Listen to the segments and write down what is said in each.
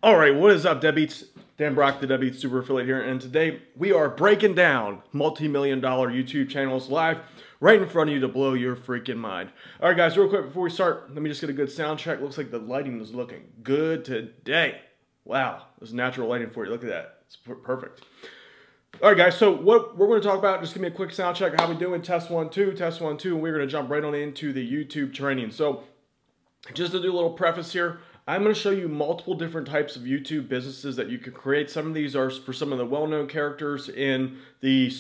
All right, what is up, Deadbeats? Dan Brock, the Deadbeats Super Affiliate here, and today we are breaking down multi-million-dollar YouTube channels live right in front of you to blow your freaking mind. All right, guys, real quick before we start, let me just get a good sound check. Looks like the lighting is looking good today. Wow, there's natural lighting for you. Look at that. It's perfect. All right, guys, so what we're going to talk about, just give me a quick sound check. How we doing? Test 1, 2, test 1, 2, and we're going to jump right on into the YouTube training. So just to do a little preface here, I'm going to show you multiple different types of YouTube businesses that you can create. Some of these are for some of the well-known characters in the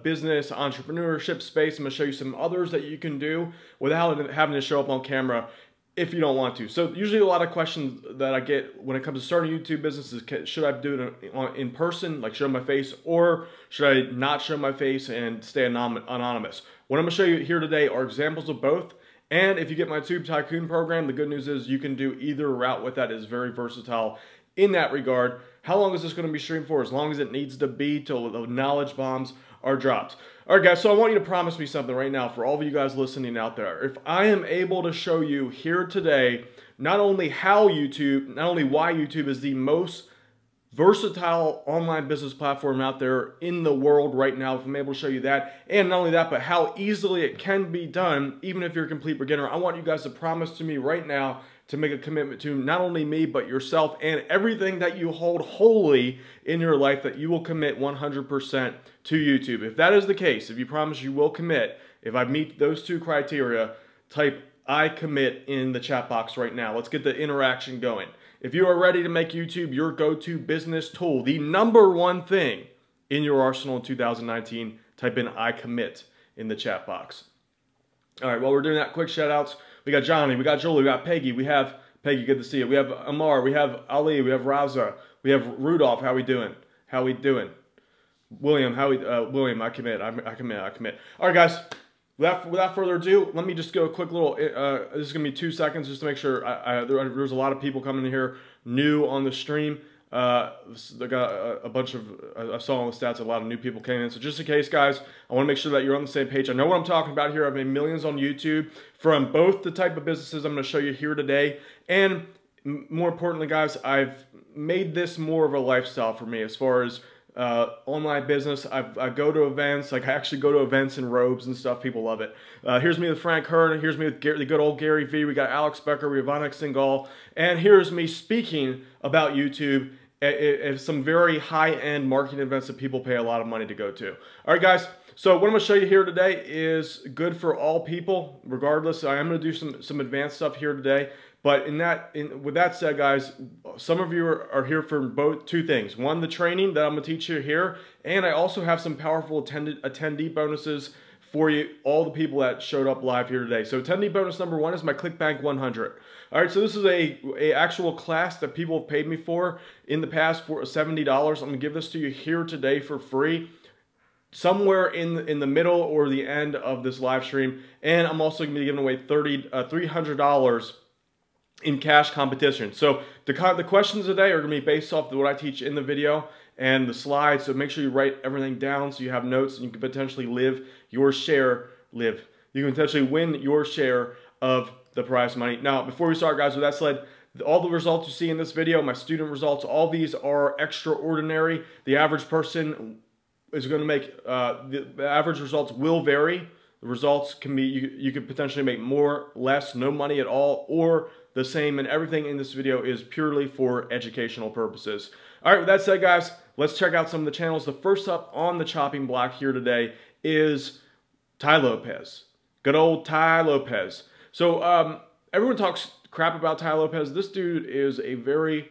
business entrepreneurship space. I'm going to show you some others that you can do without having to show up on camera if you don't want to. So usually a lot of questions that I get when it comes to starting YouTube businesses, should I do it in person, like show my face, or should I not show my face and stay anonymous? What I'm going to show you here today are examples of both. And if you get my Tube Tycoon program, the good news is you can do either route with that. It's very versatile in that regard. How long is this going to be streamed for? As long as it needs to be till the knowledge bombs are dropped. All right, guys, so I want you to promise me something right now for all of you guys listening out there. If I am able to show you here today not only why YouTube is the most versatile online business platform out there in the world right now, if I'm able to show you that, and not only that, but how easily it can be done, even if you're a complete beginner, I want you guys to promise to me right now to make a commitment to not only me, but yourself and everything that you hold holy in your life, that you will commit 100% to YouTube. If that is the case, if you promise you will commit, if I meet those two criteria, type I commit in the chat box right now. Let's get the interaction going. If you are ready to make YouTube your go-to business tool, the #1 thing in your arsenal in 2019, type in I commit in the chat box. All right, while we're doing that, quick shout outs. We got Johnny, we got Julie, we got Peggy, we have Peggy, good to see you. We have Amar, we have Ali, we have Raza, we have Rudolph, how we doing? How we doing? William, William, I commit. All right, guys. Without further ado, let me just go a quick little, this is going to be 2 seconds just to make sure, there's a lot of people coming in here new on the stream. I got a bunch of, I saw on the stats, a lot of new people came in. So just in case, guys, I want to make sure that you're on the same page. I know what I'm talking about here. I've made millions on YouTube from both the type of businesses I'm going to show you here today. And more importantly, guys, I've made this more of a lifestyle for me as far as online business. I go to events, like I actually go to events in robes and stuff. People love it. Here's me with Frank Hearn. Here's me with the good old Gary V. We got Alex Becker. We have Vanek Singhal. And here's me speaking about YouTube at some very high-end marketing events that people pay a lot of money to go to. All right, guys. So what I'm going to show you here today is good for all people, regardless. I am going to do some advanced stuff here today. But with that said, guys, some of you are here for two things. One, the training that I'm going to teach you here, and I also have some powerful attendee bonuses for you, all the people that showed up live here today. So attendee bonus #1 is my ClickBank 100. All right, so this is a actual class that people have paid me for in the past for $70. I'm going to give this to you here today for free, somewhere in the middle or the end of this live stream. And I'm also going to be giving away $300 in cash competition. So the questions today are going to be based off of what I teach in the video and the slides. So make sure you write everything down so you have notes and you can potentially You can potentially win your share of the prize money. Now, before we start, guys, with that said, all the results you see in this video, my student results, all these are extraordinary. The average person is going to make, the average results will vary. The results can be, you could potentially make more, less, no money at all, or the same, and everything in this video is purely for educational purposes. All right, with that said, guys, let's check out some of the channels. The first up on the chopping block here today is Tai Lopez. Good old Tai Lopez. So everyone talks crap about Tai Lopez. This dude is a very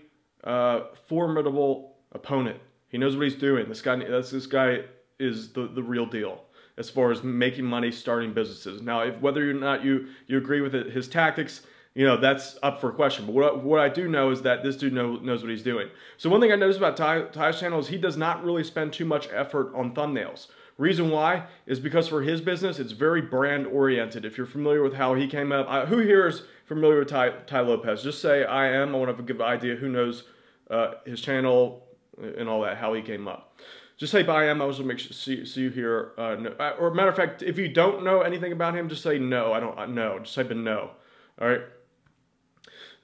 formidable opponent. He knows what he's doing. This guy is the real deal as far as making money, starting businesses. Now, whether or not you agree with his tactics, that's up for question. But what I do know is that this dude knows what he's doing. So one thing I noticed about Ty's channel is he does not really spend too much effort on thumbnails. Reason why is because for his business, it's very brand oriented. If you're familiar with how he came up, who here is familiar with Tai Lopez? Just say I am. I want to give an idea who knows his channel and all that, how he came up. Just say I am. I was going to make sure see you here. No. Or matter of fact, if you don't know anything about him, just say no. I don't know. Just type in no. All right.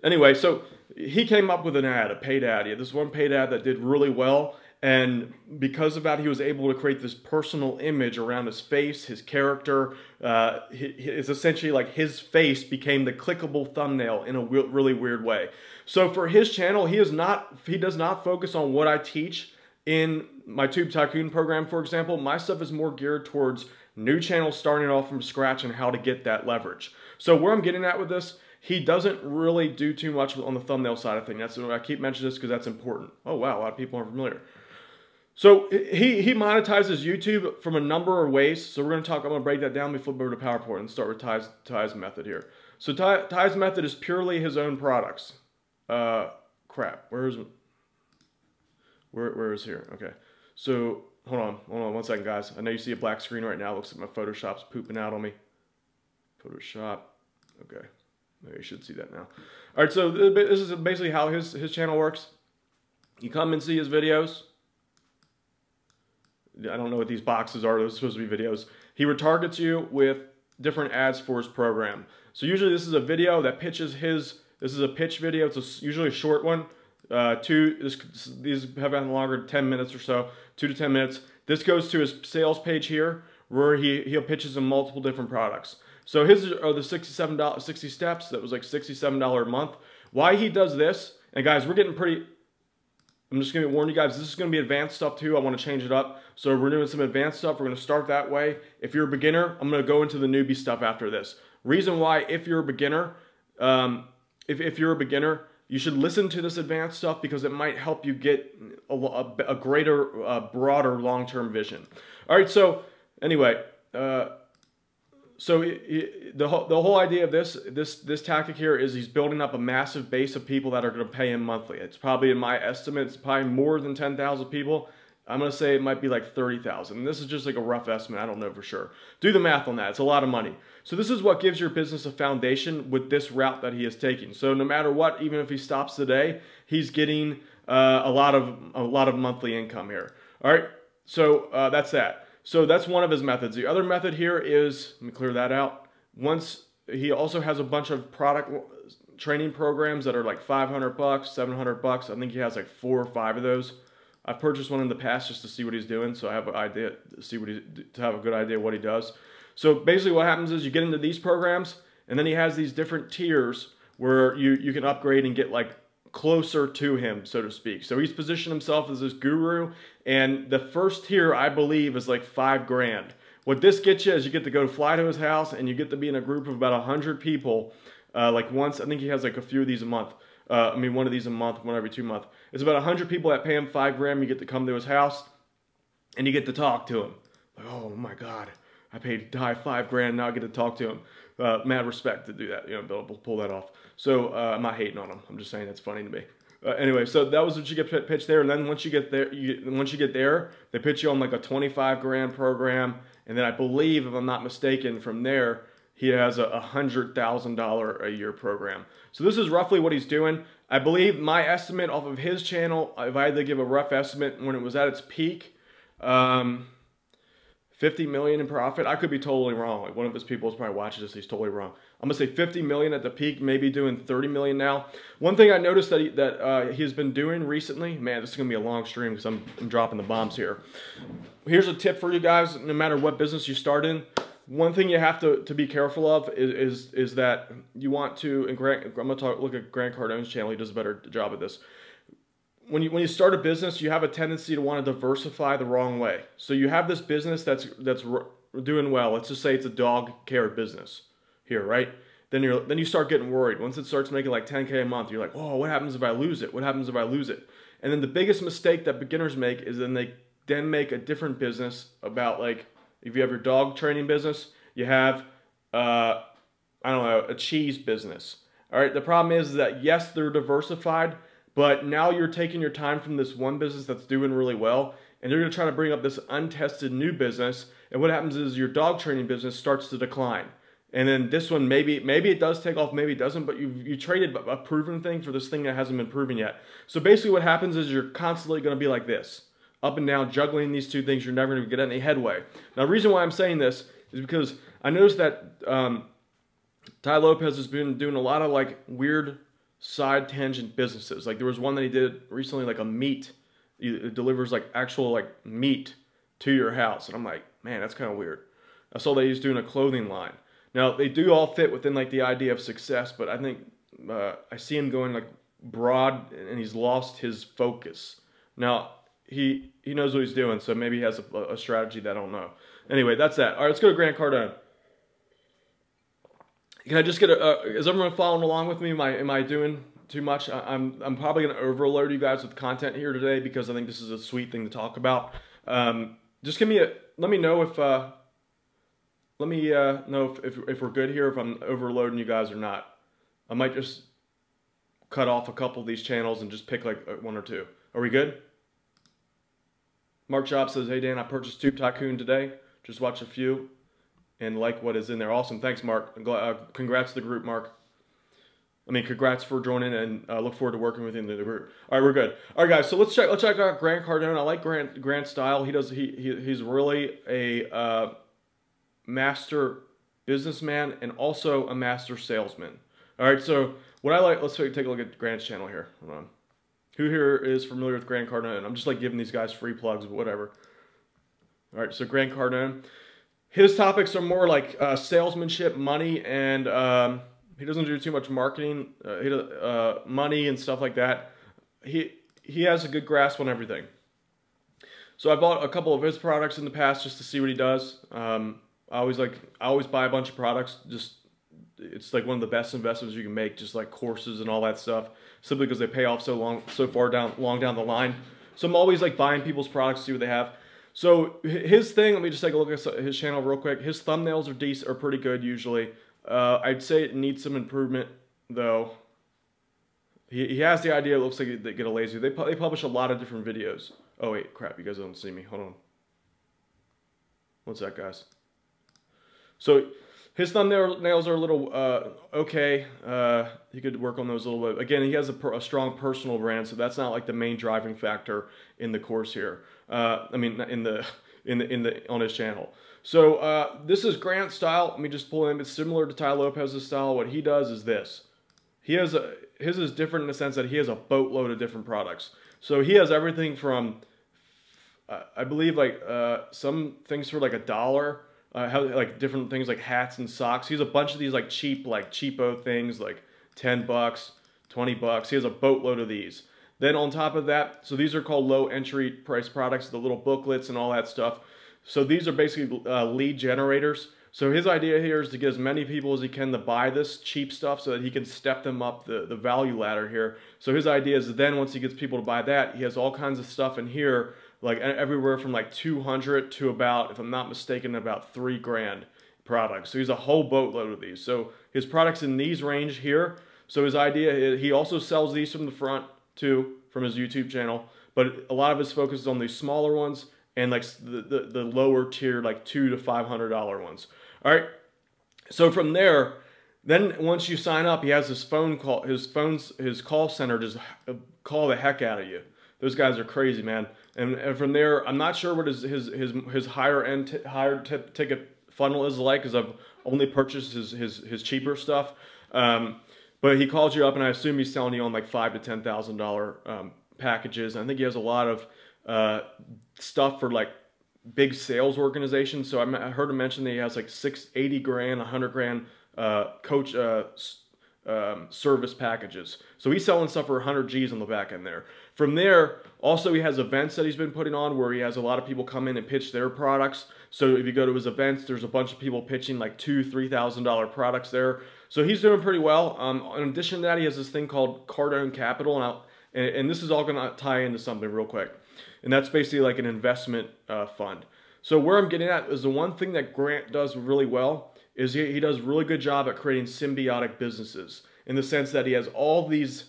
Anyway, so he came up with an ad, a paid ad. He had this one paid ad that did really well. And because of that, he was able to create this personal image around his face, his character. It's essentially like his face became the clickable thumbnail in a really weird way. So for his channel, he does not focus on what I teach in my Tube Tycoon program, for example. My stuff is more geared towards new channels starting off from scratch and how to get that leverage. So where I'm getting at with this, he doesn't really do too much on the thumbnail side of things. That's what I keep mentioning this because that's important. Oh wow, a lot of people aren't familiar. So he monetizes YouTube from a number of ways. So we're going to talk, I'm going to break that down. We flip over to PowerPoint and start with Ty's method here. So Ty's method is purely his own products. Crap, where is here? Okay, so hold on 1 second, guys. I know you see a black screen right now. It looks like my Photoshop's pooping out on me. Photoshop, okay. Maybe you should see that now. All right, so this is basically how his channel works. You come and see his videos. I don't know what these boxes are. Those are supposed to be videos. He retargets you with different ads for his program. So usually this is a video that pitches his, this is a pitch video. It's usually a short one. These have been longer, 10 minutes or so, 2 to 10 minutes. This goes to his sales page here where he pitches him multiple different products. So his are the $67, 60 steps. That was like $67 a month. Why he does this, and guys, we're getting pretty, I'm just going to warn you guys, this is going to be advanced stuff too. I want to change it up. So we're doing some advanced stuff. We're going to start that way. If you're a beginner, I'm going to go into the newbie stuff after this. Reason why, if you're a beginner, if you're a beginner, you should listen to this advanced stuff because it might help you get a greater, broader long-term vision. All right, so anyway, so the whole idea of this tactic here is he's building up a massive base of people that are going to pay him monthly. It's probably, in my estimate, it's probably more than 10,000 people. I'm going to say it might be like 30,000. And this is just like a rough estimate. I don't know for sure. Do the math on that. It's a lot of money. So this is what gives your business a foundation with this route that he is taking. So no matter what, even if he stops today, he's getting a lot of monthly income here. All right. So that's that. So that's one of his methods. The other method here is, let me clear that out. Once he also has a bunch of product training programs that are like $500, $700. I think he has like 4 or 5 of those. I've purchased one in the past just to see what he's doing, so I have an idea to have a good idea what he does. So basically, what happens is you get into these programs, and then he has these different tiers where you can upgrade and get like closer to him, so to speak. So he's positioned himself as this guru, and the first tier, I believe, is like $5 grand. What this gets you is you get to go fly to his house, and you get to be in a group of about 100 people. Like once, I think he has like a few of these a month. I mean, one of these a month, one every 2 months. It's about 100 people that pay him $5 grand. You get to come to his house, and you get to talk to him. Like, oh my God, I paid Ty $5 grand. Now I get to talk to him. Mad respect to do that. You know, they'll pull that off. So I'm not hating on him. I'm just saying that's funny to me. Anyway, so that was what you get pitched there, and then once you get there, they pitch you on like a 25 grand program, and then I believe, if I'm not mistaken, from there he has a $100,000 a year program. So this is roughly what he's doing. I believe my estimate off of his channel, if I had to give a rough estimate when it was at its peak, 50 million in profit. I could be totally wrong. Like one of his people is probably watching this, he's totally wrong. I'm gonna say 50 million at the peak, maybe doing 30 million now. One thing I noticed that he's been doing recently, man, this is gonna be a long stream because I'm dropping the bombs here. Here's a tip for you guys, no matter what business you start in. One thing you have to be careful of is that you want to, and I'm gonna look at Grant Cardone's channel, he does a better job at this. When you start a business, you have a tendency to want to diversify the wrong way. So you have this business that's doing well. Let's just say it's a dog care business here, right? Then you start getting worried. Once it starts making like 10K a month, you're like, oh, what happens if I lose it? What happens if I lose it? And then the biggest mistake that beginners make is then they make a different business about, like, if you have your dog training business, you have, I don't know, a cheese business. All right, the problem is that, yes, they're diversified, but now you're taking your time from this one business that's doing really well, and you're going to try to bring up this untested new business, and what happens is your dog training business starts to decline. And then this one, maybe it does take off, maybe it doesn't, but you traded a proven thing for this thing that hasn't been proven yet. So basically what happens is you're constantly going to be like this, up and down, juggling these two things. You're never going to get any headway. Now, the reason why I'm saying this is because I noticed that Tai Lopez has been doing a lot of like weird side tangent businesses. Like there was one that he did recently, like a meat. It delivers like actual like meat to your house. And I'm like, man, that's kind of weird. I saw that he's doing a clothing line. Now they do all fit within like the idea of success, but I think I see him going like broad, and he's lost his focus. Now he knows what he's doing, so maybe he has a strategy that I don't know. Anyway, that's that. All right, let's go to Grant Cardone. Can I just get is everyone following along with me? Am I doing too much? I'm probably going to overload you guys with content here today because I think this is a sweet thing to talk about. Just let me know if if we're good here, if I'm overloading you guys or not. I might just cut off a couple of these channels and just pick like one or two. Are we good? Mark Job says, hey Dan, I purchased Tube Tycoon today. Just watch a few and like what is in there. Awesome. Thanks, Mark. Congrats to the group, Mark. I mean, congrats for joining, and look forward to working with you in the group. All right, we're good. All right, guys. So let's check out Grant Cardone. I like Grant's style. He's really a master businessman and also a master salesman. All right. So what I like. Let's take a look at Grant's channel here. Hold on. Who here is familiar with Grant Cardone? I'm just like giving these guys free plugs, but whatever. All right. So Grant Cardone. His topics are more like salesmanship, money, and he doesn't do too much marketing, money and stuff like that. He has a good grasp on everything. So I bought a couple of his products in the past just to see what he does. I always buy a bunch of products. It's like one of the best investments you can make, just like courses and all that stuff, simply because they pay off so long down the line. So I'm always like buying people's products, see what they have. So his thing, let me just take a look at his channel real quick. His thumbnails are pretty good usually. I'd say it needs some improvement though. He has the idea. It looks like they get a lazy. They publish a lot of different videos. Oh wait, crap! You guys don't see me. Hold on. What's that, guys? So his thumbnails are a little okay. He could work on those a little bit. Again, he has a strong personal brand, so that's not like the main driving factor in the course here. I mean, on his channel. So this is Grant's style. Let me just pull him. It's similar to Tai Lopez's style. What he does is this. His is different in the sense that he has a boatload of different products. So he has everything from, I believe, like some things for like $1. Like different things like hats and socks. He has a bunch of these like cheapo things like $10, $20. He has a boatload of these. Then on top of that, so these are called low entry price products, the little booklets and all that stuff. So these are basically lead generators. So his idea here is to get as many people as he can to buy this cheap stuff so that he can step them up the value ladder here. So his idea is that then once he gets people to buy that, he has all kinds of stuff in here, like everywhere from like 200 to about, if I'm not mistaken, about $3,000 products. So he's a whole boatload of these. So his products in these range here. So his idea is he also sells these from the front too, from his YouTube channel, but a lot of his focus is on these smaller ones and like the lower tier, like $200 to $500 ones. All right. So from there, then once you sign up, he has his phone call, his call center just call the heck out of you. Those guys are crazy, man. And from there, I'm not sure what his higher ticket funnel is like, because I've only purchased his cheaper stuff. But he calls you up, and I assume he's selling you on like $5,000 to $10,000 packages. I think he has a lot of stuff for like big sales organizations. So I heard him mention that he has like $80,000, $100,000 coach service packages. So he's selling stuff for 100 G's on the back end there. From there, also he has events that he's been putting on where he has a lot of people come in and pitch their products. So if you go to his events, there's a bunch of people pitching like $2,000 to $3,000 products there. So he's doing pretty well. In addition to that, he has this thing called Cardone Capital, and this is all going to tie into something real quick. And that's basically like an investment fund. So where I'm getting at is the one thing that Grant does really well is he does a really good job at creating symbiotic businesses, in the sense that he has all these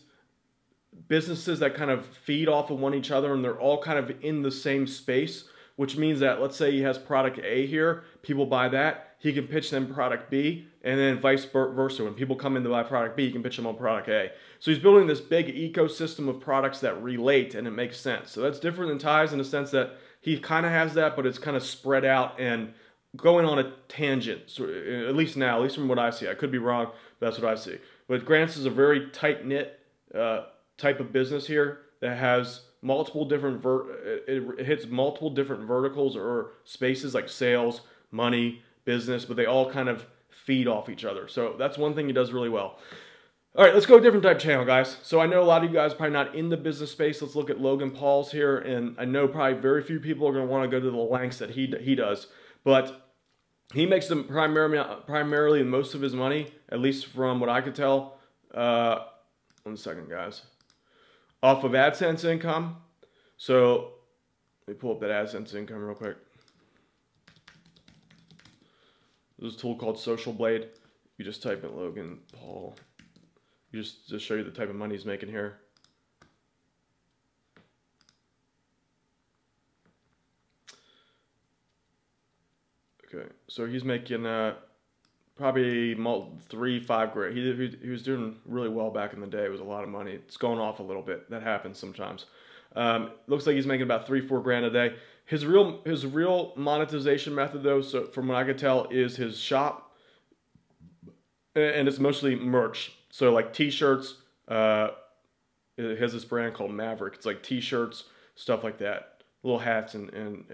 businesses that kind of feed off of each other, and they're all kind of in the same space, which means that, let's say he has product A here, people buy that, he can pitch them product B, and then vice versa. When people come in to buy product B, he can pitch them on product A. So he's building this big ecosystem of products that relate, and it makes sense. So that's different than Ty's in the sense that he kind of has that, but it's kind of spread out and going on a tangent, so at least now, at least from what I see. I could be wrong, but that's what I see. But Grant's is a very tight-knit type of business here that has multiple different it hits multiple different verticals or spaces like sales, money, business, but they all kind of feed off each other. So that's one thing he does really well. All right, let's go a different type of channel, guys. So I know a lot of you guys are probably not in the business space. Let's look at Logan Paul's here, and I know probably very few people are going to want to go to the lengths that he does, but he makes them primarily most of his money, at least from what I could tell. 1 second, guys. Off of AdSense income. So let me pull up that AdSense income real quick. There's a tool called Social Blade. You just type in Logan Paul. You just show you the type of money he's making here. Okay, so he's making probably 3-5 grand. He was doing really well back in the day. It was a lot of money. It's going off a little bit. That happens sometimes. Looks like he's making about 3-4 grand a day. His real monetization method, though, so from what I could tell, is his shop, and it's mostly merch. So like T-shirts. It has this brand called Maverick. It's like T-shirts, stuff like that, little hats and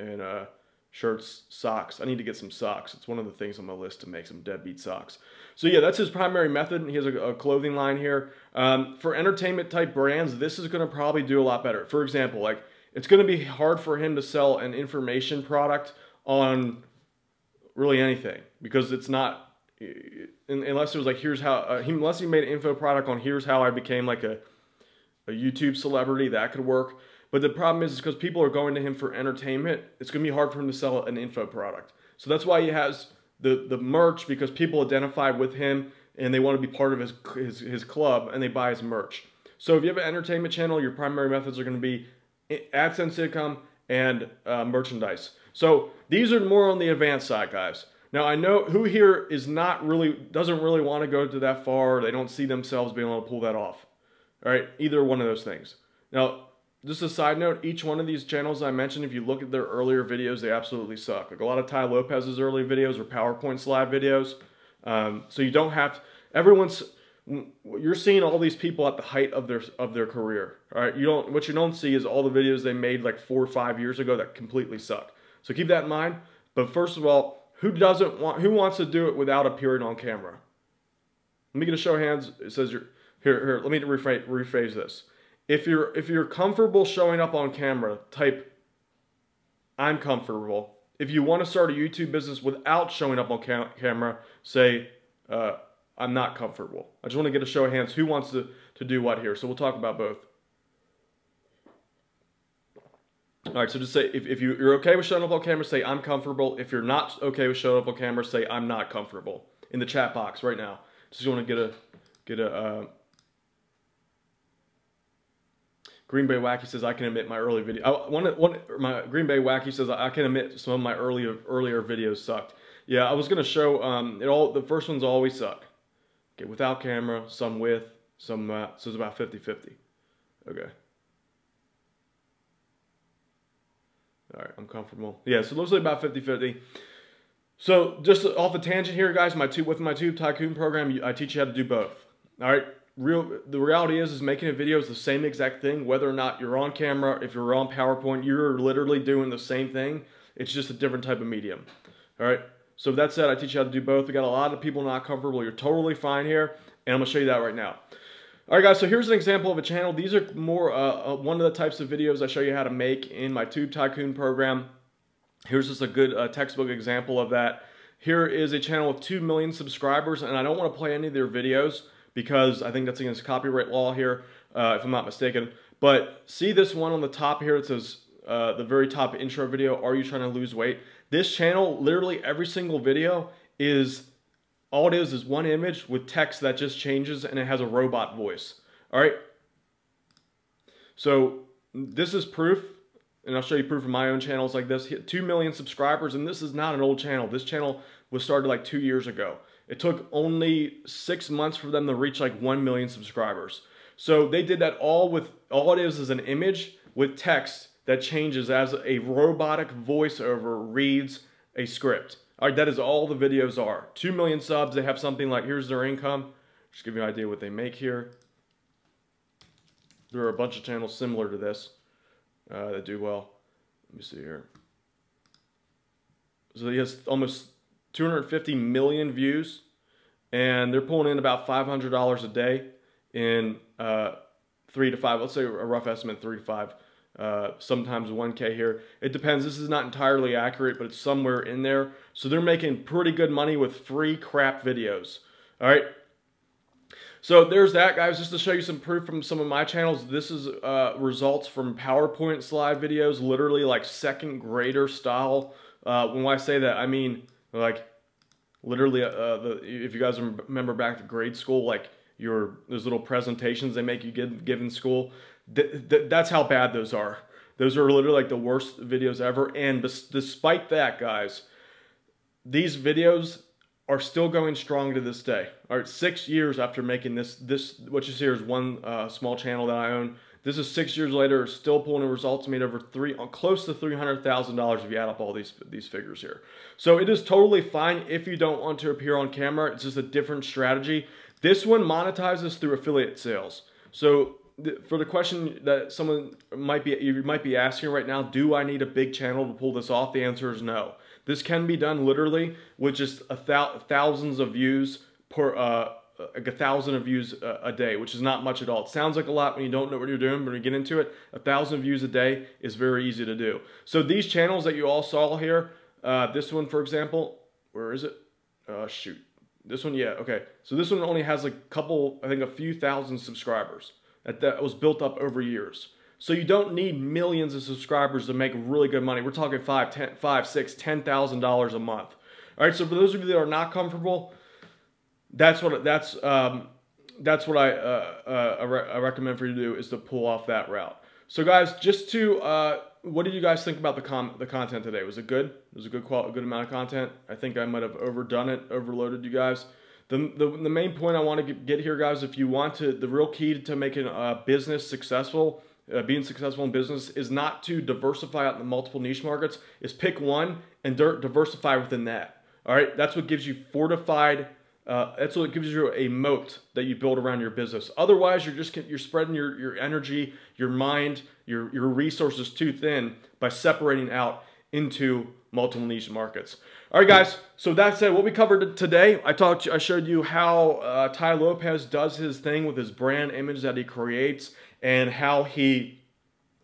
shirts, socks. I need to get some socks. It's one of the things on my list to make some deadbeat socks. So yeah, that's his primary method. He has a clothing line here. For entertainment type brands, this is going to probably do a lot better. For example, like it's going to be hard for him to sell an information product on really anything because it's not, unless it was like here's how, unless he made an info product on here's how I became like a YouTube celebrity, that could work. But the problem is because people are going to him for entertainment, it's going to be hard for him to sell an info product. So that's why he has the merch, because people identify with him and they want to be part of his club and they buy his merch. So if you have an entertainment channel, your primary methods are going to be AdSense income and merchandise. So these are more on the advanced side, guys. Now I know who here doesn't really want to go to that far. They don't see themselves being able to pull that off. All right, either one of those things. Now, just a side note, each one of these channels I mentioned, if you look at their earlier videos, they absolutely suck. Like a lot of Tai Lopez's early videos are PowerPoint slide videos. So you don't have to, you're seeing all these people at the height of their career. All right, what you don't see is all the videos they made like 4 or 5 years ago that completely suck. So keep that in mind. But first of all, who wants to do it without appearing on camera? Let me get a show of hands. It says here, let me rephrase this. If you're comfortable showing up on camera, type I'm comfortable. If you want to start a YouTube business without showing up on camera, say I'm not comfortable. I just want to get a show of hands. Who wants to do what here? So we'll talk about both. All right, so just say, if you're okay with showing up on camera, say I'm comfortable. If you're not okay with showing up on camera, say I'm not comfortable in the chat box right now. Just want to get a Green Bay Wacky says I can admit my early video. My Green Bay Wacky says I can admit some of my earlier videos sucked. Yeah, I was gonna show the first ones always suck. Okay, without camera, some with, some so it's about 50-50. Okay. All right, I'm comfortable. Yeah, so mostly about 50-50. So just off the tangent here, guys, with my Tube Tycoon program, I teach you how to do both. All right. The reality is making a video is the same exact thing, whether or not you're on camera, if you're on PowerPoint, you're literally doing the same thing. It's just a different type of medium. All right. So with that said, I teach you how to do both. We got a lot of people not comfortable. You're totally fine here, and I'm gonna show you that right now. All right, guys. So here's an example of a channel. These are more one of the types of videos I show you how to make in my Tube Tycoon program. Here's just a good textbook example of that. Here is a channel with 2 million subscribers, and I don't want to play any of their videos because I think that's against copyright law here, if I'm not mistaken. But see this one on the top here, it says the very top intro video, are you trying to lose weight? This channel, literally every single video all it is one image with text that just changes and it has a robot voice. All right. So this is proof, and I'll show you proof of my own channels like this. 2 million subscribers, and this is not an old channel. This channel was started like 2 years ago. It took only 6 months for them to reach like 1 million subscribers. So they did that all it is an image with text that changes as a robotic voiceover reads a script. All right, that is all the videos are. 2 million subs, they have something like, here's their income. Just give you an idea what they make here. There are a bunch of channels similar to this that do well. Let me see here. So he has almost 250 million views, and they're pulling in about $500 a day in 3 to 5. Let's say a rough estimate, 3 to 5. Sometimes 1K here. It depends. This is not entirely accurate, but it's somewhere in there. So they're making pretty good money with free crap videos. All right. So there's that, guys. Just to show you some proof from some of my channels. This is results from PowerPoint slide videos, literally like second grader style. When I say that, I mean like literally if you guys remember back to grade school, like those little presentations they make you give in school. That's how bad those are. Those are literally like the worst videos ever. And despite that, guys, these videos are still going strong to this day. All right, 6 years after making this what you see here is one small channel that I own. This is 6 years later, still pulling in results, made over close to $300,000 if you add up all these figures here. So it is totally fine if you don't want to appear on camera. It's just a different strategy. This one monetizes through affiliate sales. So for the question that you might be asking right now, do I need a big channel to pull this off? The answer is no. This can be done literally with just thousands of views per 1,000 views a day, which is not much at all. It sounds like a lot when you don't know what you're doing, but when you get into it, 1,000 views a day is very easy to do. So these channels that you all saw here, this one for example, where is it? Shoot, this one, yeah, okay. So this one only has like a few thousand subscribers. That was built up over years. So you don't need millions of subscribers to make really good money. We're talking $5,000, $6,000, $10,000 a month. All right. So for those of you that are not comfortable, that's what I recommend for you to do, is to pull off that route. So guys, just to what did you guys think about the content today? Was it good? It was a good amount of content. I think I might have overdone it, overloaded you guys. The main point I want to get here, guys, if you want to, the real key to making a business successful, being successful in business, is not to diversify out in the multiple niche markets, is pick one and diversify within that. All right, that's what gives you fortified, that's what gives you a moat that you build around your business. Otherwise, you're spreading your energy, your mind, your resources too thin by separating out into multiple niche markets. All right, guys. So that said, what we covered today, I showed you how Tai Lopez does his thing with his brand image that he creates, and how he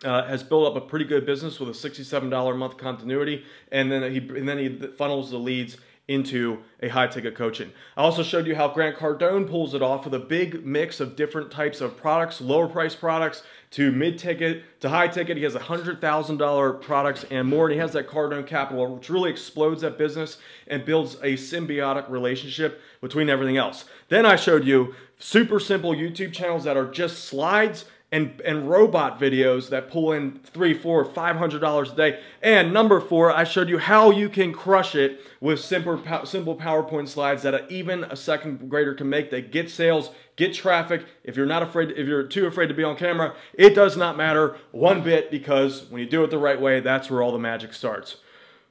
has built up a pretty good business with a $67 a month continuity, and then he funnels the leads into a high-ticket coaching. I also showed you how Grant Cardone pulls it off with a big mix of different types of products, lower price products to mid-ticket to high-ticket. He has $100,000 products and more, and he has that Cardone capital, which really explodes that business and builds a symbiotic relationship between everything else. Then I showed you super simple YouTube channels that are just slides and robot videos that pull in $300, $400, $500 a day. And number 4, I showed you how you can crush it with simple PowerPoint slides that even a second grader can make. They get sales, get traffic. If you're too afraid to be on camera, it does not matter one bit, because when you do it the right way, that's where all the magic starts.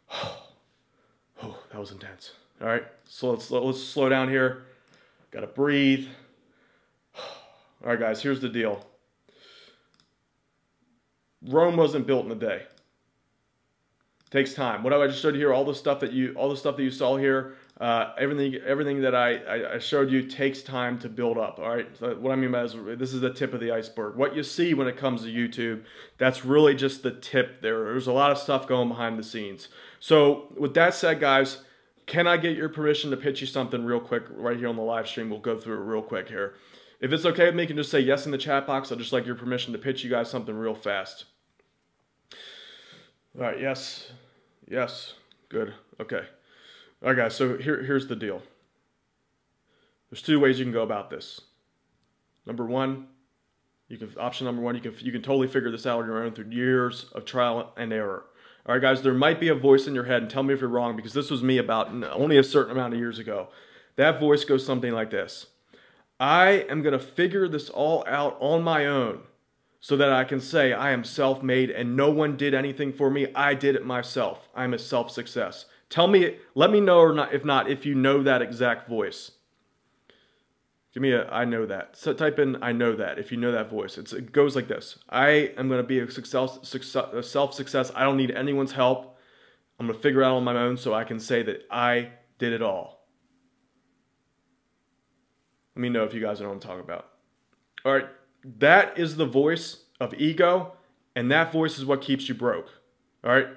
Oh, that was intense. All right, so let's slow down here. Gotta breathe. All right, guys, here's the deal. Rome wasn't built in a day. It takes time. What I just showed you here, all the stuff that you saw here, everything that I showed you takes time to build up. All right. So what I mean by this is the tip of the iceberg. What you see when it comes to YouTube, that's really just the tip there. There's a lot of stuff going behind the scenes. So with that said, guys, can I get your permission to pitch you something real quick right here on the live stream? We'll go through it real quick here. If it's okay with me, you can just say yes in the chat box. I'd just like your permission to pitch you guys something real fast. All right, yes, good, okay. All right, guys, so here's the deal. There's 2 ways you can go about this. Option number one, you can totally figure this out on your own through years of trial and error. All right, guys, there might be a voice in your head, and tell me if you're wrong, because this was me about only a certain amount of years ago. That voice goes something like this. I am going to figure this all out on my own, so that I can say I am self-made and no one did anything for me. I did it myself. I'm a self-success. Let me know or not, if you know that exact voice. Give me a I know that. So type in I know that if you know that voice. It goes like this. I am going to be a self-success. I don't need anyone's help. I'm going to figure it out on my own so I can say that I did it all. Let me know if you guys know what I'm talking about. All right. That is the voice of ego, and that voice is what keeps you broke. All right.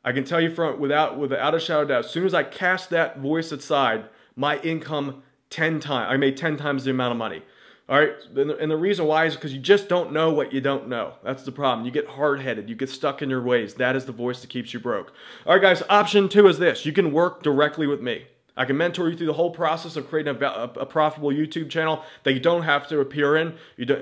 I can tell you without a shadow of doubt, as soon as I cast that voice aside, my income 10 times. I made 10 times the amount of money. All right. And the reason why is because you just don't know what you don't know. That's the problem. You get hard-headed. You get stuck in your ways. That is the voice that keeps you broke. All right, guys. Option 2 is this. You can work directly with me. I can mentor you through the whole process of creating a profitable YouTube channel that you don't have to appear in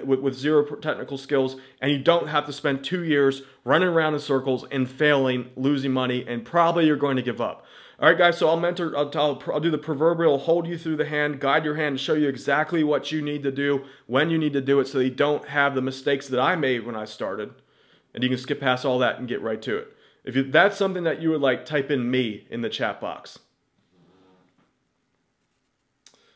with zero technical skills, and you don't have to spend 2 years running around in circles and failing, losing money, and probably you're going to give up. All right, guys, so I'll do the proverbial hold you through the hand, guide your hand, and show you exactly what you need to do, when you need to do it, so that you don't have the mistakes that I made when I started, and you can skip past all that and get right to it. If that's something that you would like, type in me in the chat box.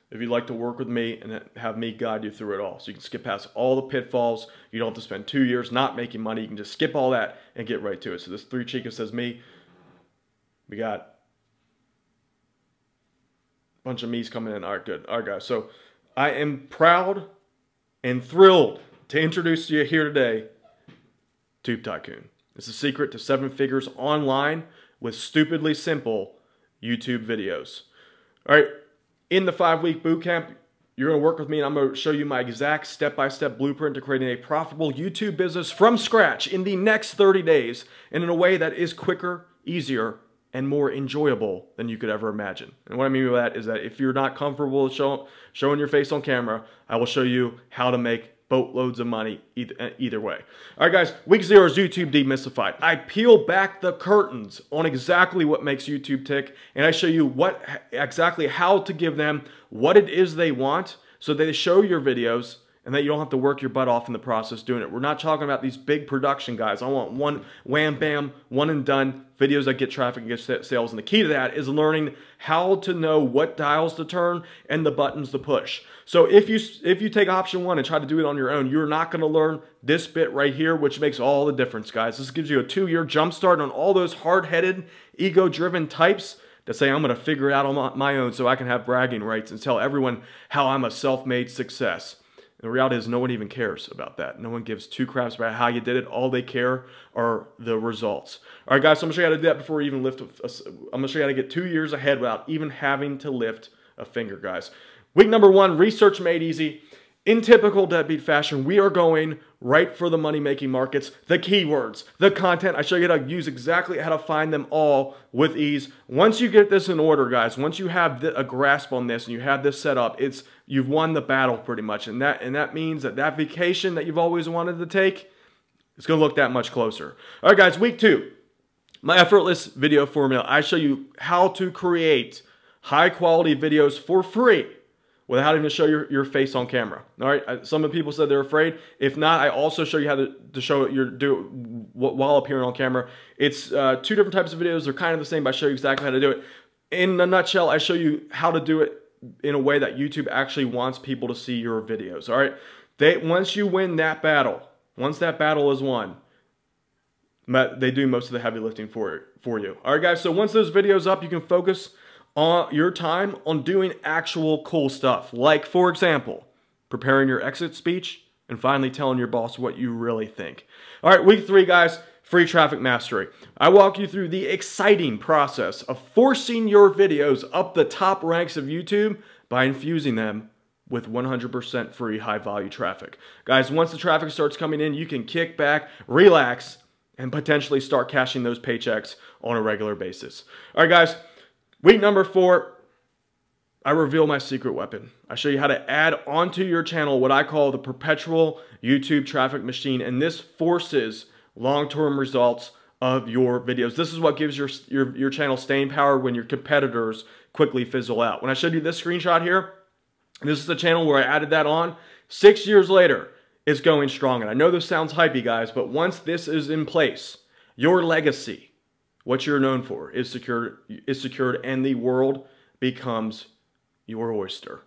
If you'd like to work with me and have me guide you through it all. So you can skip past all the pitfalls. You don't have to spend 2 years not making money. You can just skip all that and get right to it. So this 3 Chica says me. We got a bunch of me's coming in. All right, good. All right, guys. So I am proud and thrilled to introduce to you here today Tube Tycoon. It's a secret to 7 figures online with stupidly simple YouTube videos. All right. In the 5-week bootcamp, you're going to work with me, and I'm going to show you my exact step-by-step blueprint to creating a profitable YouTube business from scratch in the next 30 days and in a way that is quicker, easier, and more enjoyable than you could ever imagine. And what I mean by that is that if you're not comfortable showing your face on camera, I will show you how to make boatloads of money either way. All right, guys, week 0 is YouTube demystified. I peel back the curtains on exactly what makes YouTube tick, and I show you exactly how to give them what it is they want so they show your videos and that you don't have to work your butt off in the process doing it. We're not talking about these big production guys. I want one wham bam, one and done videos that get traffic and get sales. And the key to that is learning how to know what dials to turn and the buttons to push. So if you take option 1 and try to do it on your own, you're not going to learn this bit right here, which makes all the difference, guys. This gives you a 2-year jump start on all those hard-headed, ego-driven types that say, I'm going to figure it out on my own so I can have bragging rights and tell everyone how I'm a self-made success. The reality is no one even cares about that. No one gives 2 craps about how you did it. All they care are the results. All right, guys, so I'm going to show you how to do that before you even lift. I'm going to show you how to get 2 years ahead without even having to lift a finger, guys. Week number 1, research made easy. In typical deadbeat fashion, we are going right for the money-making markets, the keywords, the content. I show you how to use exactly how to find them all with ease. Once you get this in order, guys, once you have a grasp on this and you have this set up, you've won the battle pretty much. And that means that vacation that you've always wanted to take is going to look that much closer. All right, guys, week 2, my effortless video formula. I show you how to create high-quality videos for free without even show your face on camera. All right, some of the people said they're afraid. If not, I also show you how to show while appearing on camera. It's 2 different types of videos. They're kind of the same, but I show you exactly how to do it. In a nutshell, I show you how to do it in a way that YouTube actually wants people to see your videos. All right, once you win that battle, once that battle is won, they do most of the heavy lifting for you. All right, guys. So once those videos up, you can focus on your time on doing actual cool stuff. Like, for example, preparing your exit speech and finally telling your boss what you really think. All right, week 3, guys, free traffic mastery. I walk you through the exciting process of forcing your videos up the top ranks of YouTube by infusing them with 100% free high-value traffic. Guys, once the traffic starts coming in, you can kick back, relax, and potentially start cashing those paychecks on a regular basis. All right, guys. Week number 4, I reveal my secret weapon. I show you how to add onto your channel what I call the perpetual YouTube traffic machine, and this forces long-term results of your videos. This is what gives your channel staying power when your competitors quickly fizzle out. When I showed you this screenshot here, this is the channel where I added that on. 6 years later, it's going strong. And I know this sounds hypey, guys, but once this is in place, your legacy, what you're known for, is secured, and the world becomes your oyster.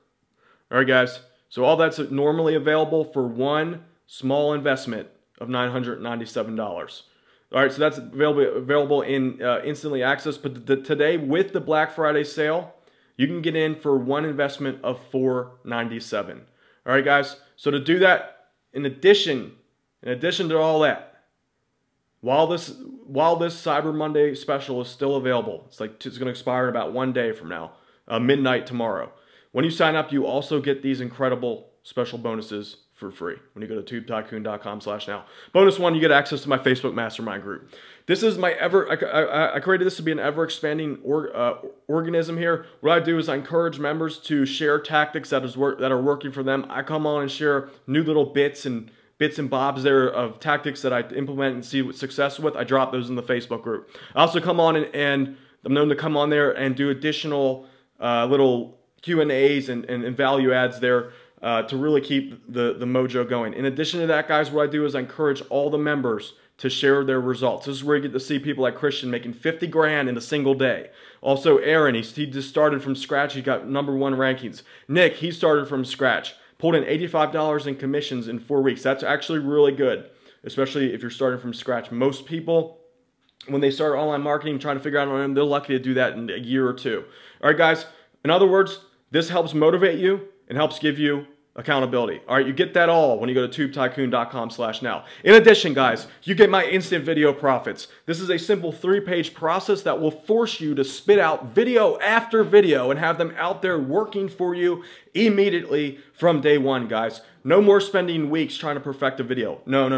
All right, guys. So all that's normally available for one small investment of $997. All right, so that's available in instantly access. But today, with the Black Friday sale, you can get in for one investment of $497. All right, guys. So to do that, in addition to all that, while this Cyber Monday special is still available, it's going to expire in about 1 day from now, midnight tomorrow. When you sign up, you also get these incredible special bonuses for free when you go to tubetycoon.com/now. Bonus one, you get access to my Facebook mastermind group. This is my I created this to be an ever-expanding organism here. What I do is I encourage members to share tactics that are working for them. I come on and share new little bits and bobs there of tactics that I implement and see success with. I drop those in the Facebook group. I also come on and I'm known to come on there and do additional little Q&As and value adds there to really keep the mojo going. In addition to that, guys, what I do is I encourage all the members to share their results. This is where you get to see people like Christian making 50 grand in a single day. Also, Aaron, he just started from scratch. He got #1 rankings. Nick, he started from scratch. Pulled in $85 in commissions in 4 weeks. That's actually really good, especially if you're starting from scratch. Most people, when they start online marketing, trying to figure out on them, they're lucky to do that in a year or two. All right, guys. In other words, this helps motivate you and helps give you accountability. All right, you get that all when you go to tubetycoon.com/now. In addition, guys, you get my instant video profits. This is a simple 3-page process that will force you to spit out video after video and have them out there working for you immediately from day one, guys. No more spending weeks trying to perfect a video. No.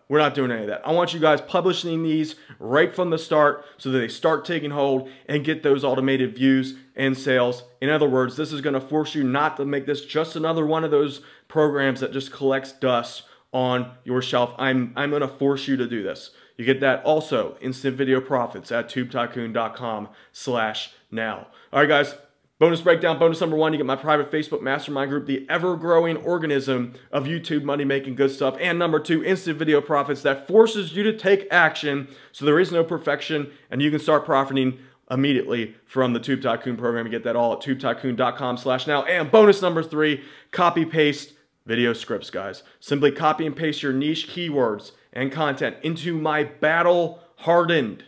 We're not doing any of that. I want you guys publishing these right from the start so that they start taking hold and get those automated views and sales. In other words, this is going to force you not to make this just another one of those programs that just collects dust on your shelf. I'm going to force you to do this. You get that also, instant video profits at tubetycoon.com/now. All right, guys. Bonus breakdown, bonus number one, you get my private Facebook mastermind group, the ever-growing organism of YouTube money-making good stuff. And number two, instant video profits that forces you to take action so there is no perfection and you can start profiting immediately from the Tube Tycoon program. You get that all at tubetycoon.com/now. And bonus number three, copy-paste video scripts, guys. Simply copy and paste your niche keywords and content into my battle-hardened,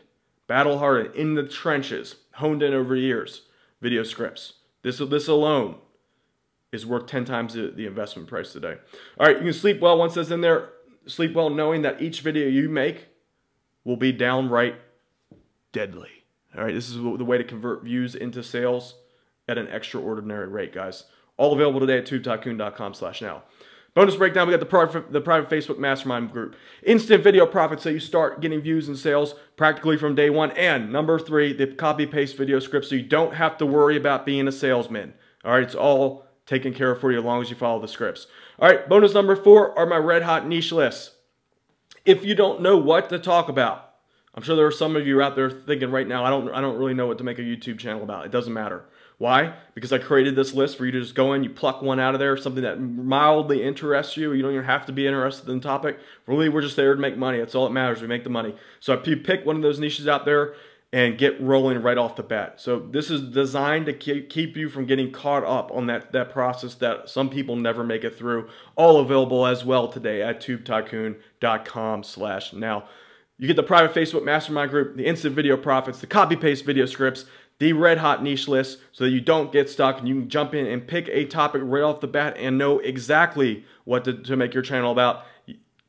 in the trenches, honed in over years, video scripts. This alone is worth 10 times the investment price today. All right, you can sleep well once that's in there. Sleep well knowing that each video you make will be downright deadly. All right, this is the way to convert views into sales at an extraordinary rate, guys. All available today at tubetycoon.com/now. Bonus breakdown, we got the private Facebook mastermind group. Instant video profits so you start getting views and sales practically from day one. And number three, the copy-paste video script so you don't have to worry about being a salesman. All right, it's all taken care of for you as long as you follow the scripts. All right, bonus number four are my red-hot niche lists. If you don't know what to talk about, I'm sure there are some of you out there thinking right now, I don't really know what to make a YouTube channel about. It doesn't matter. Why? Because I created this list for you to just go in, you pluck one out of there, something that mildly interests you. You don't even have to be interested in the topic. Really, we're just there to make money. That's all that matters. We make the money. So if you pick one of those niches out there and get rolling right off the bat. So this is designed to keep you from getting caught up on that process that some people never make it through. All available as well today at tubetycoon.com/now. You get the private Facebook mastermind group, the instant video profits, the copy-paste video scripts, the red-hot niche list so that you don't get stuck and you can jump in and pick a topic right off the bat and know exactly what to make your channel about.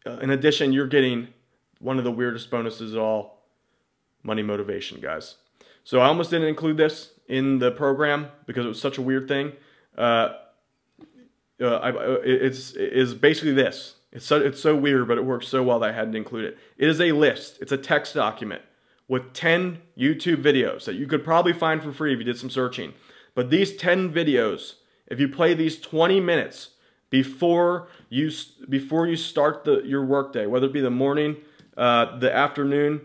In addition, you're getting one of the weirdest bonuses of all, money motivation, guys. So I almost didn't include this in the program because it was such a weird thing. It's basically this. It's so weird, but it works so well that I had to include it. It is a list. It's a text document with 10 YouTube videos that you could probably find for free if you did some searching. But these 10 videos, if you play these 20 minutes before you start your workday, whether it be the morning, the afternoon,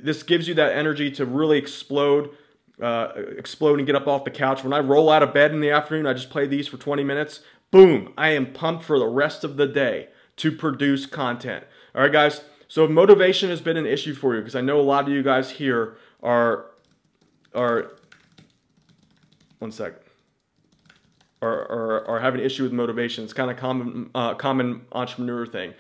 this gives you that energy to really explode and get up off the couch. When I roll out of bed in the afternoon, I just play these for 20 minutes. Boom, I am pumped for the rest of the day to produce content. All right, guys. So if motivation has been an issue for you, because I know a lot of you guys here are one second. are having an issue with motivation. It's kind of common entrepreneur thing.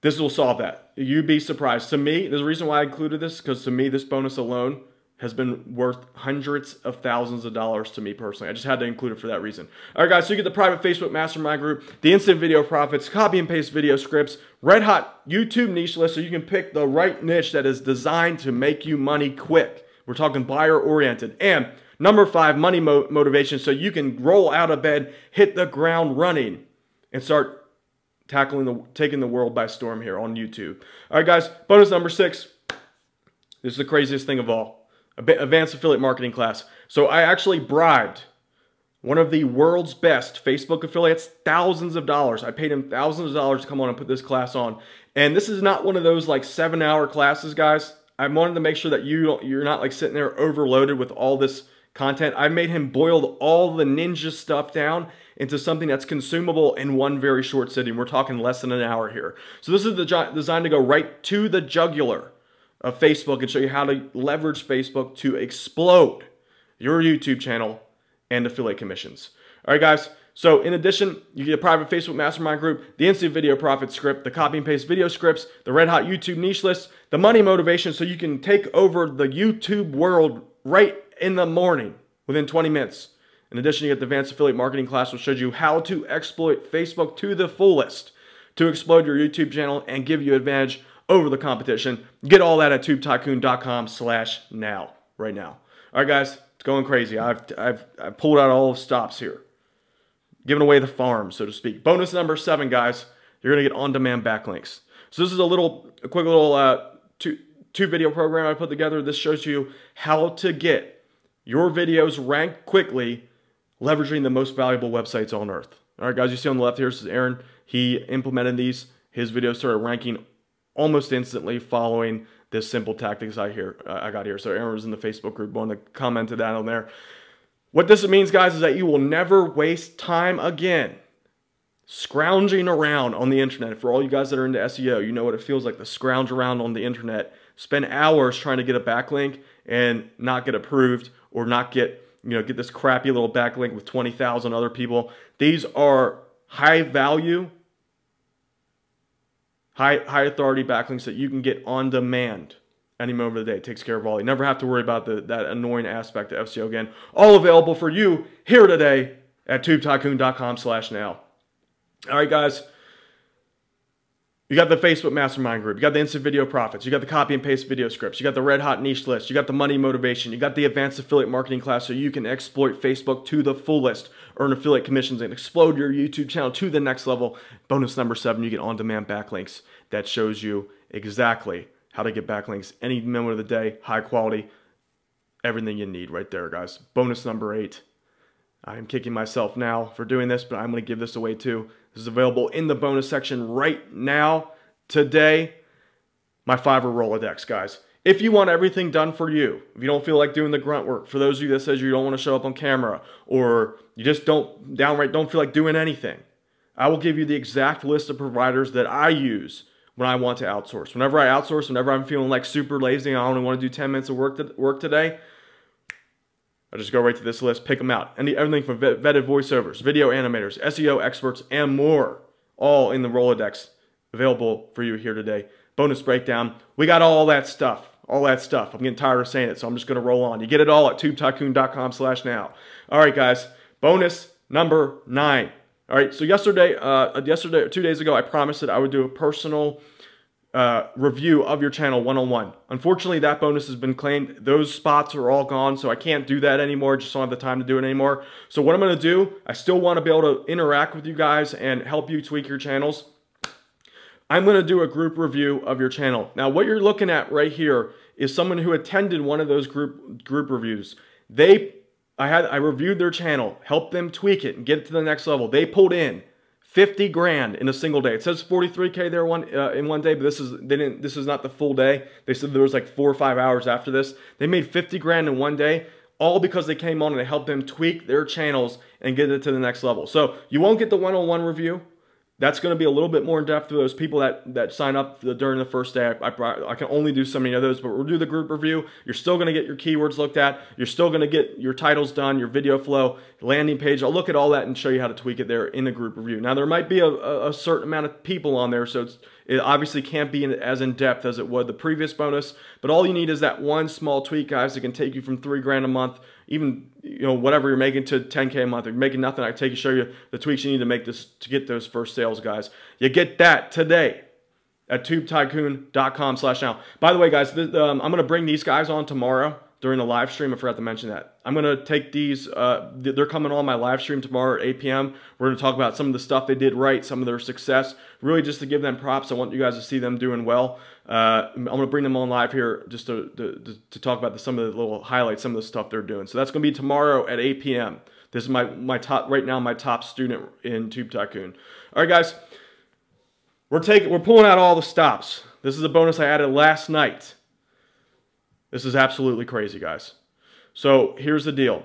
This will solve that. You'd be surprised. To me, there's a reason why I included this, because to me, this bonus alone has been worth hundreds of thousands of dollars to me personally. I just had to include it for that reason. All right, guys, so you get the private Facebook mastermind group, the instant video profits, copy and paste video scripts, red hot YouTube niche list, so you can pick the right niche that is designed to make you money quick. We're talking buyer oriented. And number 5, money motivation, so you can roll out of bed, hit the ground running, and start taking the world by storm here on YouTube. All right, guys, bonus number 6. This is the craziest thing of all. Advanced affiliate marketing class. So I actually bribed one of the world's best Facebook affiliates, thousands of dollars. I paid him thousands of dollars to come on and put this class on. And this is not one of those like 7-hour classes, guys. I wanted to make sure that you're not like sitting there overloaded with all this content. I made him boil all the ninja stuff down into something that's consumable in one very short sitting. We're talking less than an hour here. So this is designed to go right to the jugular of Facebook and show you how to leverage Facebook to explode your YouTube channel and affiliate commissions. All right, guys. So in addition, you get a private Facebook mastermind group, the instant video profit script, the copy and paste video scripts, the red hot YouTube niche list, the money motivation, so you can take over the YouTube world right in the morning within 20 minutes. In addition, you get the advanced affiliate marketing class, which shows you how to exploit Facebook to the fullest to explode your YouTube channel and give you advantage over the competition. Get all that at tubetycoon.com/now, right now. All right, guys, it's going crazy. I've pulled out all the stops here, giving away the farm, so to speak. Bonus number 7, guys, you're gonna get on-demand backlinks. So this is a quick little two video program I put together. This shows you how to get your videos ranked quickly, leveraging the most valuable websites on earth. All right, guys, you see on the left here, this is Aaron. He implemented these. His videos started ranking almost instantly following this simple tactics I got here. So Aaron was in the Facebook group, wanted to comment to that on there. What this means, guys, is that you will never waste time again scrounging around on the internet. For all you guys that are into SEO, you know what it feels like to scrounge around on the internet, spend hours trying to get a backlink and not get approved, or not get this crappy little backlink with 20,000 other people. These are high value, high authority backlinks that you can get on demand any moment of the day. It takes care of all. You never have to worry about that annoying aspect of SEO again. All available for you here today at tubetycoon.com/now. All right, guys. You got the Facebook mastermind group. You got the instant video profits. You got the copy and paste video scripts. You got the red hot niche list. You got the money motivation. You got the advanced affiliate marketing class, so you can exploit Facebook to the fullest, earn affiliate commissions, and explode your YouTube channel to the next level. Bonus number 7, you get on-demand backlinks. That shows you exactly how to get backlinks any moment of the day, high quality, everything you need right there, guys. Bonus number 8. I am kicking myself now for doing this, but I'm going to give this away too. This is available in the bonus section right now, today. My Fiverr Rolodex, guys. If you want everything done for you, if you don't feel like doing the grunt work, for those of you that says you don't want to show up on camera, or you just downright don't feel like doing anything, I will give you the exact list of providers that I use when I want to outsource. Whenever I outsource, whenever I'm feeling like super lazy and I only want to do 10 minutes of work today, I just go right to this list, pick them out. Everything from vetted voiceovers, video animators, SEO experts, and more. All in the Rolodex. Available for you here today. Bonus breakdown. We got all that stuff. All that stuff. I'm getting tired of saying it, so I'm just going to roll on. You get it all at tubetycoon.com/now. All right, guys. Bonus number 9. All right, so yesterday, 2 days ago, I promised that I would do a personal review of your channel one-on-one. Unfortunately, that bonus has been claimed. Those spots are all gone, so I can't do that anymore. Just don't have the time to do it anymore. So what I'm going to do, I still want to be able to interact with you guys and help you tweak your channels. I'm going to do a group review of your channel. Now, what you're looking at right here is someone who attended one of those group reviews. I reviewed their channel, helped them tweak it and get it to the next level. They pulled in 50 grand in a single day. It says 43K there in one day, but this is not the full day. They said there was like 4 or 5 hours after this. They made 50 grand in one day, all because they came on and they helped them tweak their channels and get it to the next level. So you won't get the one-on-one review. That's going to be a little bit more in depth for those people that sign up during the first day. I can only do so many of those, but we'll do the group review. You're still going to get your keywords looked at. You're still going to get your titles done, your video flow, landing page. I'll look at all that and show you how to tweak it there in the group review. Now, there might be a certain amount of people on there, so it obviously can't be as in depth as it would the previous bonus, but all you need is that one small tweak, guys, that can take you from $3 grand a month, even, you know, whatever you're making, to 10K a month. If you're making nothing, I can show you the tweaks you need to make this to get those first sales, guys. You get that today at tubetycoon.com/now. By the way, guys, I'm going to bring these guys on tomorrow during the live stream. I forgot to mention that. I'm going to take these, they're coming on my live stream tomorrow at 8 p.m. We're going to talk about some of the stuff they did right, some of their success, really just to give them props. I want you guys to see them doing well. I'm going to bring them on live here just to talk about some of the little highlights, some of the stuff they're doing. So that's going to be tomorrow at 8 p.m. This is my top, right now, my top student in Tube Tycoon. All right, guys, we're pulling out all the stops. This is a bonus I added last night. This is absolutely crazy, guys. So here's the deal.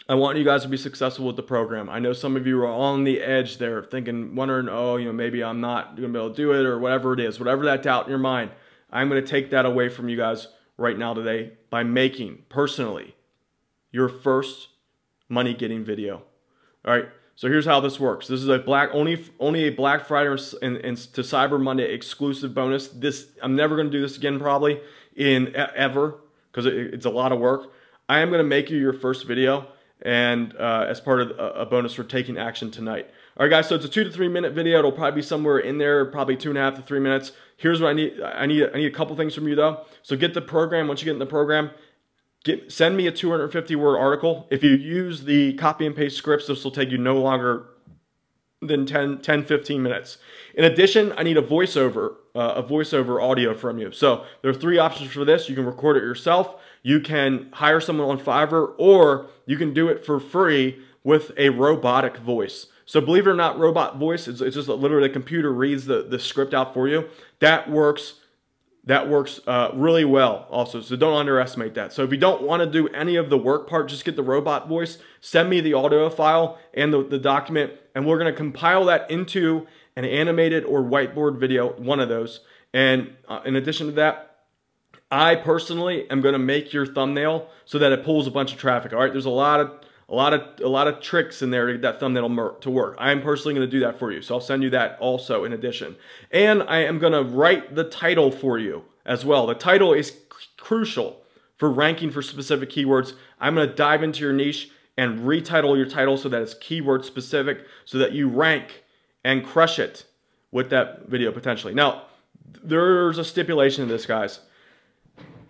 I want you guys to be successful with the program. I know some of you are on the edge there, wondering, oh, you know, maybe I'm not going to be able to do it, or whatever it is, whatever that doubt in your mind. I'm going to take that away from you guys right now today by making, personally, your first money-getting video. All right. So here's how this works. This is a only a Black Friday and to Cyber Monday exclusive bonus. I'm never going to do this again probably ever, because it's a lot of work. I am going to make you your first video, and as part of a bonus for taking action tonight. All right, guys. So it's a 2 to 3 minute video. It'll probably be somewhere in there, probably 2.5 to 3 minutes. Here's what I need. I need a couple things from you though. So get the program. Once you get in the program, send me a 250-word article. If you use the copy and paste scripts, this will take you no longer than 10-15 minutes. In addition, I need a voiceover audio from you. So there are 3 options for this. You can record it yourself, you can hire someone on Fiverr, or you can do it for free with a robotic voice. So believe it or not, robot voice, it's just literally the computer reads the script out for you. That works really well also, so don't underestimate that. So if you don't want to do any of the work part, just get the robot voice, send me the audio file and the document, and we're going to compile that into an animated or whiteboard video, one of those. And in addition to that, I personally am going to make your thumbnail so that it pulls a bunch of traffic. All right, there's a lot of tricks in there to get that thumbnail to work. I am personally going to do that for you, so I'll send you that also in addition. And I am going to write the title for you as well. The title is crucial for ranking for specific keywords. I'm going to dive into your niche and retitle your title so that it's keyword specific, so that you rank and crush it with that video potentially. Now, there's a stipulation to this, guys.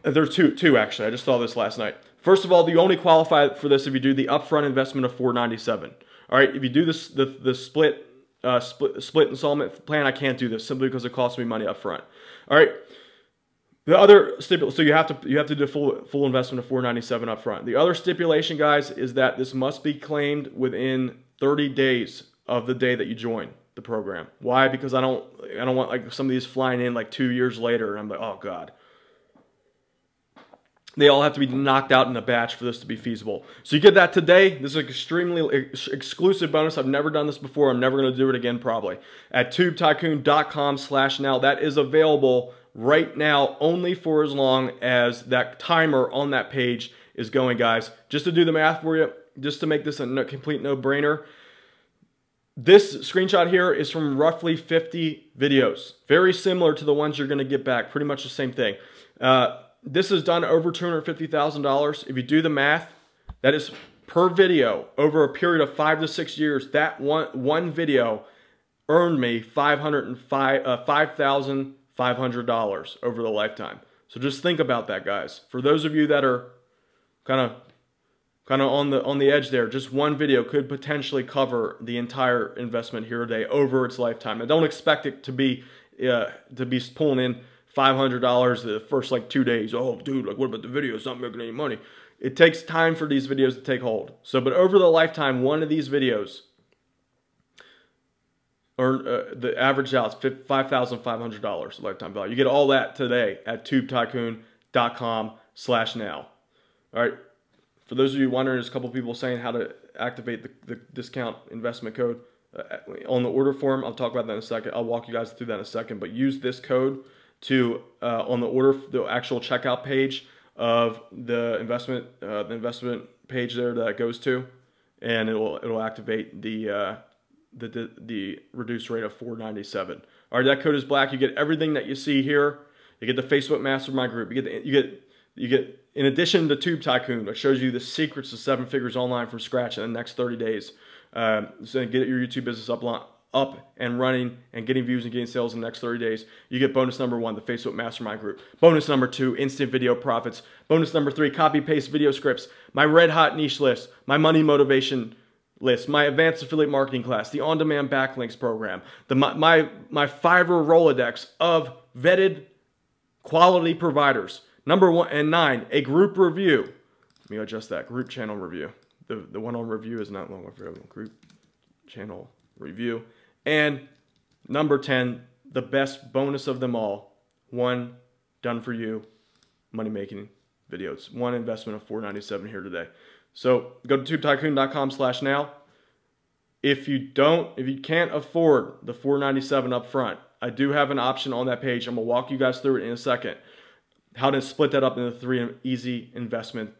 There's two actually. I just saw this last night. First of all, you only qualify for this if you do the upfront investment of $497. All right, if you do this the split installment plan, I can't do this simply because it costs me money upfront. All right, the other so you have to do full investment of $497 upfront. The other stipulation, guys, is that this must be claimed within 30 days of the day that you join the program. Why? Because I don't want like some of these flying in like 2 years later, and I'm like, oh god. They all have to be knocked out in a batch for this to be feasible. So you get that today. This is an extremely exclusive bonus. I've never done this before. I'm never going to do it again probably. At tubetycoon.com/now. That is available right now only for as long as that timer on that page is going, guys. Just to do the math for you, just to make this a complete no-brainer. This screenshot here is from roughly 50 videos. Very similar to the ones you're going to get back. Pretty much the same thing. This is done over $250,000. If you do the math, that is per video over a period of 5 to 6 years. That one video earned me $5,500 over the lifetime. So just think about that, guys. For those of you that are kind of on the edge there, just one video could potentially cover the entire investment here today over its lifetime. And don't expect it to be pulling in $500 the first like 2 days. Oh, dude, like what about the video? It's not making any money. It takes time for these videos to take hold. So, but over the lifetime, one of these videos earn the average out is $5,500 lifetime value. You get all that today at tubetycoon.com/now. All right. For those of you wondering, there's a couple people saying how to activate the discount investment code. on the order form. I'll talk about that in a second. I'll walk you guys through that in a second. But use this code to on the actual checkout page of the investment page there that it goes to, and it'll activate the reduced rate of $4.97. All right, that code is black. You get everything that you see here. You get the Facebook Mastermind group. You get in addition to Tube Tycoon, which shows you the secrets to 7 figures online from scratch in the next 30 days. So get your YouTube business up and running and getting views and getting sales in the next 30 days. You get bonus number 1, the Facebook Mastermind group. Bonus number 2, instant video profits. Bonus number 3, copy paste video scripts. My red hot niche list, my money motivation list, my advanced affiliate marketing class, the on-demand backlinks program, my Fiverr Rolodex of vetted quality providers. Number 1 and 9, a group review. Let me adjust that. Group channel review. The one on review is not long for group channel review. And number 10, the best bonus of them all. 1 done for you money making videos. 1 investment of $4.97 here today. So go to tubetycoon.com/now. If you can't afford the $4.97 up front, I do have an option on that page. I'm gonna walk you guys through it in a second. How to split that up into 3 easy investments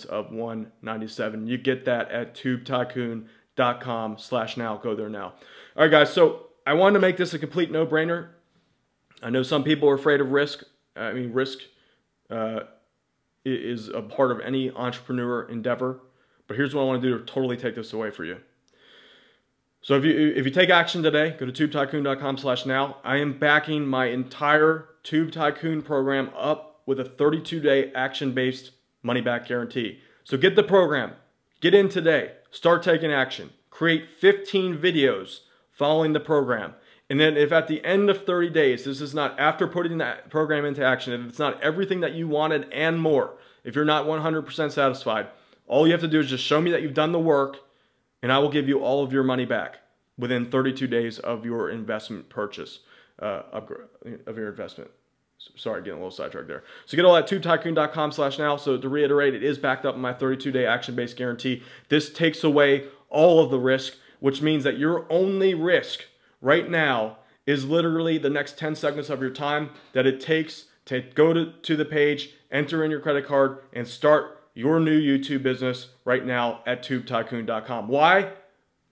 of $197. You get that at tubetycoon.com/now. Go there now. All right, guys. So I wanted to make this a complete no-brainer. I know some people are afraid of risk. I mean, risk is a part of any entrepreneur endeavor. But here's what I want to do to totally take this away for you. So if you take action today, go to tubetycoon.com/now. I am backing my entire Tube Tycoon program up with a 32-day action-based money-back guarantee. So get the program, get in today, start taking action, create 15 videos following the program. And then if at the end of 30 days, this is not after putting that program into action, if it's not everything that you wanted and more, if you're not 100% satisfied, all you have to do is just show me that you've done the work, and I will give you all of your money back within 32 days of your investment purchase, of your investment. Sorry, getting a little sidetracked there. So get all that tubetycoon.com/now. So to reiterate, it is backed up in my 32-day action-based guarantee. This takes away all of the risk, which means that your only risk right now is literally the next 10 seconds of your time that it takes to go to the page, enter in your credit card, and start your new YouTube business right now at tubetycoon.com. Why?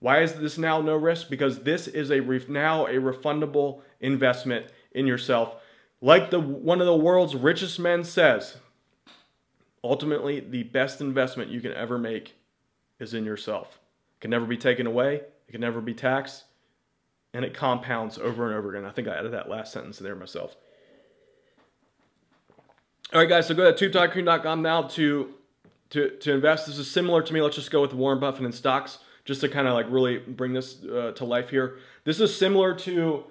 Why is this now no risk? Because this is now a refundable investment in yourself. Like one of the world's richest men says, ultimately, the best investment you can ever make is in yourself. It can never be taken away. It can never be taxed. And it compounds over and over again. I think I added that last sentence in there myself. All right, guys, so go to tubetycoon.com now to invest. This is similar to me. Let's just go with Warren Buffett and stocks, just to kind of like really bring this to life here. This is similar to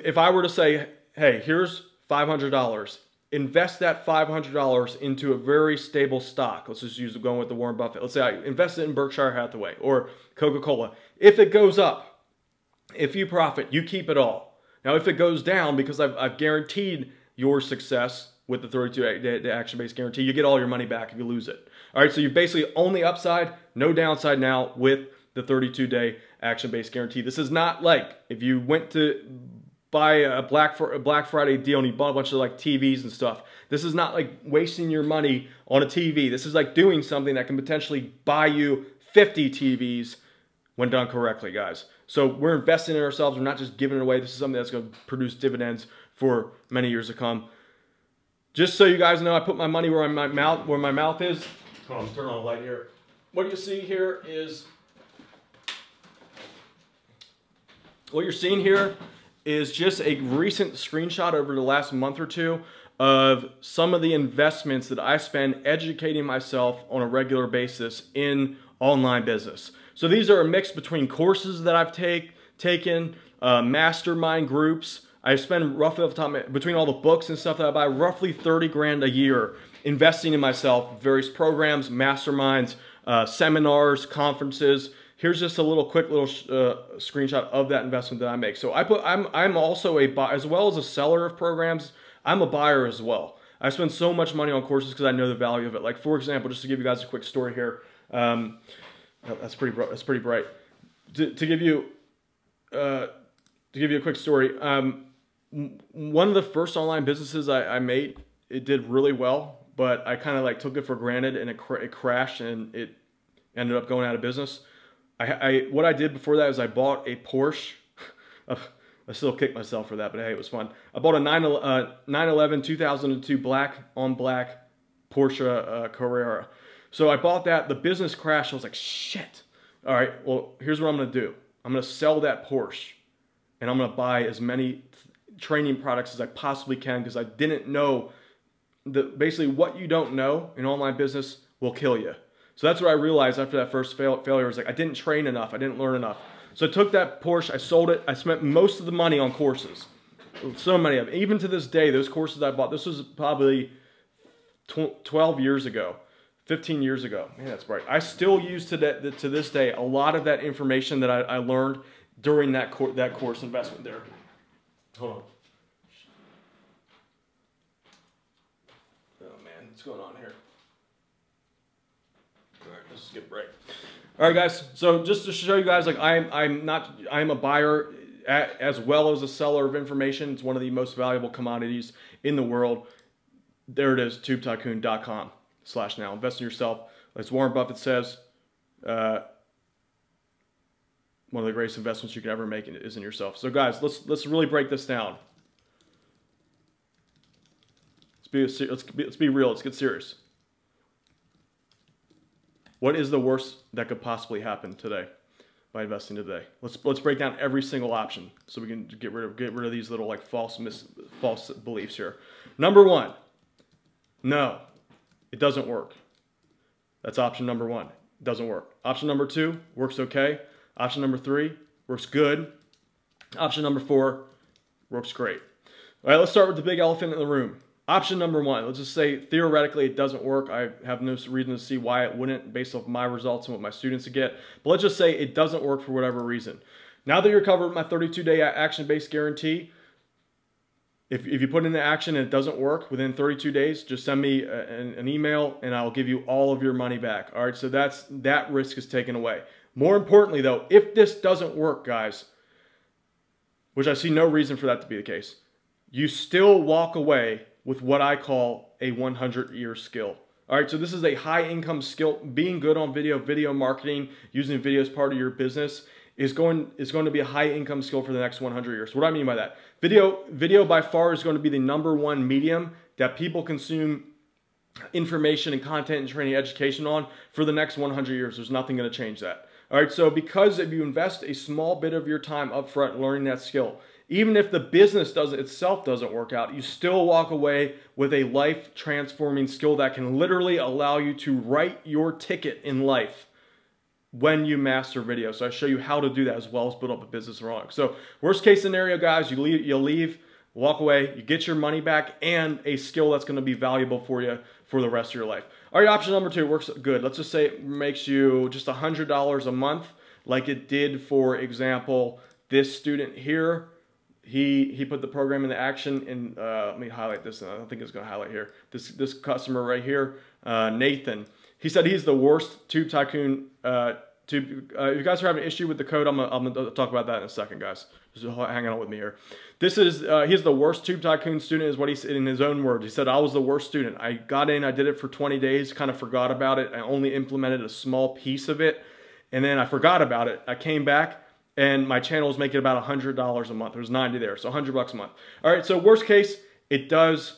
if I were to say, hey, here's $500. Invest that $500 into a very stable stock. Let's just use going with the Warren Buffett. Let's say I invest it in Berkshire Hathaway or Coca-Cola. If it goes up, if you profit, you keep it all. Now, if it goes down, because I've guaranteed your success with the 32-day action-based guarantee, you get all your money back if you lose it. All right, so you've basically only upside, no downside now with the 32-day action-based guarantee. This is not like if you went to buy a Black Friday deal and you bought a bunch of like TVs and stuff. This is not like wasting your money on a TV. This is like doing something that can potentially buy you 50 TVs when done correctly, guys. So we're investing in ourselves. We're not just giving it away. This is something that's going to produce dividends for many years to come. Just so you guys know, I put my money where my mouth is. Hold on, let's turn on the light here. What you see here is just a recent screenshot over the last month or two of some of the investments that I spend educating myself on a regular basis in online business. So these are a mix between courses that I've taken, mastermind groups. I spend roughly off the top, between all the books and stuff that I buy, roughly 30 grand a year investing in myself, various programs, masterminds, seminars, conferences. Here's just a quick little screenshot of that investment that I make. So I'm also a buyer, as well as a seller of programs. I'm a buyer as well. I spend so much money on courses because I know the value of it. Like, for example, just to give you guys a quick story here. That's pretty bright. to give you a quick story, one of the first online businesses I made, it did really well, but I kind of like took it for granted, and it crashed, and it ended up going out of business. What I did before that is I bought a Porsche. I still kick myself for that, but hey, it was fun. I bought a 911 2002 black on black Porsche Carrera. So I bought that. The business crashed. I was like, shit. All right, well, here's what I'm going to do. I'm going to sell that Porsche, and I'm going to buy as many training products as I possibly can, because I didn't know that basically what you don't know in online business will kill you. So that's what I realized after that first failure. Was like, I didn't train enough. I didn't learn enough. So I took that Porsche, I sold it. I spent most of the money on courses. So many of them. Even to this day, those courses I bought, this was probably 12 years ago, 15 years ago. Man, that's bright. I still use to this day a lot of that information that I learned during that course investment there. Hold on. Oh man, what's going on here? All right, let's get a break. All right, guys. So just to show you guys, like I'm a buyer as well as a seller of information. It's one of the most valuable commodities in the world. There it is, tubetycoon.com/now. Invest in yourself. As Warren Buffett says, one of the greatest investments you can ever make is in yourself. So guys, let's really break this down. Let's be real. Let's get serious. What is the worst that could possibly happen today by investing today? Let's break down every single option so we can get rid of these little like false beliefs here. Number one, no, it doesn't work. That's option number one. It doesn't work. Option number two, works okay. Option number three, works good. Option number four, works great. All right, let's start with the big elephant in the room. Option number one, let's just say theoretically it doesn't work. I have no reason to see why it wouldn't based off my results and what my students get. But let's just say it doesn't work for whatever reason. Now that you're covered with my 32-day action-based guarantee, if you put into action and it doesn't work within 32 days, just send me an email and I'll give you all of your money back. All right, so that risk is taken away. More importantly though, if this doesn't work, guys, which I see no reason for that to be the case, you still walk away with what I call a 100-year skill. All right, so this is a high-income skill. Being good on video marketing, using video as part of your business is going to be a high-income skill for the next 100 years. What do I mean by that? Video by far is going to be the #1 medium that people consume information and content and training education on for the next 100 years. There's nothing going to change that. All right, so because if you invest a small bit of your time up front learning that skill, even if the business itself doesn't work out, you still walk away with a life-transforming skill that can literally allow you to write your ticket in life when you master video. So I show you how to do that as well as build up a business wrong. So worst case scenario, guys, you leave, walk away, you get your money back, and a skill that's going to be valuable for you for the rest of your life. All right, option number two works good. Let's just say it makes you just $100 a month, like it did, for example, this student here. He put the program into action, and let me highlight this. I don't think it's going to highlight here. This customer right here, Nathan. He said he's the worst Tube Tycoon. If you guys are having an issue with the code, I'm gonna talk about that in a second, guys. Just hang on with me here. This is he's the worst Tube Tycoon student, is what he said in his own words. He said, I was the worst student. I got in, I did it for 20 days, kind of forgot about it. I only implemented a small piece of it, and then I forgot about it. I came back, and my channel was making about $100 a month. There's 90 there, so $100 a month. All right, so worst case, it does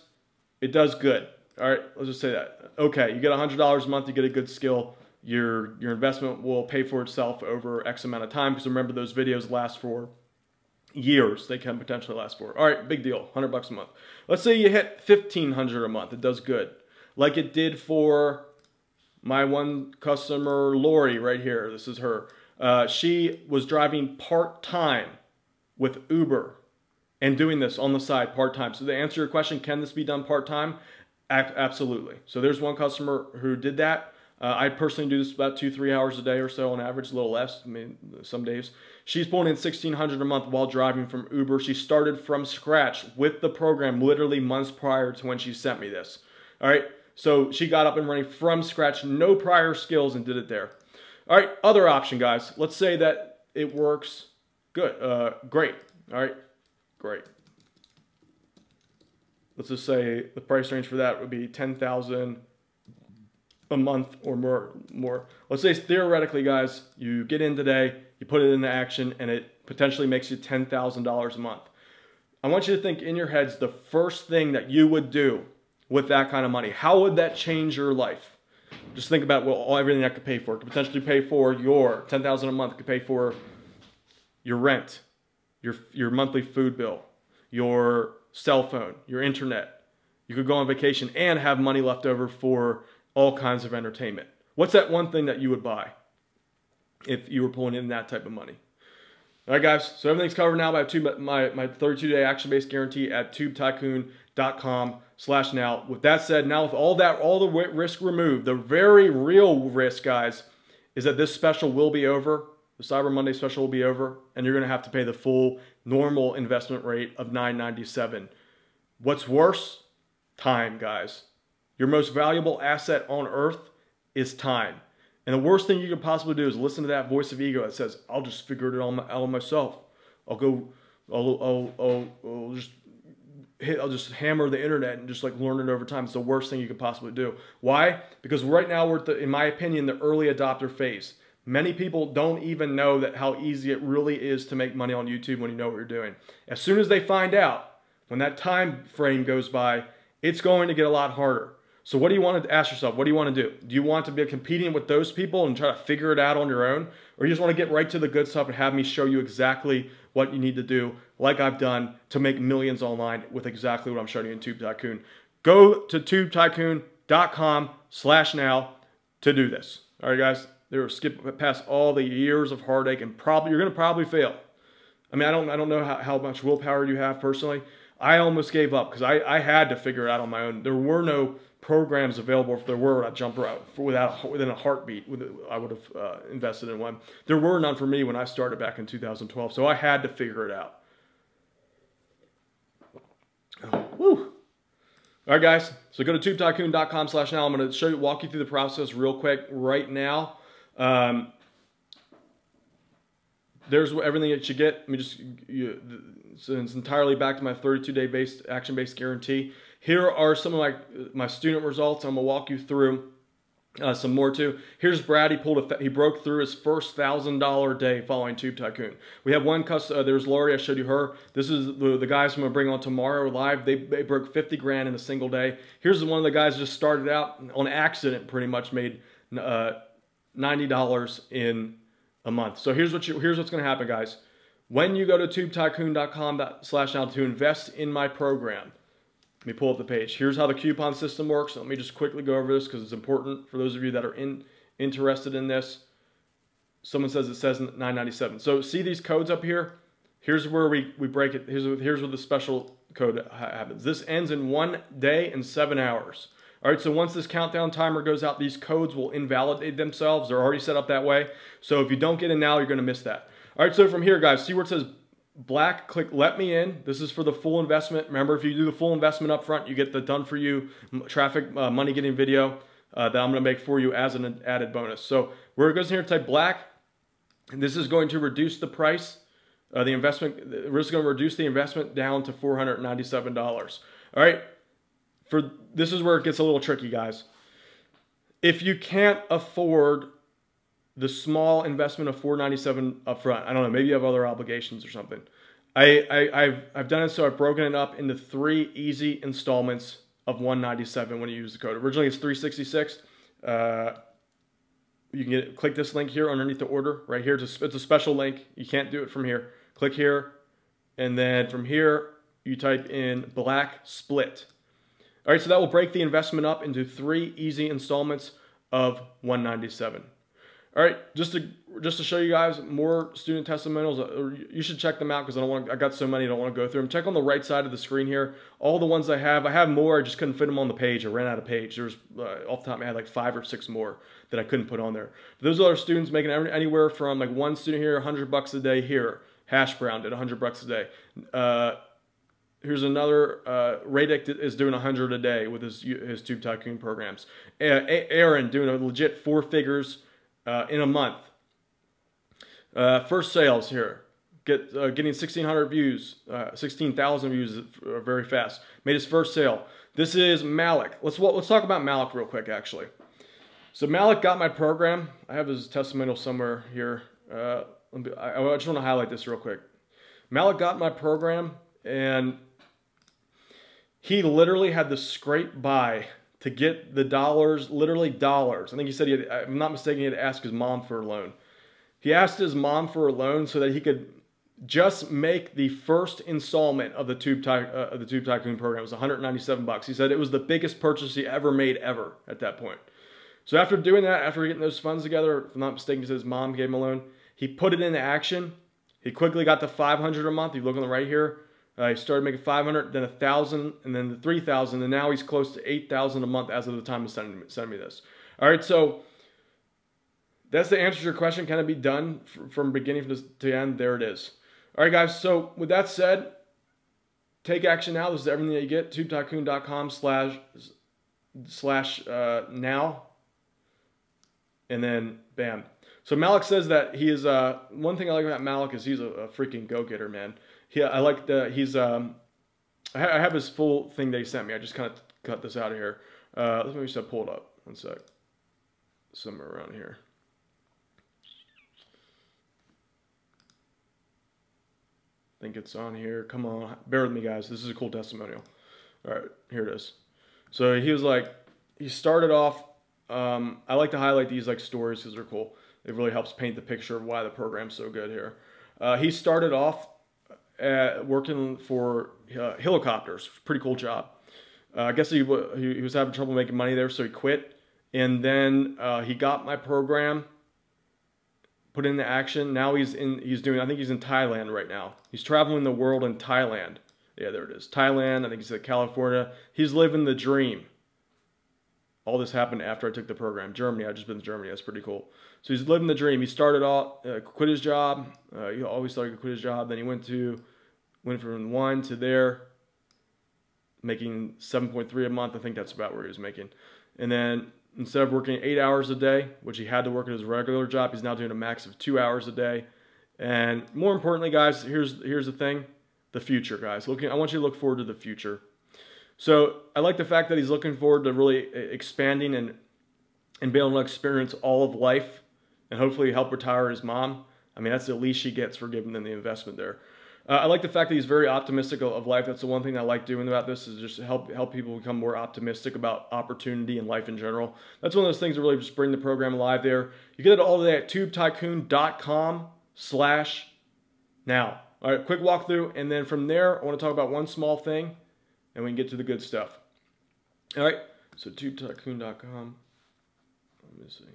good. All right, let's just say that. Okay, you get $100 a month, you get a good skill. Your investment will pay for itself over X amount of time, because remember, those videos last for years. They can potentially last for. All right, big deal, $100 a month. Let's say you hit $1,500 a month. It does good, like it did for my one customer, Lori, right here. This is her. She was driving part-time with Uber and doing this on the side part-time. So to answer your question, can this be done part-time? Absolutely. So there's one customer who did that. I personally do this about 2-3 hours a day or so on average, a little less, I mean, some days. She's pulling in $1,600 a month while driving from Uber. She started from scratch with the program literally months prior to when she sent me this. All right, so she got up and running from scratch, no prior skills, and did it there. All right, other option, guys. Let's say that it works good. Great. All right, great. Let's just say the price range for that would be $10,000 a month or more. Let's say theoretically, guys, you get in today, you put it into action, and it potentially makes you $10,000 a month. I want you to think in your heads the first thing that you would do with that kind of money. How would that change your life? Just think about everything that could pay for. It could potentially pay for your $10,000 a month. It could pay for your rent, your monthly food bill, your cell phone, your internet. You could go on vacation and have money left over for all kinds of entertainment. What's that one thing that you would buy if you were pulling in that type of money? All right, guys, so everything's covered now by my 32-day action-based guarantee at tubetycoon.com/now. With that said, now with all the risk removed, the very real risk, guys, is that this special will be over. The Cyber Monday special will be over, and you're going to have to pay the full normal investment rate of $9.97. What's worse? Time, guys. Your most valuable asset on earth is time. And the worst thing you could possibly do is listen to that voice of ego that says, I'll just figure it out on myself. I'll just hammer the internet and just like learn it over time. It's the worst thing you could possibly do. Why? Because right now we're in my opinion, the early adopter phase. Many people don't even know that how easy it really is to make money on YouTube when you know what you're doing. As soon as they find out, when that time frame goes by, it's going to get a lot harder. So what do you want to ask yourself? What do you want to do? Do you want to be competing with those people and try to figure it out on your own? Or you just want to get right to the good stuff and have me show you exactly what you need to do, like I've done, to make millions online with exactly what I'm showing you in Tube Tycoon? Go to tubetycoon.com/now to do this. All right, guys? Skip past all the years of heartache, and you're going to probably fail. I mean, I don't know how much willpower you have personally. I almost gave up because I had to figure it out on my own. There were no programs available. If there were, I'd jump right within a heartbeat. I would have invested in one. There were none for me when I started back in 2012, so I had to figure it out. Woo! All right, guys. So go to tubetycoon.com/now. I'm going to walk you through the process real quick right now. There's everything that you get. Let me so it's entirely back to my 32-day action-based guarantee. Here are some of my student results. I'm gonna walk you through some more too. Here's Brad. He broke through his first $1,000 day following Tube Tycoon. We have one customer. There's Lori. I showed you her. This is the guys I'm gonna bring on tomorrow live. They broke 50 grand in a single day. Here's one of the guys just started out on accident. Pretty much made $90 in a month. So here's what's gonna happen, guys. When you go to tubetycoon.com/now to invest in my program, let me pull up the page. Here's how the coupon system works. Let me just quickly go over this because it's important for those of you that are interested in this. Someone says it says $9.97. So see these codes up here? Here's where we break it. Here's where the special code happens. This ends in 1 day and 7 hours. All right, so once this countdown timer goes out, these codes will invalidate themselves. They're already set up that way. So if you don't get in now, you're going to miss that. All right, so from here, guys, see where it says black, click Let Me In. This is for the full investment. Remember, if you do the full investment up front, you get the done for you traffic money getting video that I'm going to make for you as an added bonus. So where it goes in here, type black. And this is going to reduce the price, the investment. We're just going to reduce the investment down to $497. All right, this is where it gets a little tricky, guys. If you can't afford the small investment of $497 up front, I don't know, maybe you have other obligations or something. I've done it so I've broken it up into 3 easy installments of $197 when you use the code. Originally it's $366. You can click this link here underneath the order right here. It's a special link. You can't do it from here. Click here, and then from here you type in black split. All right, so that will break the investment up into 3 easy installments of $197. All right, just to show you guys more student testimonials, you should check them out because I got so many I don't want to go through them. Check on the right side of the screen here. All the ones I have more. I just couldn't fit them on the page. I ran out of page. There's off the top of my head like 5 or 6 more that I couldn't put on there. But those are students making anywhere from like one student here $100 a day here. Hash Brown did $100 a day. Here's another, Radic is doing $100 a day with his Tube Tycoon programs. Aaron doing a legit 4 figures in a month. First sales here. Getting 1,600 views, 16,000 views very fast. Made his first sale. This is Malik. Let's talk about Malik real quick, actually. So Malik got my program. I have his testimonial somewhere here. I just want to highlight this real quick. Malik got my program, and he literally had to scrape by to get the dollars, literally dollars. I think he said, if I'm not mistaken, he had to ask his mom for a loan. He asked his mom for a loan so that he could just make the first installment of the Tube Tycoon program. It was 197 bucks. He said it was the biggest purchase he ever made ever at that point. So after doing that, after getting those funds together, if I'm not mistaken, he said his mom gave him a loan. He put it into action. He quickly got to 500 a month. You look on the right here. He started making 500, then 1,000, and then the 3,000, and now he's close to 8,000 a month as of the time of sending me this. All right, so that's the answer to your question. Can it be done from beginning to end? There it is. All right, guys. So with that said, take action now. This is everything that you get. TubeTycoon.com/now, and then bam. So Malik says that he is. One thing I like about Malik is he's a freaking go-getter, man. I like that he's. I have his full thing that he sent me. I just kind of cut this out of here. Let me just pull it up. One sec. Somewhere around here. I think it's on here. Come on, bear with me, guys. This is a cool testimonial. All right, here it is. So he was like, he started off. I like to highlight these like stories because they're cool. It really helps paint the picture of why the program's so good here. He started off working for helicopters. Pretty cool job. I guess he was having trouble making money there, so he quit. And then he got my program, put it into action. Now he's doing, I think he's in Thailand right now. He's traveling the world in Thailand. Yeah, there it is. Thailand, I think he's at California. He's living the dream. All this happened after I took the program. Germany, I've just been to Germany. That's pretty cool. So he's living the dream. He started off, quit his job. He always thought he could quit his job. Then he went from 1 to there, making 7.3 a month. I think that's about where he was making. And then instead of working 8 hours a day, which he had to work at his regular job, he's now doing a max of 2 hours a day. And more importantly, guys, here's the thing, the future, guys. I want you to look forward to the future. So I like the fact that he's looking forward to really expanding and being able to experience all of life and hopefully help retire his mom. I mean, that's the least she gets for giving them the investment there. I like the fact that he's very optimistic of life. That's the one thing I like doing about this, is just help people become more optimistic about opportunity and life in general. That's one of those things that really just bring the program alive there. You get it all today at TubeTycoon.com/now. All right, quick walkthrough, and then from there, I want to talk about one small thing, and we can get to the good stuff. All right, so TubeTycoon.com. Let me see.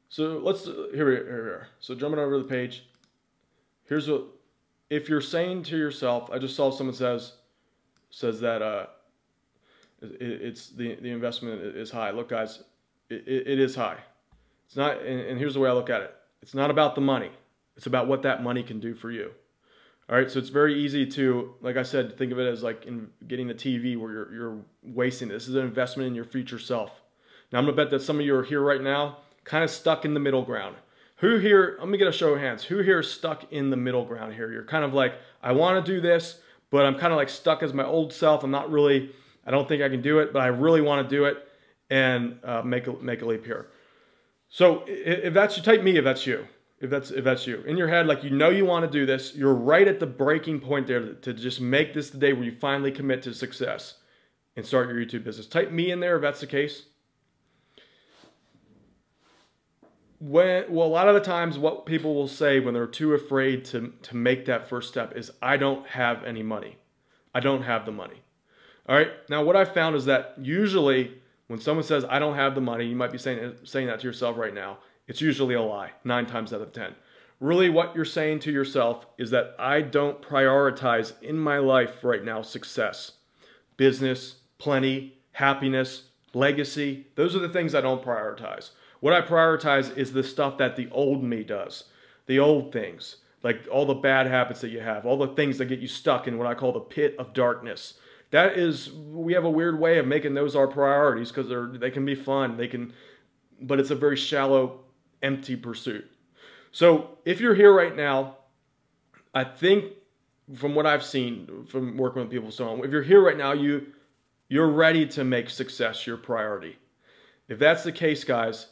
So here we are. So jumping over the page. Here's what, if you're saying to yourself, I just saw someone says that it's the investment is high. Look, guys, it is high. It's not, and here's the way I look at it. It's not about the money. It's about what that money can do for you. All right, so it's very easy to, like I said, think of it as like in getting a TV where you're wasting it. This is an investment in your future self. Now I'm gonna bet that some of you are here right now, kind of stuck in the middle ground. Who here, let me get a show of hands, who here is stuck in the middle ground here? You're kind of like, I want to do this, but I'm kind of like stuck as my old self. I don't think I can do it, but I really want to do it and make a leap here. So if that's you, type me if that's you. If that's you. In your head, like you know you want to do this, you're right at the breaking point there to just make this the day where you finally commit to success and start your YouTube business. Type me in there if that's the case. Well, a lot of the times what people will say when they're too afraid to make that first step is, I don't have any money. I don't have the money. All right. Now, what I found is that usually when someone says, I don't have the money, you might be saying that to yourself right now. It's usually a lie, 9 times out of 10. Really what you're saying to yourself is that I don't prioritize in my life right now success, business, plenty, happiness, legacy. Those are the things I don't prioritize. What I prioritize is the stuff that the old me does, the old things, like all the bad habits that you have, all the things that get you stuck in what I call the pit of darkness. We have a weird way of making those our priorities because they can be fun, but it's a very shallow, empty pursuit. So if you're here right now, I think from what I've seen from working with people, so on, if you're here right now, you're ready to make success your priority. If that's the case, guys,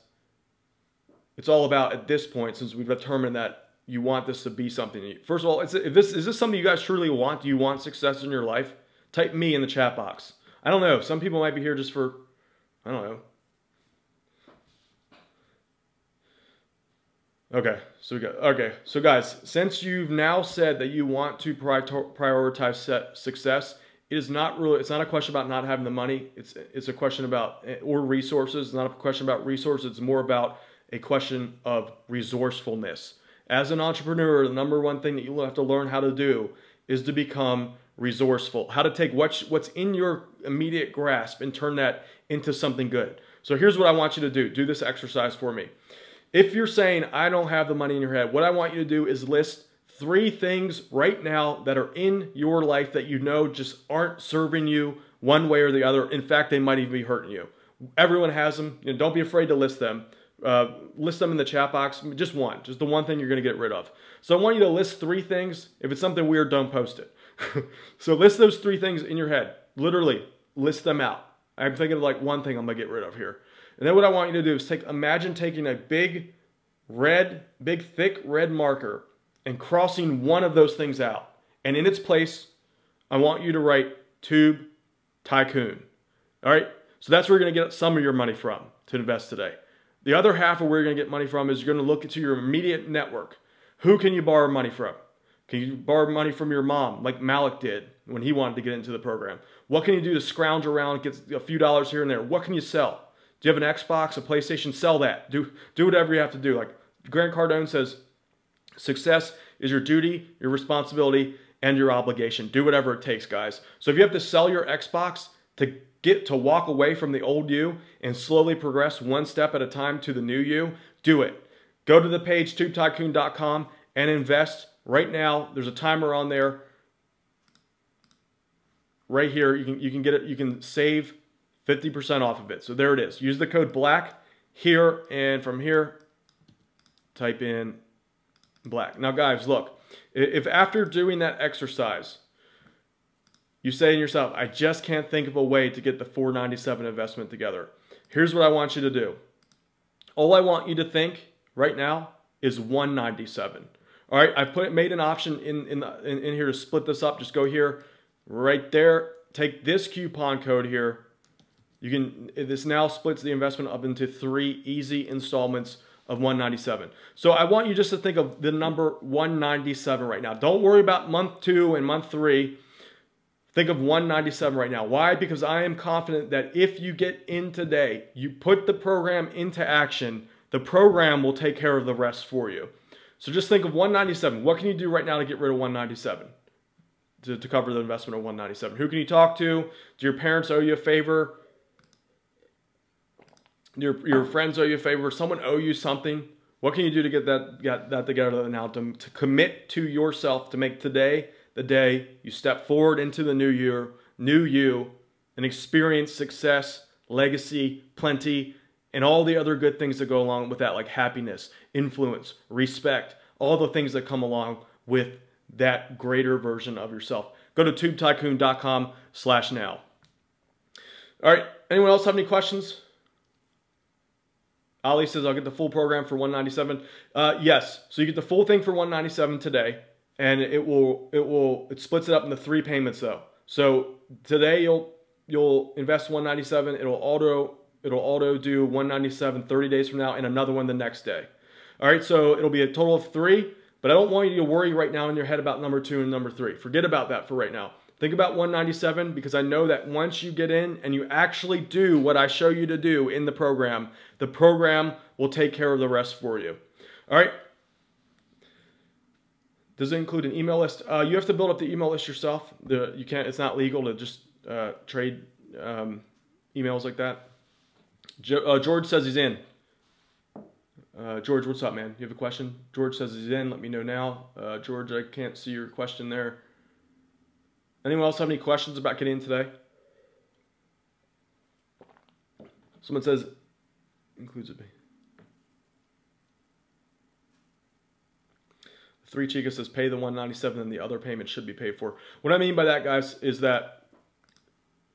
it's all about, at this point, since we've determined that you want this to be something. First of all, is this something you guys truly want? Do you want success in your life? Type me in the chat box. I don't know. Some people might be here just for, I don't know. Okay, so guys, since you've now said that you want to prioritize success, it's not a question about not having the money. It's a question about, or resources. It's not a question about resources. It's more about a question of resourcefulness. As an entrepreneur, the number one thing that you have to learn how to do is to become resourceful. How to take what's in your immediate grasp and turn that into something good. So here's what I want you to do. Do this exercise for me. If you're saying, I don't have the money in your head, what I want you to do is list 3 things right now that are in your life that you know just aren't serving you one way or the other. In fact, they might even be hurting you. Everyone has them. You know, don't be afraid to list them. List them in the chat box. Just the one thing you're going to get rid of. So I want you to list 3 things. If it's something weird, don't post it. So list those 3 things in your head. Literally, list them out. I'm thinking of like one thing I'm going to get rid of here. And then what I want you to do is imagine taking a big thick red marker and crossing one of those things out. And in its place, I want you to write Tube Tycoon. All right? So that's where you're going to get some of your money from to invest today. The other half of where you're going to get money from is you're going to look into your immediate network. Who can you borrow money from? Can you borrow money from your mom, like Malik did when he wanted to get into the program? What can you do to scrounge around, get a few dollars here and there? What can you sell? Do you have an Xbox, a PlayStation? Sell that. Do whatever you have to do. Like Grant Cardone says, success is your duty, your responsibility, and your obligation. Do whatever it takes, guys. So if you have to sell your Xbox to walk away from the old you and slowly progress one step at a time to the new you, do it. Go to the page, tubetycoon.com, and invest right now. There's a timer on there. Right here, you can get it. You can save 50% off of it. So there it is. Use the code BLACK here, and from here, type in BLACK. Now, guys, look. If after doing that exercise, you say to yourself, I just can't think of a way to get the $497 investment together. Here's what I want you to do. All I want you to think right now is $197. All right, I've made an option in here to split this up. Just go here, right there. Take this coupon code here. This now splits the investment up into 3 easy installments of $197. So I want you just to think of the number $197 right now. Don't worry about month 2 and month 3. Think of $197 right now. Why? Because I am confident that if you get in today, you put the program into action, the program will take care of the rest for you. So just think of $197. What can you do right now to get rid of $197? To cover the investment of $197. Who can you talk to? Do your parents owe you a favor? Your friends owe you a favor? Someone owe you something? What can you do to get that together now? To commit to yourself to make today the day you step forward into the new year, new you, and experience success, legacy, plenty, and all the other good things that go along with that, like happiness, influence, respect, all the things that come along with that greater version of yourself. Go to tubetycoon.com/now. All right, anyone else have any questions? Ali says, I'll get the full program for $197. Yes, so you get the full thing for $197 today, and it splits it up into 3 payments though. So today you'll invest $197. It'll auto do $197 30 days from now, and another one the next day. All right, so it'll be a total of 3. But I don't want you to worry right now in your head about number 2 and number 3. Forget about that for right now. Think about $197, because I know that once you get in and you actually do what I show you to do in the program will take care of the rest for you. All right? Does it include an email list? You have to build up the email list yourself. You can't. It's not legal to just trade emails like that. George says he's in. George, what's up, man? You have a question? George says he's in. Let me know now. George, I can't see your question there. Anyone else have any questions about getting in today? Someone says, includes a 3 Chica says pay the $197 and the other payment should be paid for. What I mean by that, guys, is that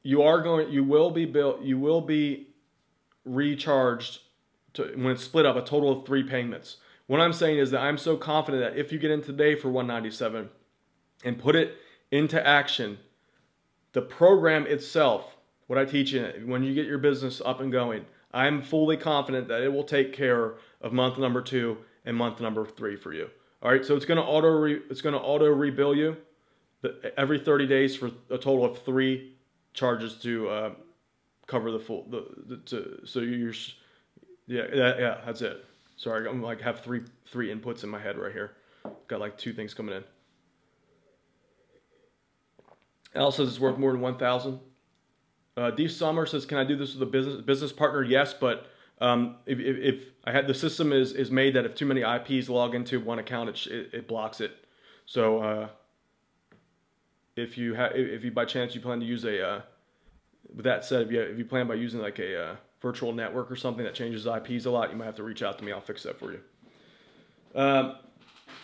you will be recharged when it's split up, a total of 3 payments. What I'm saying is that I'm so confident that if you get in today for $197 and put it into action, the program itself, what I teach you, when you get your business up and going, I'm fully confident that it will take care of month number 2 and month number 3 for you. All right, so it's going to auto rebill you every 30 days for a total of 3 charges to cover the full. Yeah, that's it. Sorry, I'm like have three inputs in my head right here. Got like 2 things coming in. Al says it's worth more than 1,000. D Summer says, can I do this with a business partner? Yes, but if I had the system is made that if too many IPs log into one account, it blocks it. So if you by chance you plan to use a with that said, if you plan by using like a virtual network or something that changes IPs a lot, you might have to reach out to me. I'll fix that for you.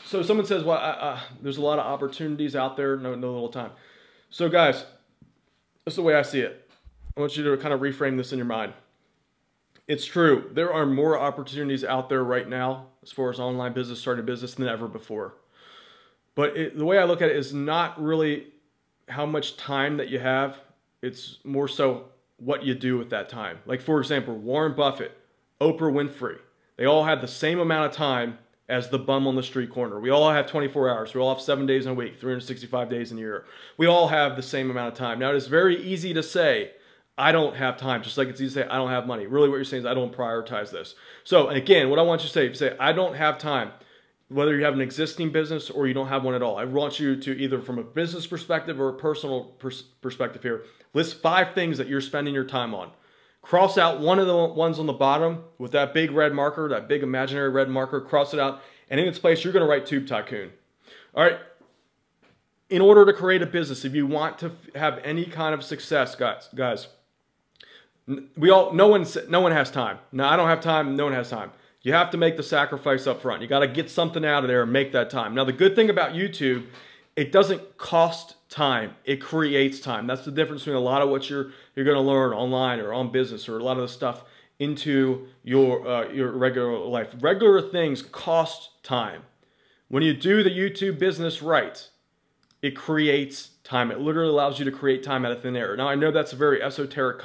So someone says, well, there's a lot of opportunities out there, no little time. So guys, that's the way I see it. I want you to kind of reframe this in your mind. It's true. There are more opportunities out there right now as far as online business, starting a business than ever before. But the way I look at it is not really how much time that you have. It's more so what you do with that time. Like, for example, Warren Buffett, Oprah Winfrey, they all have the same amount of time as the bum on the street corner. We all have 24 hours. We all have 7 days in a week, 365 days in a year. We all have the same amount of time. Now, it is very easy to say, I don't have time, just like it's easy to say, I don't have money. Really what you're saying is, I don't prioritize this. So, again, what I want you to say, if you say, I don't have time, whether you have an existing business or you don't have one at all, I want you to either from a business perspective or a personal perspective here, list 5 things that you're spending your time on. Cross out one of the ones on the bottom with that big red marker, that big imaginary red marker, cross it out, and in its place, you're going to write Tube Tycoon. All right. In order to create a business, if you want to have any kind of success, guys, no one has time. No, I don't have time. No one has time. You have to make the sacrifice up front. You got to get something out of there and make that time. Now, the good thing about YouTube, it doesn't cost time. It creates time. That's the difference between a lot of what you're going to learn online or on business or a lot of the stuff into your regular life. Regular things cost time. When you do the YouTube business right, it creates time. It literally allows you to create time out of thin air. Now, I know that's a very esoteric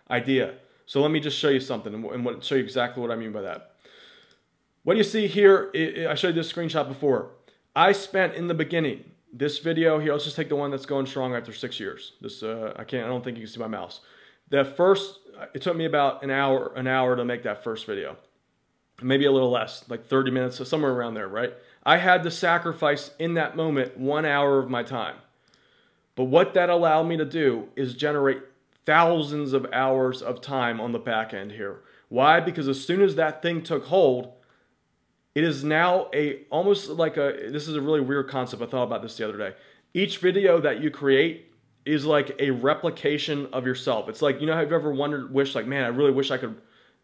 idea. So let me just show you something and show you exactly what I mean by that. What you see here, I showed you this screenshot before. I spent in the beginning, this video here, let's just take the one that's going strong after 6 years. This I don't think you can see my mouse. It took me about an hour to make that first video. Maybe a little less, like 30 minutes, so somewhere around there, right? I had to sacrifice in that moment 1 hour of my time. But what that allowed me to do is generate thousands of hours of time on the back end here. Why? Because as soon as that thing took hold, it is now almost like this is a really weird concept. I thought about this the other day. Each video that you create is like a replication of yourself. It's like, have you ever wished like, man, I really wish I could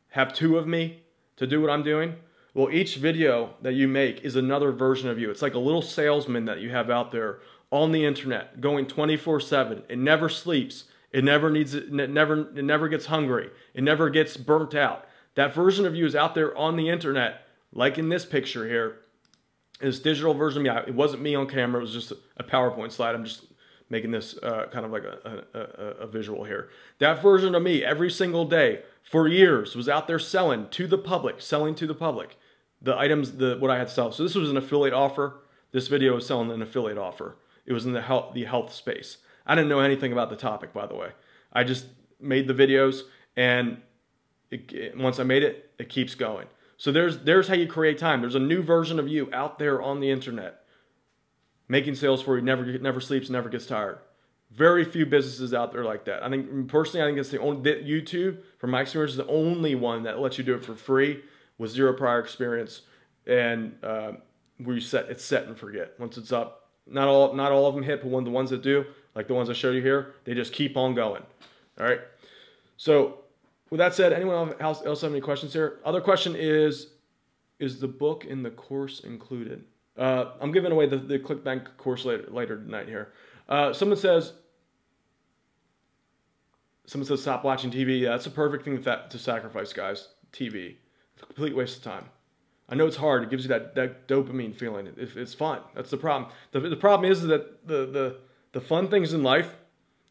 have 2 of me to do what I'm doing? Well, each video that you make is another version of you. It's like a little salesman that you have out there on the internet, going 24/7. It never sleeps. It never gets hungry. It never gets burnt out. That version of you is out there on the internet, like in this picture here. This digital version of me. It wasn't me on camera. It was just a PowerPoint slide. I'm just making this kind of like a visual here. That version of me every single day for years was out there selling to the public, the items, what I had to sell. So this was an affiliate offer. This video was selling an affiliate offer. It was in the health space. I didn't know anything about the topic, by the way. I just made the videos, and once I made it, it keeps going. So there's how you create time. There's a new version of you out there on the internet, making sales for you, never sleeps, never gets tired. Very few businesses out there like that. Personally, I think it's the only, YouTube, from my experience, is the only one that lets you do it for free with zero prior experience, and where it's set and forget. Once it's up, not all of them hit, but the ones that do, like the ones I showed you here, they just keep on going. All right. So with that said, anyone else have any questions here? Other question is, Is the book in the course included? I'm giving away the ClickBank course later tonight here. Someone says, stop watching TV. Yeah, that's a perfect thing to sacrifice, guys. TV. It's a complete waste of time. I know it's hard. It gives you that dopamine feeling. It's fun. That's the problem. The problem is that the fun things in life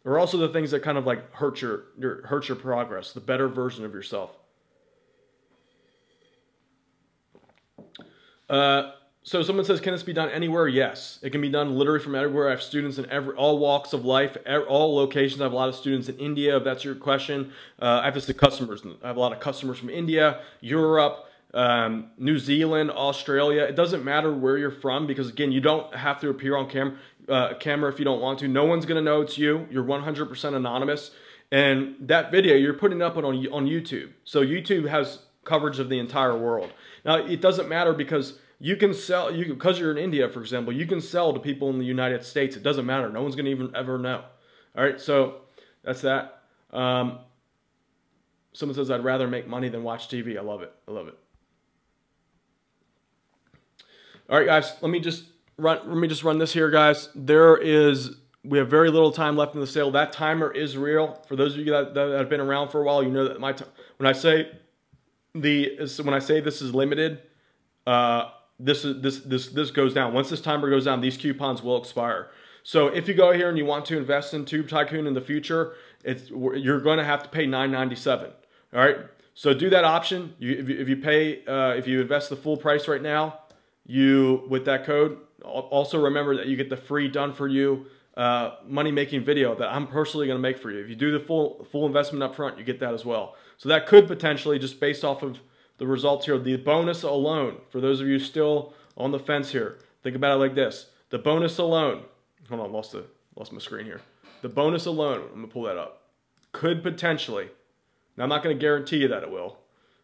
are also the things that kind of like hurt your progress, the better version of yourself. So someone says, can this be done anywhere? Yes, it can be done literally from everywhere. I have students in all walks of life, all locations. I have a lot of students in India, if that's your question. I have customers. I have a lot of customers from India, Europe, New Zealand, Australia. It doesn't matter where you're from because, again, you don't have to appear on camera if you don't want to. No one's going to know it's you. You're 100% anonymous. And that video, you're putting up on YouTube. So YouTube has coverage of the entire world. Now, it doesn't matter because you can sell, because you're in India, for example, you can sell to people in the United States. It doesn't matter. No one's going to even ever know. All right, so that's that. Someone says, I'd rather make money than watch TV. I love it. I love it. All right, guys, let me just run this here, guys. We have very little time left in the sale. That timer is real. For those of you that have been around for a while, you know that when I say this is limited, this goes down. Once this timer goes down, these coupons will expire. So if you go here and you want to invest in Tube Tycoon in the future, you're going to have to pay $9.97. All right. So do that option. If you invest the full price right now, with that code. Also remember that you get the free done for you money making video that I'm personally going to make for you. If you do the full investment up front, you get that as well. So that could potentially, just based off of the results here, the bonus alone, for those of you still on the fence here, think about it like this. The bonus alone, hold on, lost my screen here. The bonus alone, I'm going to pull that up, could potentially, now I'm not going to guarantee you that it will.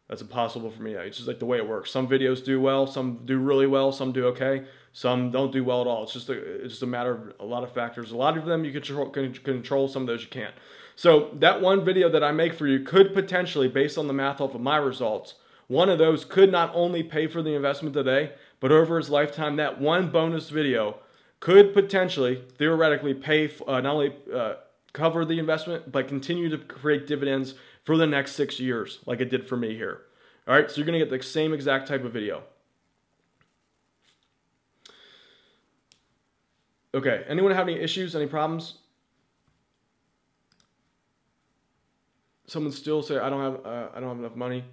That's impossible for me. It's just like the way it works. Some videos do well, some do really well, some do okay, some don't do well at all. It's just a matter of a lot of factors. A lot of them you can control, some of those you can't. So that one video that I make for you could potentially, based on the math off of my results, one of those could not only pay for the investment today, but over its lifetime, that one bonus video could potentially, theoretically, pay not only cover the investment, but continue to create dividends for the next 6 years, like it did for me here. All right, so you're going to get the same exact type of video. Okay, anyone have any issues, any problems? Someone still say, I don't have enough money.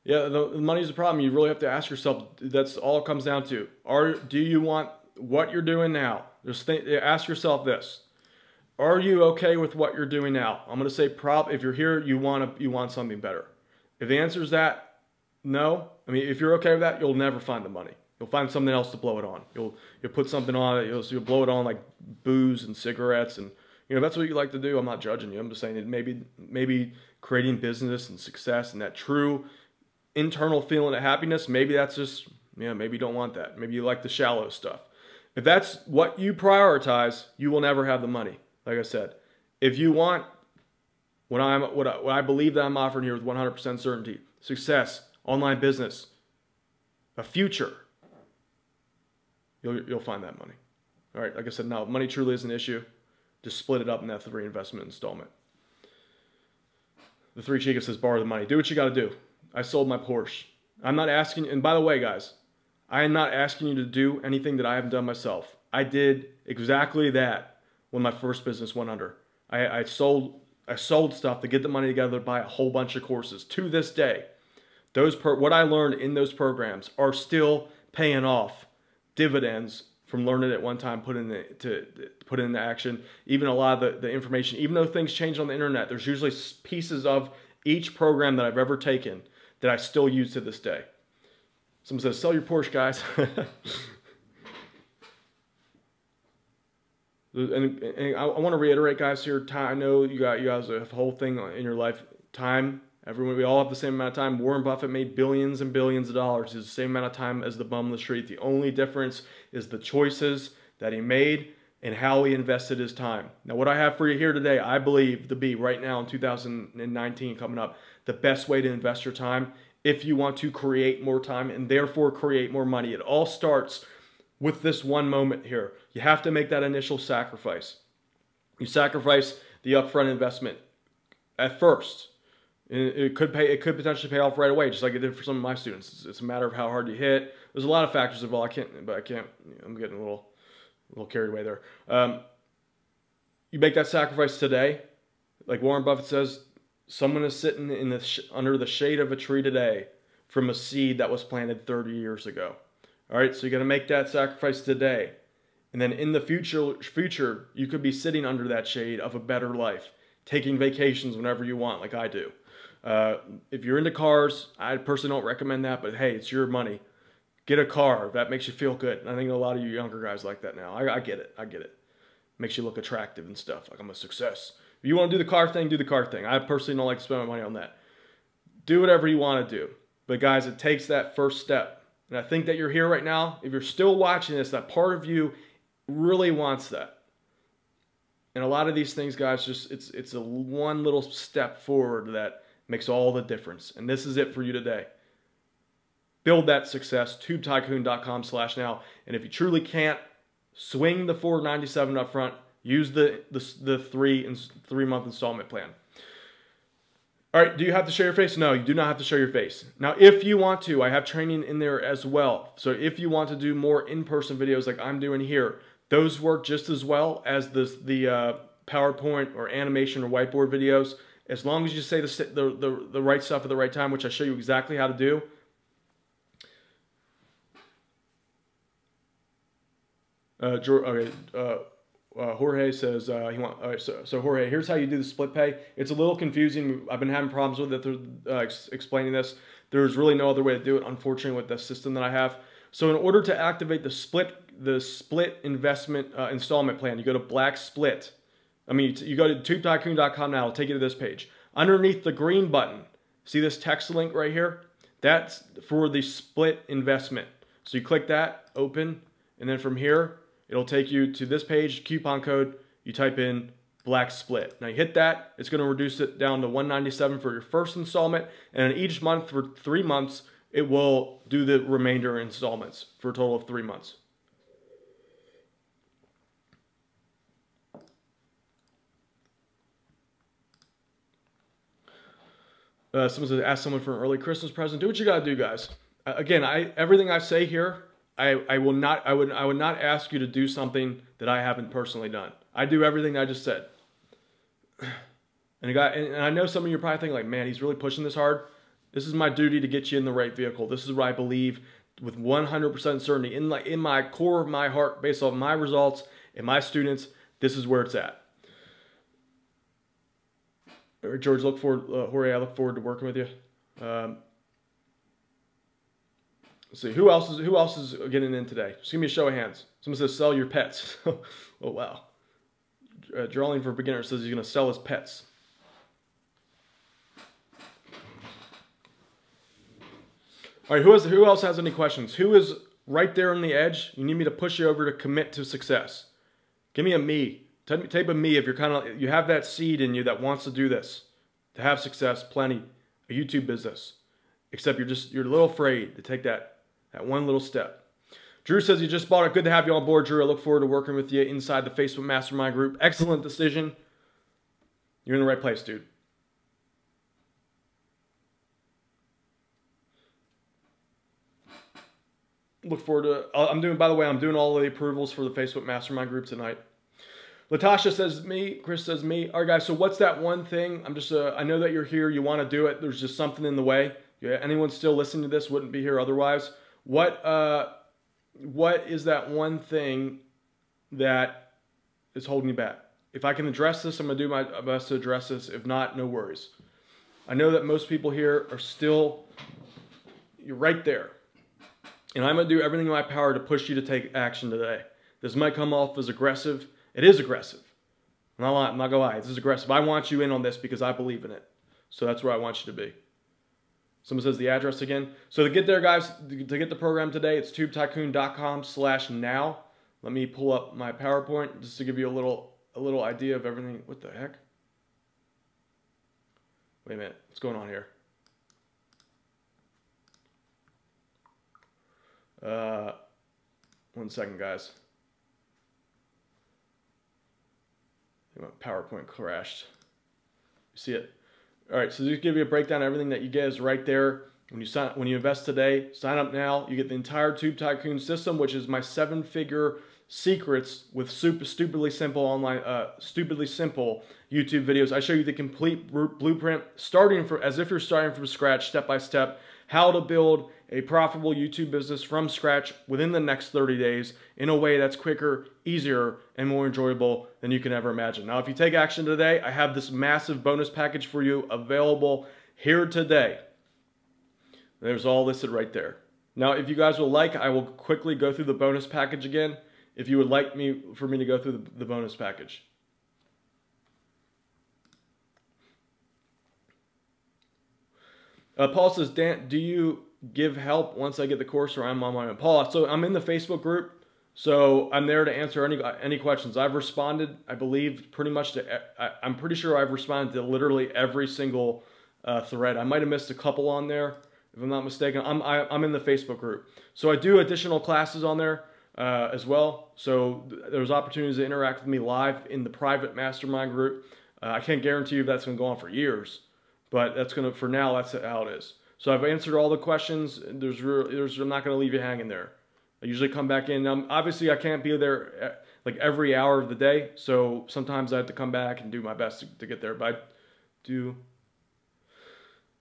Yeah, the money is a problem. You really have to ask yourself, that's all it comes down to. Do you want what you're doing now? Just ask yourself this. Are you okay with what you're doing now? I'm going to say if you're here, you want something better. If the answer is that, no. I mean, if you're okay with that, you'll never find the money. You'll find something else to blow it on. You'll put something on it. You'll blow it on like booze and cigarettes, and that's what you like to do. I'm not judging you. I'm just saying that maybe creating business and success and that true internal feeling of happiness, maybe that's just, maybe you don't want that. Maybe you like the shallow stuff. If that's what you prioritize, you will never have the money. Like I said, if you want what I believe that I'm offering here with 100% certainty, success, online business, a future, you'll find that money. All right, like I said, no, money truly is an issue. Just split it up in that reinvestment installment. The Three Chicas says, borrow the money. Do what you got to do. I sold my Porsche. I'm not asking, and by the way, guys, I am not asking you to do anything that I haven't done myself. I did exactly that when my first business went under. I sold stuff to get the money together to buy a whole bunch of courses. To this day, what I learned in those programs are still paying off dividends from learning it one time, put it into action. Even a lot of the information, even though things change on the internet, there's usually pieces of each program that I've ever taken that I still use to this day. Someone says, sell your Porsche, guys. And I want to reiterate, guys, here, time, I know you guys have a whole thing in your life. Time, we all have the same amount of time. Warren Buffett made billions and billions of dollars. It's the same amount of time as the bum on the street. The only difference is the choices that he made and how he invested his time. Now, what I have for you here today, I believe to be right now in 2019 coming up, the best way to invest your time if you want to create more time and therefore create more money. It all starts with this one moment here. You have to make that initial sacrifice. You sacrifice the upfront investment at first. It could potentially pay off right away, just like it did for some of my students. It's a matter of how hard you hit. There's a lot of factors involved. I'm getting a little carried away there. You make that sacrifice today. Like Warren Buffett says, someone is sitting in under the shade of a tree today from a seed that was planted 30 years ago. All right, so you got to make that sacrifice today. And then in the future, you could be sitting under that shade of a better life, taking vacations whenever you want, like I do. If you're into cars, I personally don't recommend that, but hey, it's your money. Get a car. That makes you feel good. And I think a lot of you younger guys like that now. I get it. I get it. Makes you look attractive and stuff. Like I'm a success. If you want to do the car thing, do the car thing. I personally don't like to spend my money on that. Do whatever you want to do. But guys, it takes that first step. And I think that you're here right now. If you're still watching this, that part of you really wants that. And a lot of these things, guys, just it's a one little step forward that makes all the difference. And this is it for you today. Build that success. TubeTycoon.com/now. And if you truly can't, swing the $497 up front. Use the 3-month installment plan. All right, do you have to show your face? No, you do not have to show your face. Now, if you want to, I have training in there as well. So if you want to do more in-person videos like I'm doing here, those work just as well as the PowerPoint or animation or whiteboard videos. As long as you say the right stuff at the right time, which I show you exactly how to do. Jorge says he wants. All right, so Jorge, here's how you do the split pay. It's a little confusing. I've been having problems with it explaining this. There's really no other way to do it, unfortunately, with the system that I have. So in order to activate the split investment installment plan, you go to Black Split. You go to TubeTycoon.com now. It'll take you to this page. Underneath the green button, see this text link right here? That's for the split investment. So you click that, open, and then from here, it'll take you to this page, coupon code. You type in Black Split. Now you hit that, it's going to reduce it down to $197 for your first installment, and each month for 3 months, it will do the remainder installments for a total of 3 months. Someone says, ask someone for an early Christmas present. Do what you gotta do, guys. Again, everything I say here, I would not ask you to do something that I haven't personally done. I do everything I just said. And I know some of you are probably thinking like, man, he's really pushing this hard. This is my duty to get you in the right vehicle. This is what I believe with 100% certainty in my core of my heart, based on my results and my students. This is where it's at. George, Jorge, I look forward to working with you. Let's see, who else is getting in today? Just give me a show of hands. Someone says sell your pets. Oh wow. Drawing for Beginners says he's going to sell his pets. All right, who else has any questions? Who is right there on the edge? You need me to push you over to commit to success. Give me a me. Type a me if you have that seed in you that wants to do this, to have success, plenty, a YouTube business. Except you're a little afraid to take that one little step. Drew says you just bought it. Good to have you on board, Drew. I look forward to working with you inside the Facebook Mastermind group. Excellent decision. You're in the right place, dude. Look forward to. By the way, I'm doing all of the approvals for the Facebook Mastermind group tonight. Latasha says me. Chris says me. All right, guys. So what's that one thing? I know that you're here. You want to do it. There's just something in the way. Yeah, anyone still listening to this wouldn't be here otherwise. What is that one thing that is holding you back? If I can address this, I'm going to do my best to address this. If not, no worries. I know that most people here are still, you're right there. And I'm going to do everything in my power to push you to take action today. This might come off as aggressive. It is aggressive. I'm not going to lie. This is aggressive. I want you in on this because I believe in it. So that's where I want you to be. Someone says the address again. So to get there, guys, to get the program today, it's tubetycoon.com/now. Let me pull up my PowerPoint just to give you a little idea of everything. What the heck? Wait a minute. What's going on here? 1 second, guys. My PowerPoint crashed. You see it? All right, so just give you a breakdown. Everything that you get is right there. When you invest today, sign up now. You get the entire Tube Tycoon system, which is my 7-figure secrets with stupidly simple YouTube videos. I show you the complete blueprint, as if you're starting from scratch, step by step, how to build a profitable YouTube business from scratch within the next 30 days in a way that's quicker, easier, and more enjoyable than you can ever imagine. Now, if you take action today, I have this massive bonus package for you available here today. There's all listed right there. Now, if you guys will like, I will quickly go through the bonus package again, if you would like for me to go through the bonus package. Paul says, Dan, do you give help once I get the course, or I'm on my own? Paul, so I'm in the Facebook group, so I'm there to answer any questions. I've responded, I believe, pretty much to, I'm pretty sure I've responded to literally every single thread. I might have missed a couple on there, if I'm not mistaken. I'm in the Facebook group. So I do additional classes on there as well. So there's opportunities to interact with me live in the private mastermind group. I can't guarantee you that's going to go on for years, but for now, that's how it is. So I've answered all the questions. I'm not going to leave you hanging there. I usually come back in. Obviously, I can't be there like every hour of the day, so sometimes I have to come back and do my best to get there. But I do.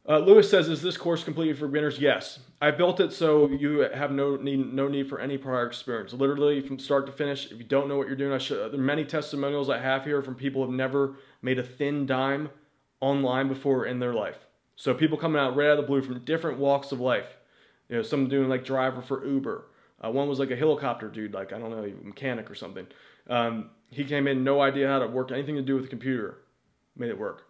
Lewis says, is this course completely for beginners? Yes. I built it so you have no need for any prior experience. Literally from start to finish. If you don't know what you're doing, there are many testimonials I have here from people who have never made a thin dime online before in their life. So people coming out right out of the blue from different walks of life. You know, some doing like driver for Uber. One was like a helicopter dude, like, I don't know, a mechanic or something. He came in, no idea how to work anything to do with the computer. Made it work.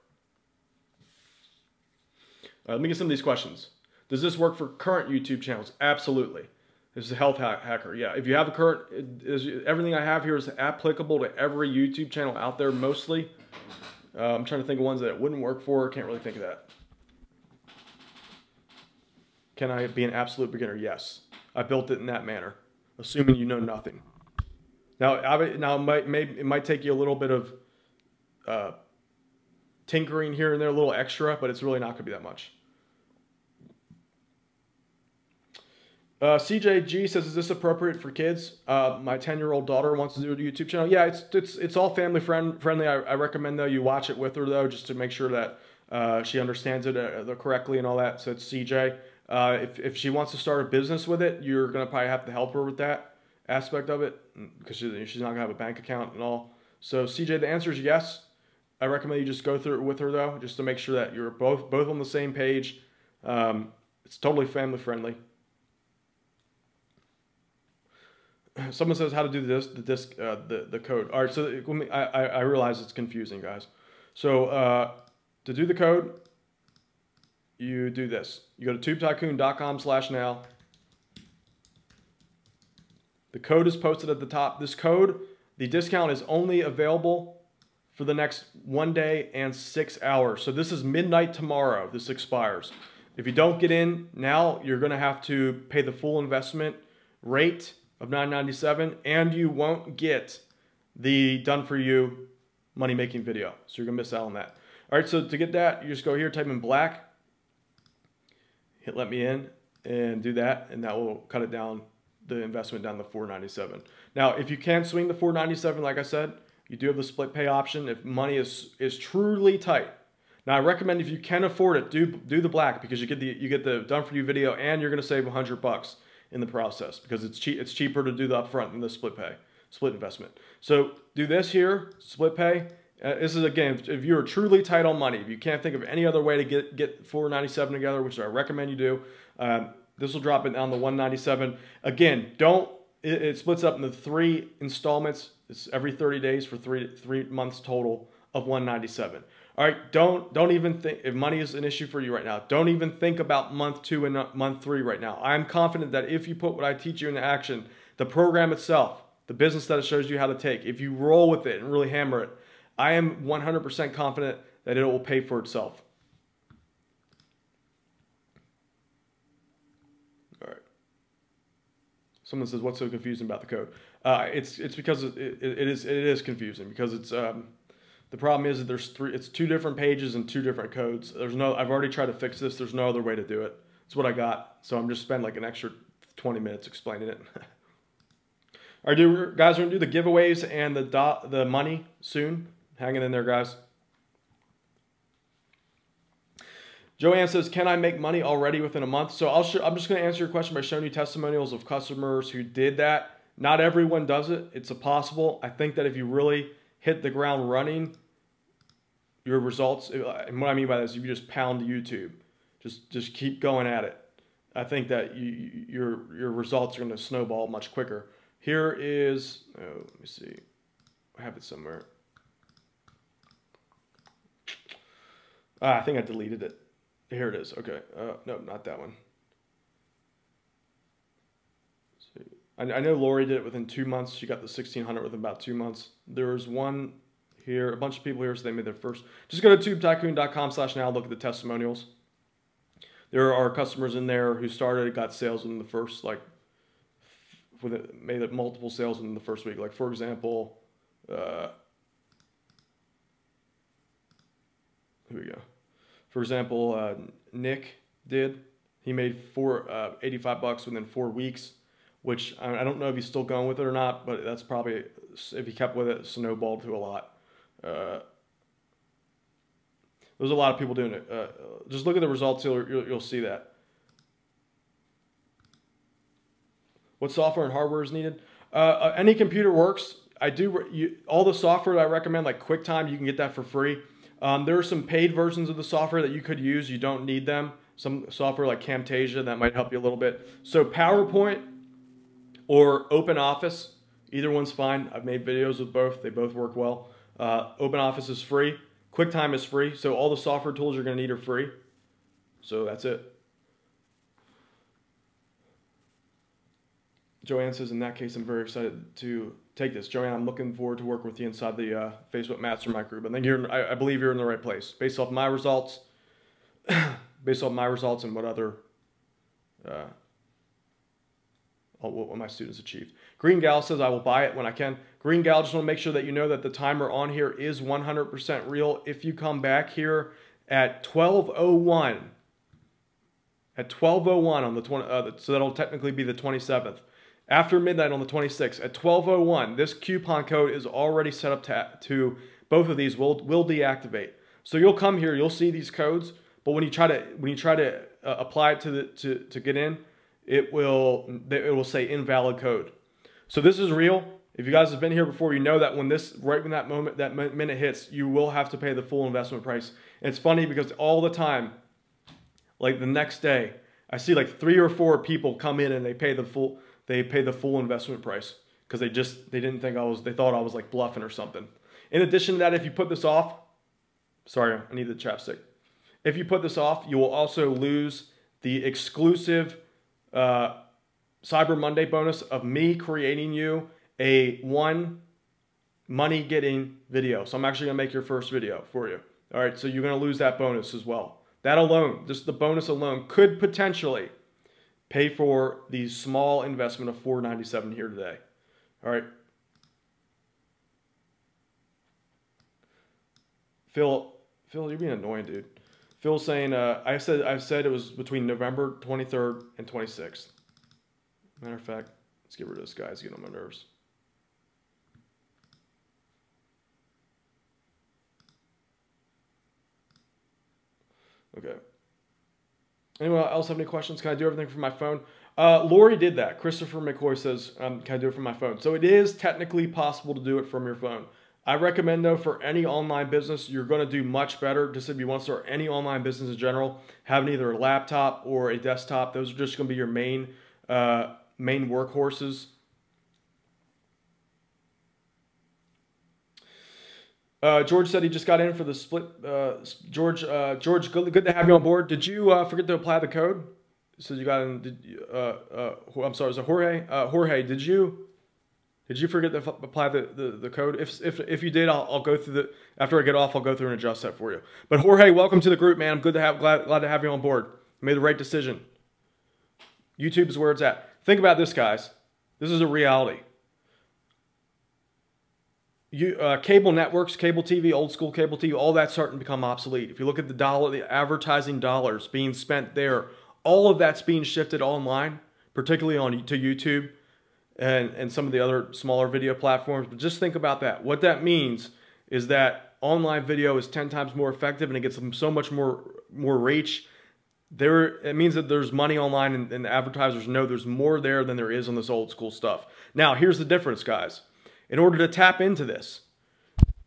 Let me get some of these questions. Does this work for current YouTube channels? Absolutely. This is a health hacker. Yeah, if you have a current, everything I have here is applicable to every YouTube channel out there mostly. I'm trying to think of ones that it wouldn't work for. Can't really think of that. Can I be an absolute beginner? Yes. I built it in that manner, assuming you know nothing. Now it might take you a little bit of tinkering here and there, a little extra, but it's really not going to be that much. CJG says, is this appropriate for kids? My 10-year-old daughter wants to do a YouTube channel. Yeah, it's all family friendly. I recommend, though, you watch it with her, though, just to make sure that she understands it correctly and all that. So it's CJ. If she wants to start a business with it, you're going to probably have to help her with that aspect of it, because she's not going to have a bank account and all. So CJ, the answer is yes. I recommend you just go through it with her, though, just to make sure that you're both on the same page. It's totally family friendly. Someone says how to do the code. All right, so I realize it's confusing, guys. So to do the code, you do this. You go to tubetycoon.com/now. The code is posted at the top. This code, the discount is only available for the next 1 day and 6 hours. So this is midnight tomorrow. This expires. If you don't get in now, you're going to have to pay the full investment rate of $9.97, and you won't get the done-for-you money-making video. So you're going to miss out on that. All right, so to get that, you just go here, type in black, hit let me in, and do that, and that will cut it down, the investment down to $4.97. Now, if you can swing the $4.97, like I said, you do have the split pay option if money is truly tight. Now, I recommend if you can afford it, do the black, because you get the done-for-you video, and you're going to save $100 in the process, because it's cheaper to do the upfront than the split investment. So do this here, split pay. This is, again, if you're truly tight on money, if you can't think of any other way to get $4.97 together, which I recommend you do, this will drop it down to $1.97. Again, it splits up into 3 installments. It's every 30 days for three months total of $1.97. All right, don't even think, if money is an issue for you right now, don't even think about month 2 and month 3 right now. I'm confident that if you put what I teach you into action, the program itself, the business that it shows you how to take, if you roll with it and really hammer it, I am 100% confident that it will pay for itself. All right. Someone says, what's so confusing about the code? It's because it is confusing because it's the problem is that it's 2 different pages and 2 different codes. I've already tried to fix this. There's no other way to do it. It's what I got. So I'm just spending like an extra 20 minutes explaining it. All right, guys, we're gonna do the giveaways and the money soon. Hanging in there, guys. Joanne says, can I make money already within a month? So I'm just going to answer your question by showing you testimonials of customers who did that. Not everyone does it. It's possible. I think that if you really hit the ground running, your results, and what I mean by this, if you just pound YouTube, just keep going at it. I think that your results are going to snowball much quicker. Here is, let me see. I have it somewhere. I think I deleted it. Here it is. Okay. No, not that one. I know Lori did it within 2 months. She got the 1,600 within about 2 months. There's one here, a bunch of people here, so they made their first. Just go to tubetycoon.com/now, look at the testimonials. There are customers in there who got sales in the first, like, made multiple sales in the first week. Like, for example, here we go. For example, Nick did. He made $85 within 4 weeks, which I don't know if he's still going with it or not, but that's probably, if he kept with it, snowballed to a lot. There's a lot of people doing it. Just look at the results, you'll see that. What software and hardware is needed? Any computer works. All the software that I recommend, like QuickTime, you can get that for free. There are some paid versions of the software that you could use. You don't need them. Some software like Camtasia, that might help you a little bit. So PowerPoint or OpenOffice, either one's fine. I've made videos with both. They both work well. OpenOffice is free. QuickTime is free. So all the software tools you're going to need are free. So that's it. Joanne says, in that case, I'm very excited to take this. Joanne, I'm looking forward to working with you inside the Facebook Mastermind group. I think I believe you're in the right place. Based off my results, and what other, what my students achieved. Green Gal says, I will buy it when I can. Green Gal, just want to make sure that you know that the timer on here is 100% real. If you come back here at 12:01, on the 20, so that'll technically be the 27th. After midnight on the 26th, at 12:01, this coupon code is already set up to both of these will deactivate. So you'll come here, you'll see these codes, but when you try to apply it to get in, it will say invalid code. So this is real. If you guys have been here before, you know that when that minute hits, you will have to pay the full investment price. And it's funny because all the time, like the next day, I see like 3 or 4 people come in and they pay the full investment price because they thought I was like bluffing or something. In addition to that, if you put this off, sorry, I need the chapstick. If you put this off, you will also lose the exclusive Cyber Monday bonus of me creating you a 1 money getting video. So I'm actually gonna make your first video for you. All right, so you're gonna lose that bonus as well. That alone, just the bonus alone, could potentially pay for the small investment of $4.97 here today. All right. Phil, you're being annoying, dude. Phil's saying, I've said it was between November 23rd and 26th. Matter of fact, let's get rid of this guy. He's getting on my nerves. Okay. Anyone else have any questions? Can I do everything from my phone? Lori did that. Christopher McCoy says, can I do it from my phone? So it is technically possible to do it from your phone. I recommend, though, for any online business, you're going to do much better. Just if you want to start any online business in general, having either a laptop or a desktop, those are just going to be your main workhorses. George said he just got in for the split. George, good to have you on board. Did you forget to apply the code? So you got in. I'm sorry, was it Jorge? Jorge, did you forget to apply the code? If you did, I'll go through after I get off, I'll go through and adjust that for you. But Jorge, welcome to the group, man. I'm glad to have you on board. You made the right decision. YouTube is where it's at. Think about this, guys. This is a reality. Cable networks, cable TV, old school cable TV, all that's starting to become obsolete. If you look at the advertising dollars being spent there, all of that's being shifted online, particularly to YouTube and some of the other smaller video platforms. But just think about that. What that means is that online video is 10 times more effective and it gets them so much more reach. It means that there's money online and advertisers know there's more there than there is on this old school stuff. Now, here's the difference, guys. In order to tap into this,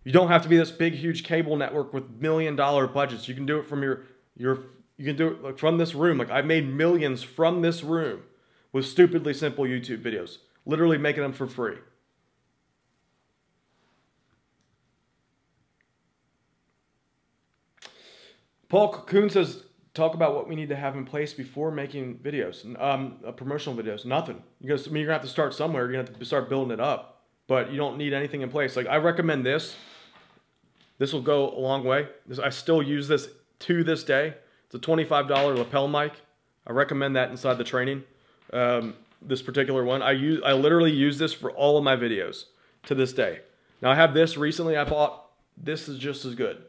you don't have to be this big, huge cable network with $1 million budgets. You can do it from you can do it like from this room. Like I've made millions from this room with stupidly simple YouTube videos, literally making them for free. Paul Cocoon says, talk about what we need to have in place before making videos, promotional videos. Nothing. You're gonna have to start somewhere. You're gonna have to start building it up. But you don't need anything in place. Like I recommend this. This will go a long way. I still use this to this day. It's a $25 lapel mic. I recommend that inside the training. This particular one. I literally use this for all of my videos to this day. Now I have this recently. I bought. This is just as good.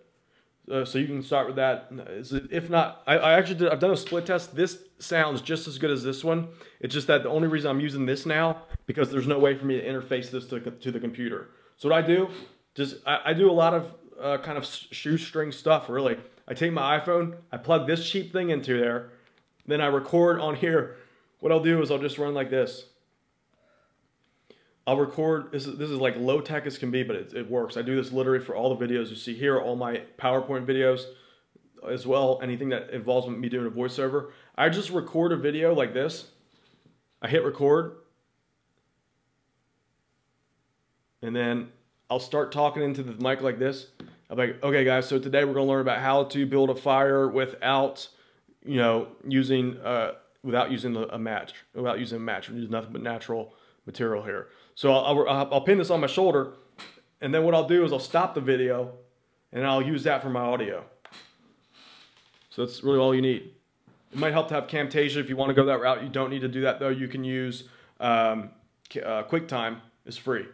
So you can start with that. If not, I've done a split test. This sounds just as good as this one. It's just that the only reason I'm using this now because there's no way for me to interface this to the computer. So what I do, I do a lot of kind of shoestring stuff, really. I take my iPhone, I plug this cheap thing into there, then I record on here. What I'll do is I'll just run like this. I'll record, this is like low tech as can be, but it works. I do this literally for all the videos you see here, all my PowerPoint videos as well, anything that involves me doing a voiceover. I just record a video like this. I hit record. And then I'll start talking into the mic like this. I'm like, okay guys, so today we're gonna learn about how to build a fire without, using a match. We're using nothing but natural material here. So I'll pin this on my shoulder, and then what I'll do is I'll stop the video, and I'll use that for my audio. So that's really all you need. It might help to have Camtasia if you want to go that route. You don't need to do that though. You can use QuickTime. It's free.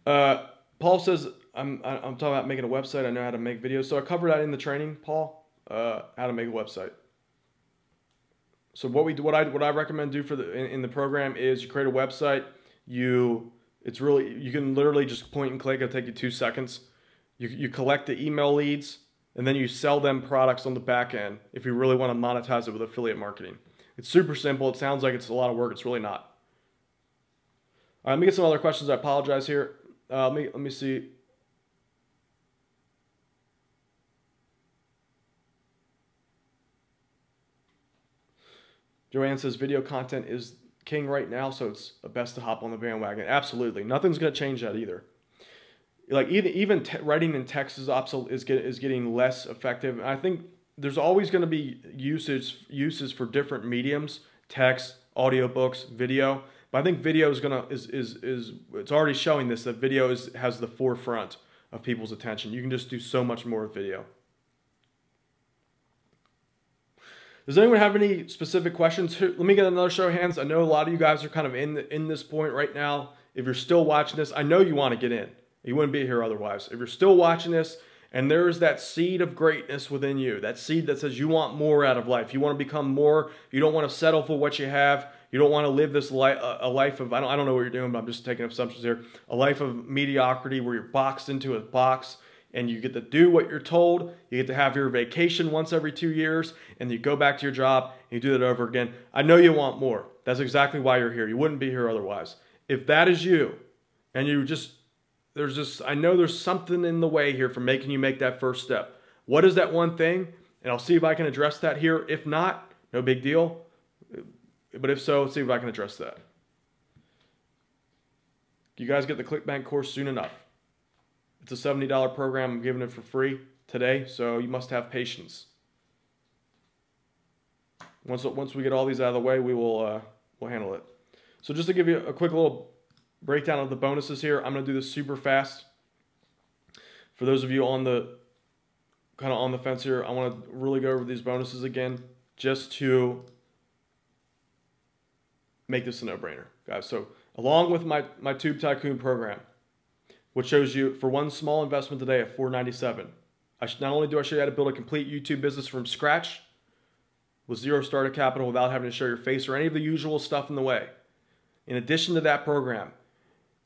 Paul says I'm talking about making a website. I know how to make videos. So I covered that in the training, Paul. How to make a website. So what I recommend do in the program is you create a website. You can literally just point and click. It'll take you 2 seconds. You collect the email leads and then you sell them products on the back end if you really want to monetize it with affiliate marketing. It's super simple. It sounds like it's a lot of work. It's really not. All right, let me get some other questions. I apologize here. Let me see. Joanne says video content is king right now, so it's best to hop on the bandwagon. Absolutely, nothing's going to change that either. Like even writing in text is getting less effective. And I think there's always going to be uses for different mediums: text, audiobooks, video. But I think video is it's already showing this, that video has the forefront of people's attention. You can just do so much more with video. Does anyone have any specific questions? Let me get another show of hands. I know a lot of you guys are kind of in this point right now. If you're still watching this, I know you want to get in. You wouldn't be here otherwise. If you're still watching this and there's that seed of greatness within you, that seed that says you want more out of life, you want to become more, you don't want to settle for what you have, you don't want to live this a life of, I don't know what you're doing, but I'm just taking assumptions here, a life of mediocrity where you're boxed into a box and you get to do what you're told, you get to have your vacation once every 2 years, and you go back to your job and you do that over again. I know you want more. That's exactly why you're here. You wouldn't be here otherwise. If that is you, and I know there's something in the way here for making you make that first step. What is that one thing? And I'll see if I can address that here. If not, no big deal. But if so, let's see if I can address that. You guys get the ClickBank course soon enough. It's a $70 program. I'm giving it for free today, so you must have patience. Once we get all these out of the way, we'll handle it. So just to give you a quick little breakdown of the bonuses here, I'm going to do this super fast. For those of you on the kind of on the fence here, I want to really go over these bonuses again, just to make this a no-brainer, guys. So along with my Tube Tycoon program, which shows you for one small investment today at $4.97, not only do I show you how to build a complete YouTube business from scratch with zero startup capital without having to show your face or any of the usual stuff in the way. In addition to that program,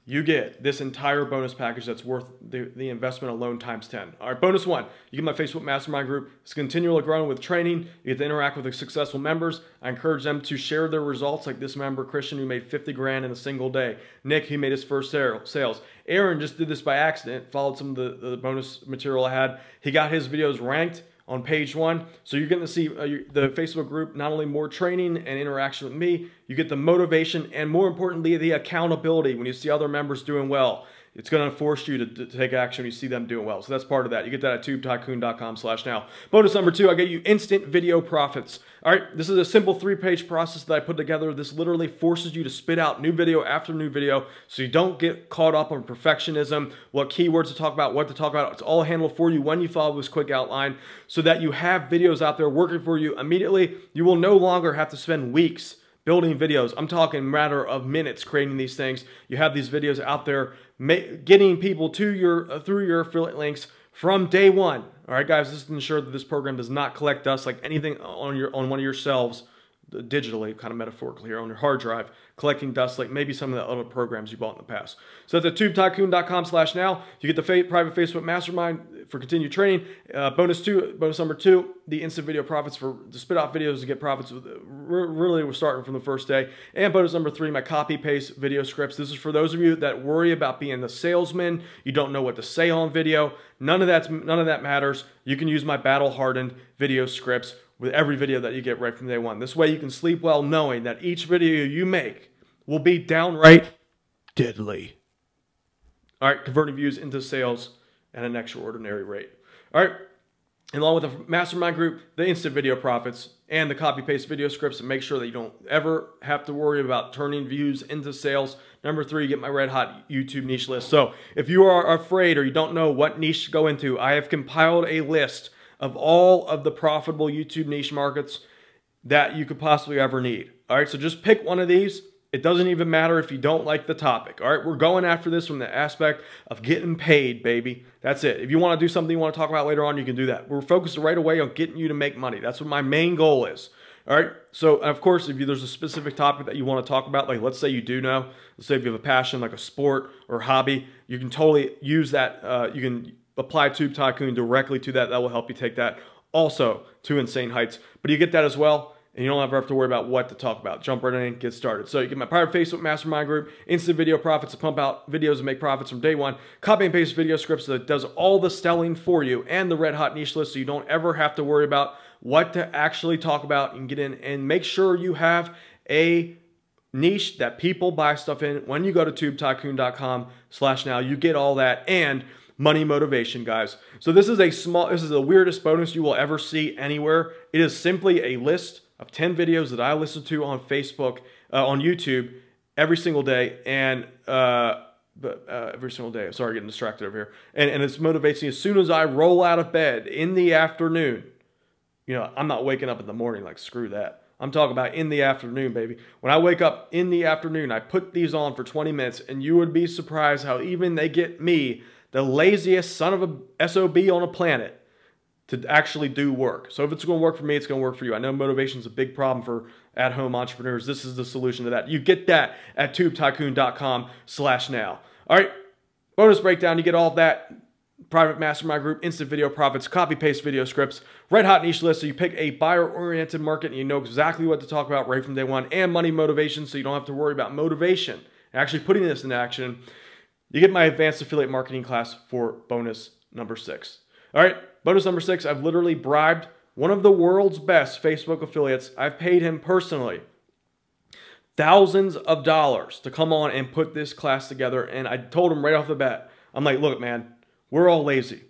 you get this entire bonus package that's worth the investment alone times 10. All right, bonus one, you get my Facebook Mastermind group. It's continually growing with training. You get to interact with the successful members. I encourage them to share their results, like this member, Christian, who made 50 grand in a single day. Nick, he made his first sales. Aaron just did this by accident, followed some of the bonus material I had. He got his videos ranked on page 1. So you're getting to see the Facebook group, not only more training and interaction with me, you get the motivation and more importantly, the accountability. When you see other members doing well, it's going to force you to take action when you see them doing well. So that's part of that. You get that at tubetycoon.com/now. Bonus number 2, I get you instant video profits. All right, this is a simple 3-page process that I put together. This literally forces you to spit out new video after new video so you don't get caught up on perfectionism, what keywords to talk about, what to talk about. It's all handled for you when you follow this quick outline so that you have videos out there working for you immediately. You will no longer have to spend weeks building videos. I'm talking a matter of minutes creating these things. You have these videos out there getting people to your through your affiliate links from day one. All right, guys, this is to ensure that this program does not collect dust like anything on one of your shelves digitally, kind of metaphorically here, on your hard drive, collecting dust like maybe some of the other programs you bought in the past. So that's at tubetycoon.com/now. You get the private Facebook Mastermind for continued training. Bonus number 2, the instant video profits for the spit out videos to get profits. Really, we're starting from the first day. And bonus number 3, my copy paste video scripts. This is for those of you that worry about being the salesman. You don't know what to say on video. None of that matters. You can use my battle hardened video scripts with every video that you get right from day one. This way you can sleep well knowing that each video you make will be downright deadly. All right, converting views into sales at an extraordinary rate. All right, and along with the mastermind group, the instant video profits, and the copy-paste video scripts to make sure that you don't ever have to worry about turning views into sales. Number 3, you get my red hot YouTube niche list. So if you are afraid or you don't know what niche to go into, I have compiled a list of all of the profitable YouTube niche markets that you could possibly ever need. All right, so just pick one of these. It doesn't even matter if you don't like the topic. All right, we're going after this from the aspect of getting paid, baby. That's it. If you want to do something you want to talk about later on, you can do that. We're focused right away on getting you to make money. That's what my main goal is. All right, so of course, if there's a specific topic that you want to talk about, like let's say you do know, let's say if you have a passion like a sport or hobby, you can totally use that. You can apply Tube Tycoon directly to that. That will help you take that also to insane heights. But you get that as well, and you don't ever have to worry about what to talk about. Jump right in, get started. So you get my private Facebook Mastermind group, instant video profits to pump out videos and make profits from day one, copy and paste video scripts that does all the selling for you, and the red hot niche list so you don't ever have to worry about what to actually talk about and get in. And make sure you have a niche that people buy stuff in. When you go to tubetycoon.com/now, you get all that and money motivation, guys. So this is the weirdest bonus you will ever see anywhere. It is simply a list of 10 videos that I listen to on Facebook, on YouTube every single day, and every single day. Sorry, getting distracted over here. And it's motivates me as soon as I roll out of bed in the afternoon. You know, I'm not waking up in the morning, like screw that. I'm talking about in the afternoon, baby. When I wake up in the afternoon, I put these on for 20 minutes, and you would be surprised how even they get me, the laziest son of a SOB on a planet, to actually do work. So if it's going to work for me, it's going to work for you. I know motivation is a big problem for at-home entrepreneurs. This is the solution to that. You get that at tubetycoon.com/now. All right, bonus breakdown. You get all of that. Private mastermind group, instant video profits, copy-paste video scripts, red hot niche list so you pick a buyer-oriented market and you know exactly what to talk about right from day one, and money motivation so you don't have to worry about motivation and actually putting this into action. You get my advanced affiliate marketing class for bonus number 6. All right, bonus number 6, I've literally bribed one of the world's best Facebook affiliates. I've paid him personally thousands of dollars to come on and put this class together, and I told him right off the bat, I'm like, look, man, we're all lazy.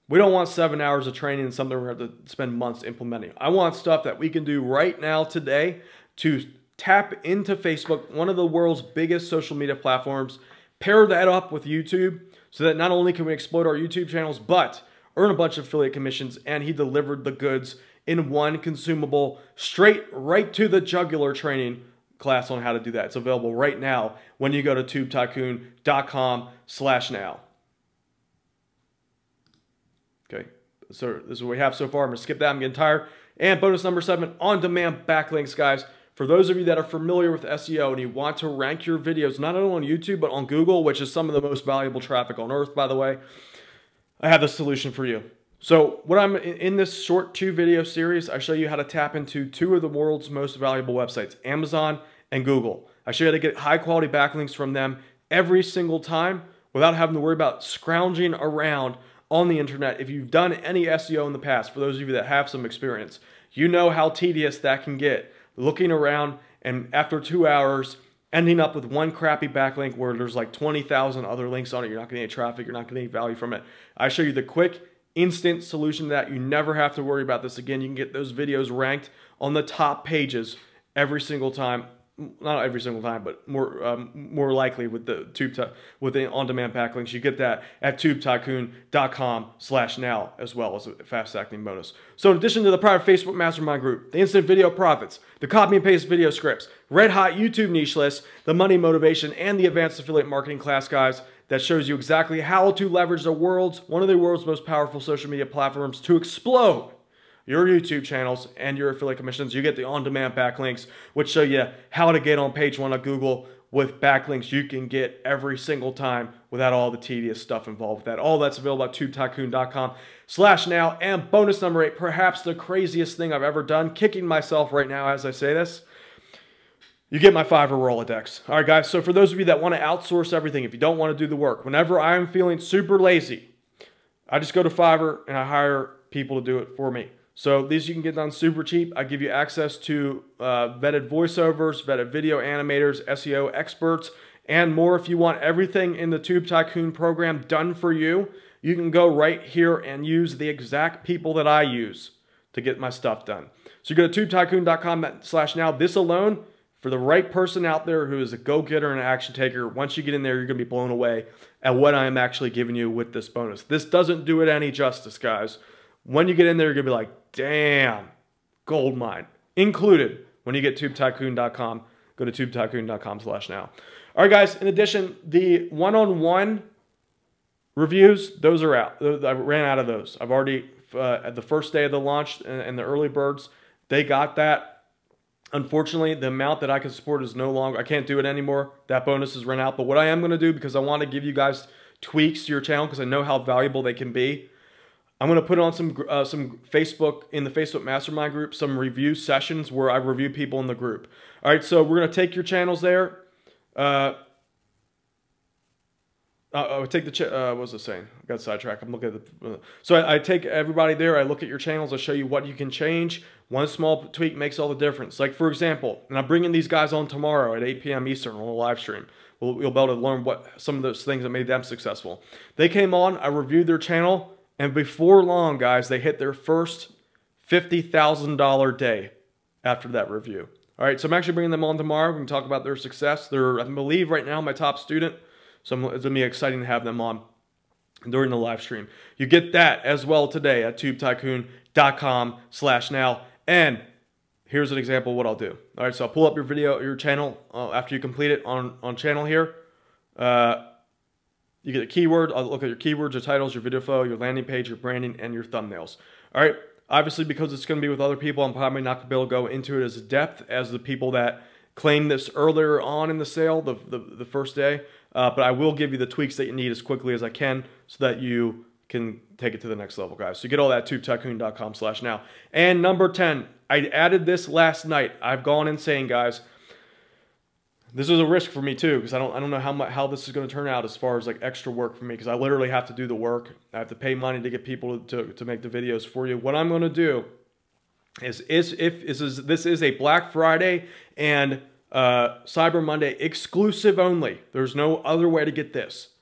We don't want 7 hours of training and something we're going to spend months implementing. I want stuff that we can do right now today to tap into Facebook, one of the world's biggest social media platforms, pair that up with YouTube so that not only can we exploit our YouTube channels, but earn a bunch of affiliate commissions. And he delivered the goods in one consumable, straight right to the jugular training class on how to do that. It's available right now when you go to tubetycoon.com/now. Okay, so this is what we have so far. I'm going to skip that. I'm getting tired. And bonus number 7, on-demand backlinks, guys. For those of you that are familiar with SEO and you want to rank your videos, not only on YouTube, but on Google, which is some of the most valuable traffic on earth, by the way, I have the solution for you. So what I'm in this short 2-video series, I show you how to tap into 2 of the world's most valuable websites, Amazon and Google. I show you how to get high-quality backlinks from them every single time without having to worry about scrounging around on the internet. If you've done any SEO in the past, for those of you that have some experience, you know how tedious that can get. Looking around and after 2 hours, ending up with one crappy backlink where there's like 20,000 other links on it. You're not getting any traffic. You're not getting any value from it. I show you the quick, instant solution to that. You never have to worry about this again. You can get those videos ranked on the top pages every single time. Not every single time, but more likely with the on-demand backlinks. You get that at tubetycoon.com/now as well as a fast-acting bonus. So in addition to the private Facebook mastermind group, the instant video profits, the copy and paste video scripts, red hot YouTube niche lists, the money motivation, and the advanced affiliate marketing class, guys, that shows you exactly how to leverage one of the world's most powerful social media platforms to explode your YouTube channels and your affiliate commissions. You get the on-demand backlinks, which show you how to get on page 1 of Google with backlinks you can get every single time without all the tedious stuff involved with that. All that's available at tubetycoon.com/now. And bonus number 8, perhaps the craziest thing I've ever done, kicking myself right now as I say this, you get my Fiverr Rolodex. All right, guys, so for those of you that want to outsource everything, if you don't want to do the work, whenever I'm feeling super lazy, I just go to Fiverr and I hire people to do it for me. So these you can get done super cheap. I give you access to vetted voiceovers, vetted video animators, SEO experts, and more. If you want everything in the Tube Tycoon program done for you, you can go right here and use the exact people that I use to get my stuff done. So you go to tubetycoon.com/now. This alone, for the right person out there who is a go-getter and an action taker, once you get in there, you're going to be blown away at what I am actually giving you with this bonus. This doesn't do it any justice, guys. When you get in there, you're going to be like, damn, gold mine. Included when you get tubetycoon.com. Go to tubetycoon.com/now. All right, guys, in addition, the one-on-one reviews, those are out. I ran out of those. I've already, at the first day of the launch and the early birds, they got that. Unfortunately, the amount that I can support is no longer, I can't do it anymore. That bonus has run out. But what I am going to do, because I want to give you guys tweaks to your channel, because I know how valuable they can be, I'm going to put on some Facebook, in the Facebook Mastermind group, some review sessions where I review people in the group. All right, so we're going to take your channels there. I would take the, what was I saying? I got sidetracked. I'm looking at the, so I take everybody there. I look at your channels. I show you what you can change. One small tweak makes all the difference. Like, for example, and I'm bringing these guys on tomorrow at 8 p.m. Eastern on a live stream. You'll be able to learn what some of those things that made them successful. They came on. I reviewed their channel. And before long, guys, they hit their first $50,000 day after that review. All right, so I'm actually bringing them on tomorrow. We can talk about their success. They're, I believe, right now my top student. So it's going to be exciting to have them on during the live stream. You get that as well today at tubetycoon.com/now. And here's an example of what I'll do. All right, so I'll pull up your video, your channel after you complete it on channel here. You get a keyword. I'll look at your keywords, your titles, your video flow, your landing page, your branding, and your thumbnails. All right. Obviously, because it's going to be with other people, I'm probably not going to be able to go into it as depth as the people that claimed this earlier on in the sale, the first day. But I will give you the tweaks that you need as quickly as I can so that you can take it to the next level, guys. So you get all that at tubetycoon.com/now. And number 10, I added this last night. I've gone insane, guys. This is a risk for me too, because I don't know how this is going to turn out as far as like extra work for me, because I literally have to do the work. I have to pay money to get people to make the videos for you. What I'm going to do is this is a Black Friday and Cyber Monday exclusive only. There's no other way to get this.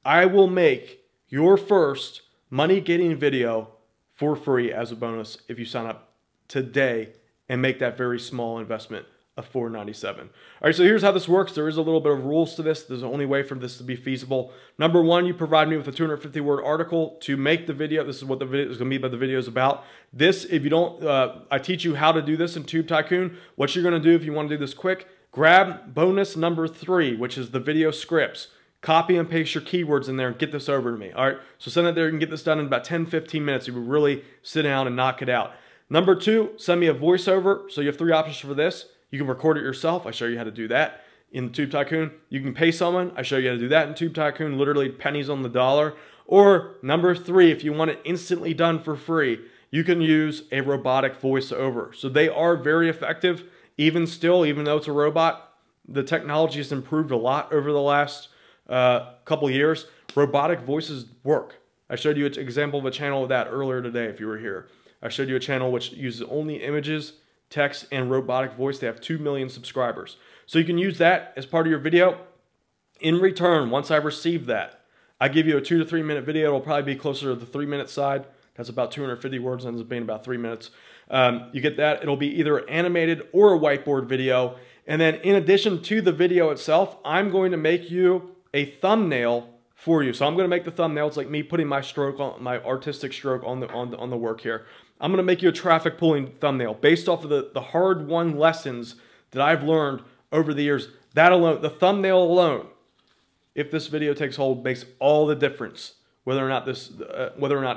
I will make your first money-getting video for free as a bonus if you sign up today and make that very small investment of $4.97. All right, so here's how this works. There is a little bit of rules to this. There's the only way for this to be feasible. Number one, you provide me with a 250-word article to make the video. This is what the video is going to be, but the video is about. This, if you don't, I teach you how to do this in Tube Tycoon. What you're going to do if you want to do this quick, Grab bonus number 3, which is the video scripts. Copy and paste your keywords in there and get this over to me. All right, so send it there. You can get this done in about 10-15 minutes. You will really sit down and knock it out. Number 2, send me a voiceover. So you have 3 options for this. You can record it yourself. I show you how to do that in the Tube Tycoon. You can pay someone. I show you how to do that in Tube Tycoon, literally pennies on the dollar. Or number 3, if you want it instantly done for free, you can use a robotic voiceover. So they are very effective. Even still, even though it's a robot, the technology has improved a lot over the last couple years. Robotic voices work. I showed you an example of a channel of that earlier today if you were here. I showed you a channel which uses only images, text, and robotic voice. They have 2 million subscribers. So you can use that as part of your video. In return, once I receive that, I give you a 2 to 3 minute video. It'll probably be closer to the 3 minute side. That's about 250 words, ends up being about 3 minutes. You get that. It'll be either animated or a whiteboard video. And then in addition to the video itself, I'm going to make you a thumbnail for you. So I'm going to make the thumbnail. It's like me putting my stroke on, my artistic stroke on the work here. I'm going to make you a traffic pulling thumbnail based off of the hard-won lessons that I've learned over the years. That alone, the thumbnail alone, if this video takes hold, makes all the difference. Whether or not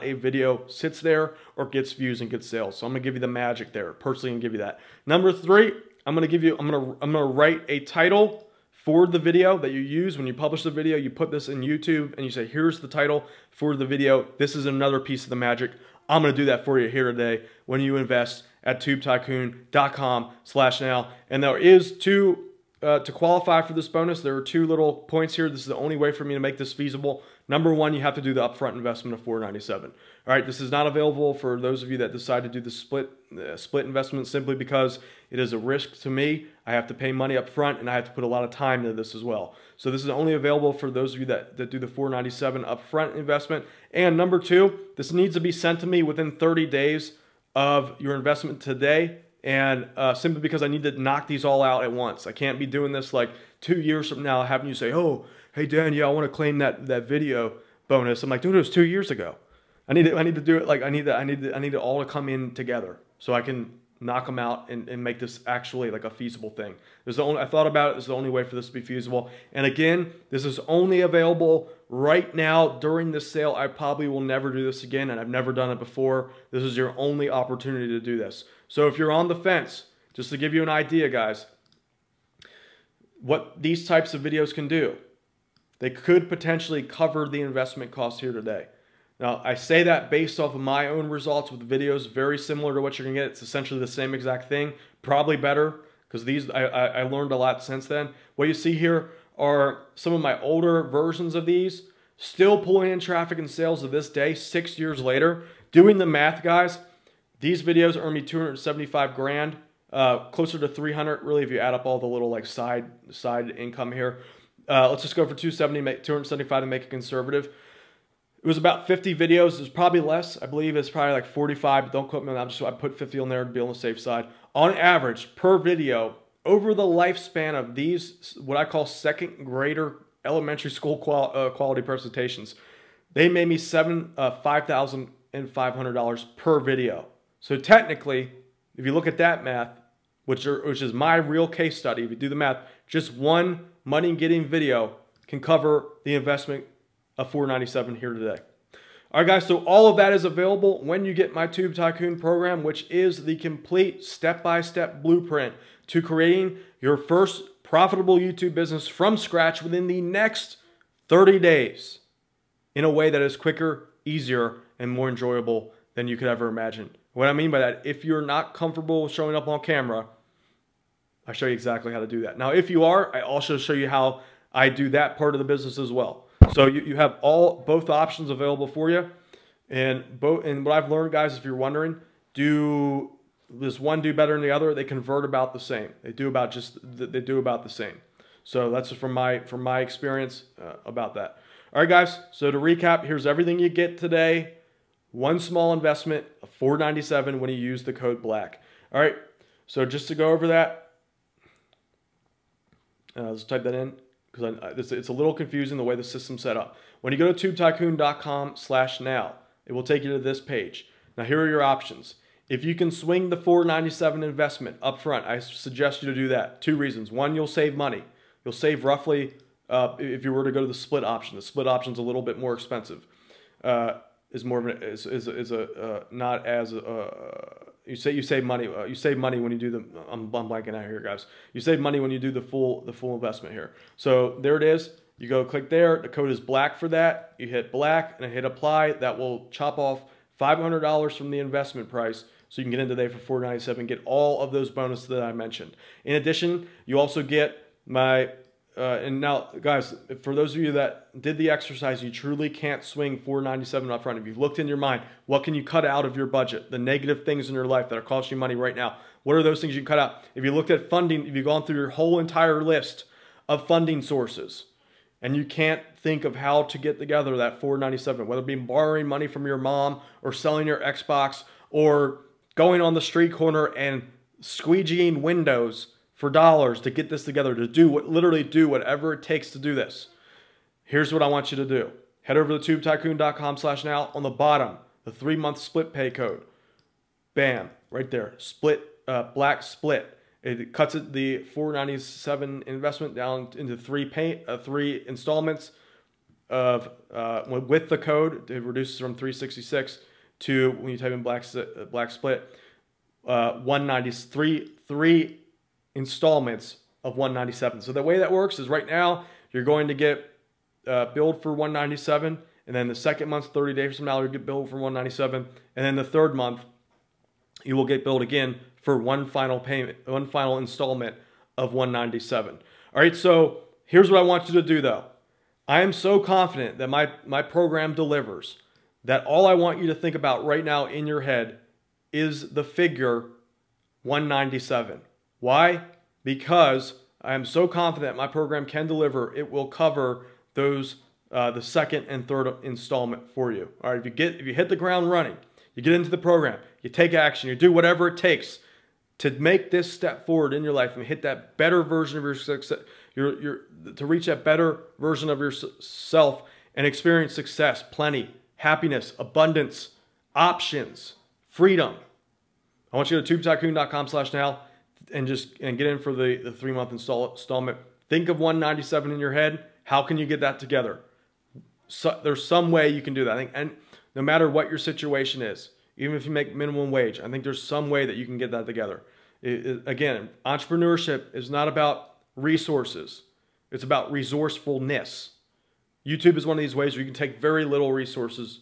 a video sits there or gets views and gets sales. So I'm gonna give you the magic there. Personally, I'm gonna give you that. Number 3, I'm gonna write a title for the video that you use when you publish the video. You put this in YouTube and you say, here's the title for the video. This is another piece of the magic. I'm gonna do that for you here today when you invest at tubetycoon.com/now. And there is to qualify for this bonus, there are 2 little points here. This is the only way for me to make this feasible. Number 1, you have to do the upfront investment of $497. All right, this is not available for those of you that decide to do the split investment simply because it is a risk to me. I have to pay money up front and I have to put a lot of time into this as well. So this is only available for those of you that do the $497 upfront investment. And number 2, this needs to be sent to me within 30 days of your investment today. And simply because I need to knock these all out at once. I can't be doing this like 2 years from now having you say, oh, hey Dan, yeah, I want to claim that video bonus. I'm like, dude, it was 2 years ago. I need to do it like I need it all to come in together so I can knock them out and make this actually like a feasible thing. I thought about it. This is the only way for this to be feasible. And again, this is only available right now during this sale. I probably will never do this again, and I've never done it before. This is your only opportunity to do this. So if you're on the fence, just to give you an idea, guys, what these types of videos can do, they could potentially cover the investment cost here today. Now, I say that based off of my own results with videos very similar to what you're going to get. It's essentially the same exact thing, probably better, because these I learned a lot since then. What you see here are some of my older versions of these, still pulling in traffic and sales to this day, 6 years later. Doing the math, guys, these videos earn me 275 grand, closer to 300 really if you add up all the little like side income here. Let's just go for 275 to make it conservative. It was about 50 videos. It was probably less. I believe it's probably like 45. But don't quote me on that. I put 50 on there to be on the safe side. On average, per video, over the lifespan of these, what I call second grader elementary school quality presentations, they made me $5,500 per video. So technically, if you look at that math, which is my real case study, if you do the math, just one money-getting video can cover the investment of $497 here today. All right, guys, so all of that is available when you get my Tube Tycoon program, which is the complete step-by-step blueprint to creating your first profitable YouTube business from scratch within the next 30 days in a way that is quicker, easier, and more enjoyable than you could ever imagine. What I mean by that, if you're not comfortable showing up on camera, I show you exactly how to do that. Now, if you are, I also show you how I do that part of the business as well. So you have both options available for you. And what I've learned, guys, if you're wondering, does one do better than the other? They convert about the same. They do about the same. So that's from my experience about that. All right, guys. So to recap, here's everything you get today. One small investment of $497 when you use the code BLACK. All right. So just to go over that, let's type that in, because it's a little confusing the way the system's set up. When you go to tubetycoon.com/now, it will take you to this page. Now here are your options. If you can swing the $497 investment up front, I suggest you to do that. 2 reasons. One, you'll save money. You'll save roughly, if you were to go to the split option. The split option is a little bit more expensive. Is more of an, is a not as you save money. You save money when you do the. I'm blanking out here, guys. You save money when you do the full investment here. So there it is. You go click there. The code is black for that. You hit black and hit apply. That will chop off $500 from the investment price, so you can get in today for $497. Get all of those bonuses that I mentioned. In addition, you also get my. And now, guys, for those of you that did the exercise, you truly can't swing $497 up front. If you've looked in your mind, what can you cut out of your budget? The negative things in your life that are costing you money right now. What are those things you can cut out? If you looked at funding, if you've gone through your whole entire list of funding sources, and you can't think of how to get together that $497, whether it be borrowing money from your mom or selling your Xbox or going on the street corner and squeegeeing windows for dollars to get this together, to literally do whatever it takes to do this. Here's what I want you to do. Head over to tubetycoon.com/now. On the bottom, the 3-month split pay code. Bam, right there. Split, black split. It cuts it, the $497 investment down into 3 installments of with the code. It reduces from $366 to, when you type in black split, $193. 3 installments of $197. So the way that works is right now you're going to get billed for $197, and then the second month, 30 days from now, you'll get billed for $197, and then the third month you will get billed again for one final payment, one final installment of $197. All right, so here's what I want you to do though. I am so confident that my program delivers that all I want you to think about right now in your head is the figure $197. Why? Because I am so confident my program can deliver. It will cover those the second and third installment for you. All right, if you hit the ground running, you get into the program, you take action, you do whatever it takes to make this step forward in your life and hit that better version of your success, to reach that better version of yourself and experience success, plenty, happiness, abundance, options, freedom. I want you to tubetycoon.com/now. And get in for the 3-month installment. Think of $197 in your head. How can you get that together? So, there's some way you can do that. And no matter what your situation is, even if you make minimum wage, I think there's some way that you can get that together. Again, entrepreneurship is not about resources. It's about resourcefulness. YouTube is one of these ways where you can take very little resources,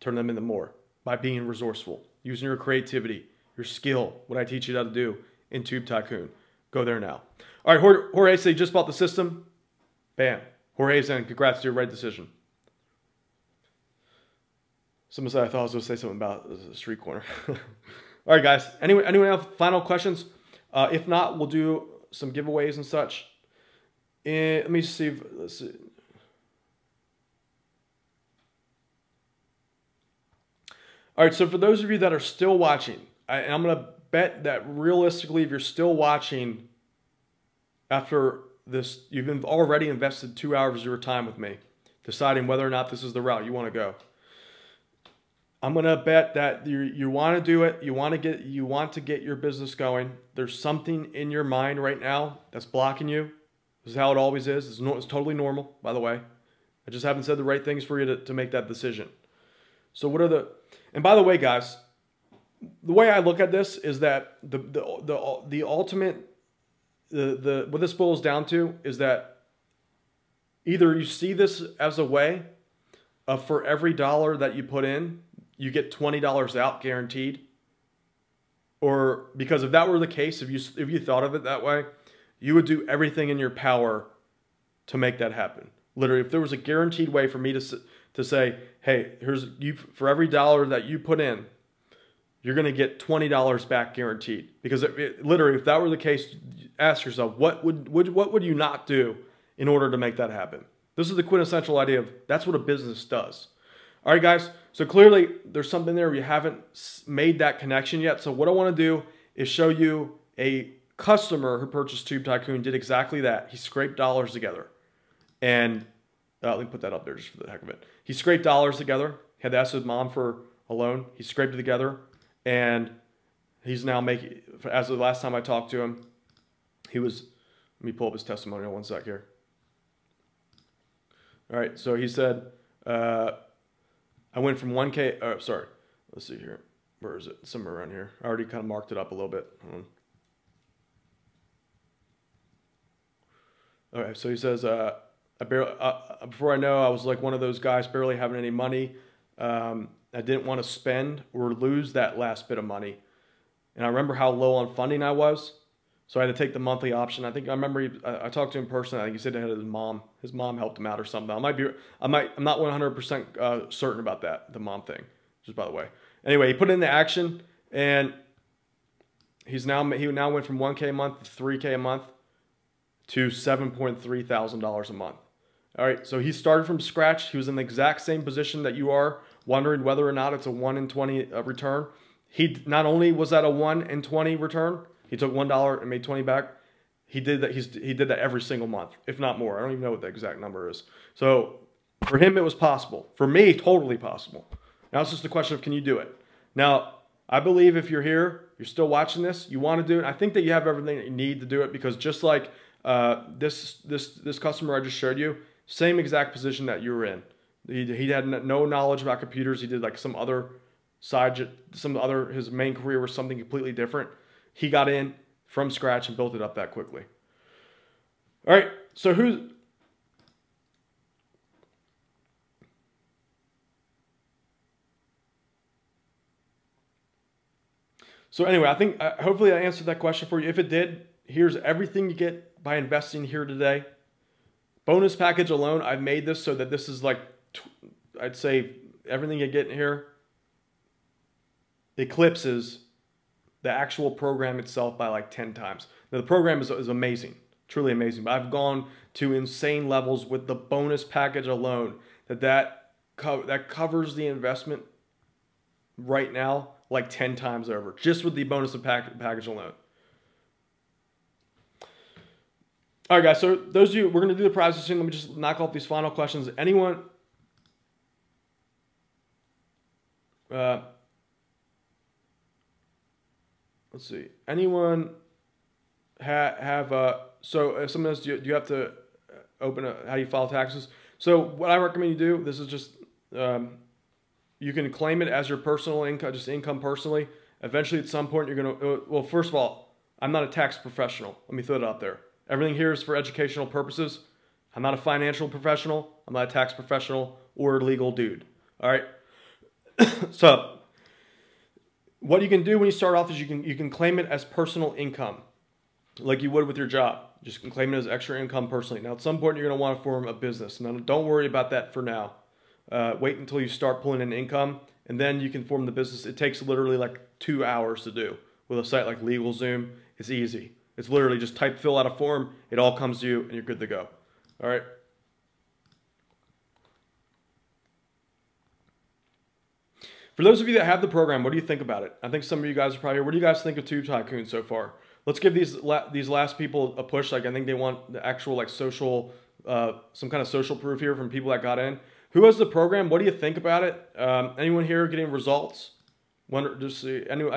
turn them into more by being resourceful, using your creativity, your skill, what I teach you how to do in Tube Tycoon. Go there now. All right, Jorge said he just bought the system. Bam. Jorge's in. Congrats to your right decision. Someone said I thought I was going to say something about the street corner. All right, guys. Anyone have final questions? If not, we'll do some giveaways and such. Let me see. Let's see. All right, so for those of you that are still watching, and I'm going to bet that realistically, if you're still watching after this, you've already invested 2 hours of your time with me, deciding whether or not this is the route you want to go. I'm going to bet that you want to do it. You want to get your business going. There's something in your mind right now that's blocking you. This is how it always is. It's totally normal, by the way. I just haven't said the right things for you to make that decision. So what are the... And by the way, guys, the way I look at this is that the ultimate, what this boils down to is that either you see this as a way of for every dollar that you put in, you get $20 out guaranteed. Or because if that were the case, if you thought of it that way, you would do everything in your power to make that happen. Literally, if there was a guaranteed way for me to say, hey, for every dollar that you put in, you're going to get $20 back guaranteed. Because literally, if that were the case, ask yourself, what would you not do in order to make that happen? This is the quintessential idea of that's what a business does. All right, guys. So clearly, there's something there where you haven't made that connection yet. So what I want to do is show you a customer who purchased Tube Tycoon did exactly that. He scraped dollars together. And let me put that up there just for the heck of it. He scraped dollars together. He had to ask his mom for a loan. He scraped it together. and he's now making, as of the last time I talked to him, he was, let me pull up his testimonial one sec here. All right, so he said, I went from 1K, sorry, let's see here. Where is it? Somewhere around here. I already kind of marked it up a little bit. Okay, so he says, before I know, I was like one of those guys barely having any money. I didn't want to spend or lose that last bit of money. And I remember how low on funding I was. So I had to take the monthly option. I remember I talked to him personally. I think he said he had his mom. His mom helped him out or something. I'm not 100% certain about that, the mom thing, just by the way. Anyway, he put it into action, and he now went from 1K a month to 3K a month to $7.3 thousand a month. All right, so he started from scratch. He was in the exact same position that you are, wondering whether or not it's a 1 in 20 return. He not only was that a 1 in 20 return, he took $1 and made 20 back. He did that. He did that every single month, if not more. I don't even know what the exact number is. So for him, it was possible. For me, totally possible. Now it's just a question of, can you do it? Now, I believe if you're here, you're still watching this, you want to do it. I think that you have everything that you need to do it, because just like this customer I just showed you, same exact position that you were in. He had no knowledge about computers. He did like some other his main career was something completely different. He got in from scratch and built it up that quickly. All right, so So anyway, I think hopefully I answered that question for you. If it did, here's everything you get by investing here today. Bonus package alone, I've made this so that this is like, I'd say everything you get in here eclipses the actual program itself by like 10 times. Now the program is amazing, truly amazing, but I've gone to insane levels with the bonus package alone that covers the investment right now like 10 times over, just with the bonus package alone. All right, guys, so those of you, we're going to do the prize soon. Let me just knock off these final questions. Anyone, let's see, anyone so if someone else, do you have to open how do you file taxes? So what I recommend you do, this is just, you can claim it as your personal income, just income personally. Eventually, at some point, you're going to, well, first of all, I'm not a tax professional. Let me throw it out there. Everything here is for educational purposes. I'm not a financial professional. I'm not a tax professional or a legal dude. All right? So what you can do when you start off is you can claim it as personal income, like you would with your job. Just can claim it as extra income personally. Now, at some point, you're going to want to form a business. Now, don't worry about that for now. Wait until you start pulling in income, and then you can form the business. It takes literally like 2 hours to do. With a site like LegalZoom, it's easy. It's literally just fill out a form, it all comes to you, and you're good to go. All right? For those of you that have the program, what do you think about it? I think some of you guys are probably here. What do you guys think of Tube Tycoon so far? Let's give these last people a push. Like, I think they want the actual like social, some kind of social proof here from people that got in. Who has the program? What do you think about it? Anyone here getting results? I know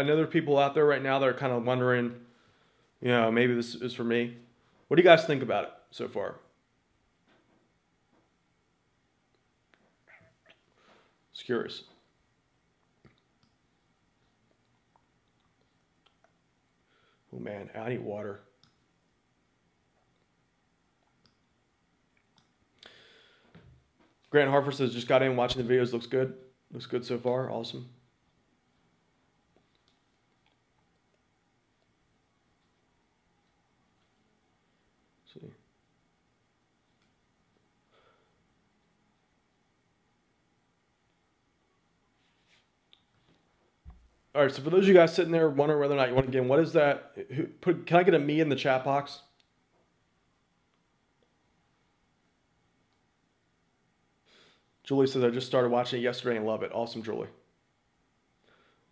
there are people out there right now that are kind of wondering, you know, maybe this is for me. What do you guys think about it so far? Just curious. Oh man, I need water. Grant Hartford says, just got in watching the videos. Looks good. Looks good so far. Awesome. Let's see. All right, so for those of you guys sitting there wondering whether or not you want to get in, what is that? Can I get a me in the chat box? Julie says, I just started watching it yesterday and love it. Awesome, Julie.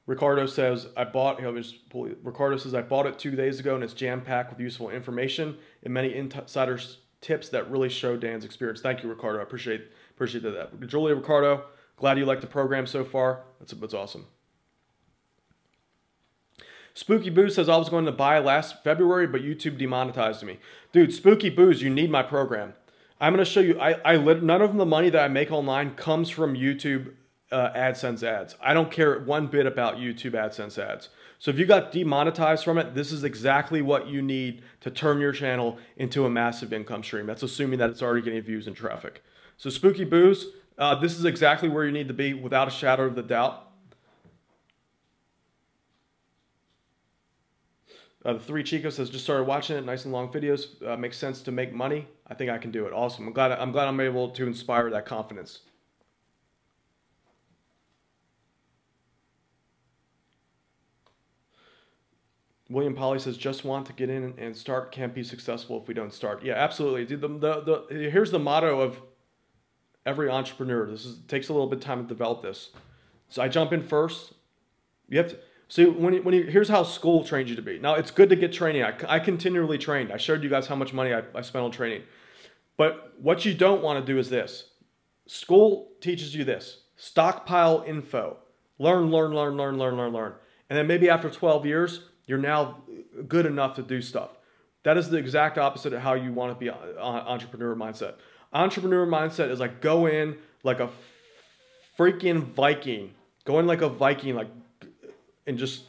Ricardo says, I bought it 2 days ago and it's jam-packed with useful information and many insiders tips that really show Dan's experience. Thank you, Ricardo. I appreciate that. Julie, Ricardo, glad you like the program so far. That's awesome. Spooky Booze says I was going to buy last February, but YouTube demonetized me. Dude, Spooky Booze, you need my program. I'm going to show you. None of the money that I make online comes from YouTube AdSense ads. I don't care one bit about YouTube AdSense ads. So if you got demonetized from it, this is exactly what you need to turn your channel into a massive income stream. That's assuming that it's already getting views and traffic. So Spooky Booze, this is exactly where you need to be without a shadow of the doubt. The Three Chicos says, just started watching it. Nice and long videos. Makes sense to make money. I think I can do it. Awesome. I'm glad I'm able to inspire that confidence. William Polly says, just want to get in and start. Can't be successful if we don't start. Yeah, absolutely. Dude, here's the motto of every entrepreneur. Takes a little bit of time to develop this. So I jump in first. You have to. See, here's how school trains you to be. Now, it's good to get training. I continually trained. I showed you guys how much money I spent on training. But what you don't want to do is this. School teaches you this. Stockpile info. Learn. And then maybe after 12 years, you're now good enough to do stuff. That is the exact opposite of how you want to be entrepreneur mindset. Entrepreneur mindset is like go in like a freaking Viking. Go in like a Viking, and just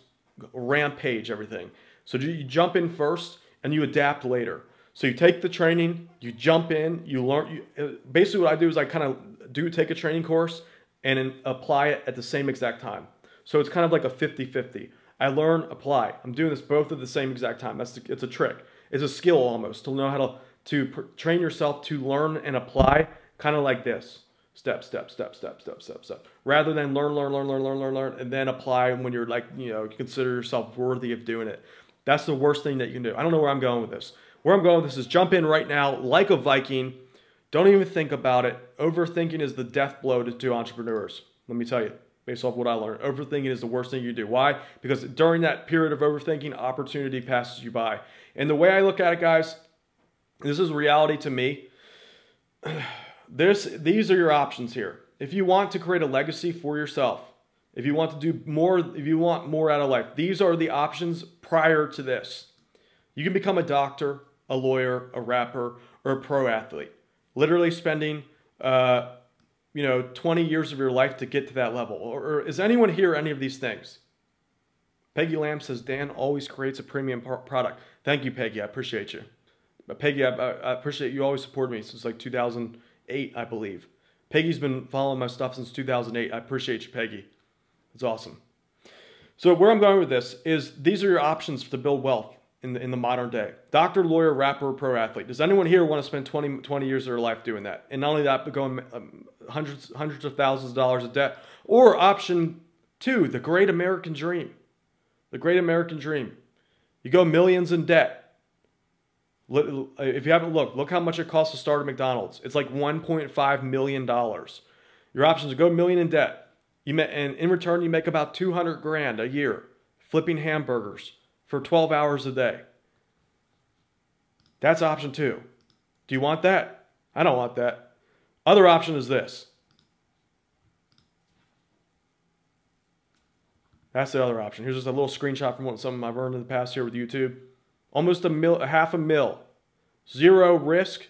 rampage everything. So you jump in first and you adapt later. So you take the training, you jump in, you learn. Basically what I do is I kind of take a training course and then apply it at the same exact time. So it's kind of like a 50-50. I learn, apply. I'm doing this both at the same exact time. It's a trick. It's a skill almost to know how to train yourself to learn and apply kind of like this. Step. Rather than learn, and then apply when you're you consider yourself worthy of doing it. That's the worst thing that you can do. I don't know where I'm going with this. Where I'm going with this is jump in right now like a Viking. Don't even think about it. Overthinking is the death blow to entrepreneurs. Let me tell you, based off what I learned. Overthinking is the worst thing you do. Why? Because during that period of overthinking, opportunity passes you by. And the way I look at it, guys, this is reality to me. These are your options here. If you want to create a legacy for yourself, if you want to do more, if you want more out of life, these are the options prior to this. You can become a doctor, a lawyer, a rapper, or a pro athlete. Literally spending 20 years of your life to get to that level. Or is anyone here any of these things? Peggy Lamb says, Dan always creates a premium product. Thank you, Peggy. I appreciate you. But Peggy, I appreciate you always support me since like 2008, I believe. Peggy's been following my stuff since 2008. I appreciate you, Peggy. It's awesome. So where I'm going with this is these are your options to build wealth in the modern day. Doctor, lawyer, rapper, pro athlete. Does anyone here want to spend 20 years of their life doing that? And not only that, but going hundreds of thousands of dollars of debt. Or option 2, the great American dream. The great American dream. You go millions in debt. If you haven't looked, look how much it costs to start a McDonald's. It's like $1.5 million. Your options are go $1 million in debt. And in return, you make about 200 grand a year flipping hamburgers for 12 hours a day. That's option 2. Do you want that? I don't want that. Other option is this. That's the other option. Here's just a little screenshot from something I've earned in the past here with YouTube. Almost half a mil. Zero risk,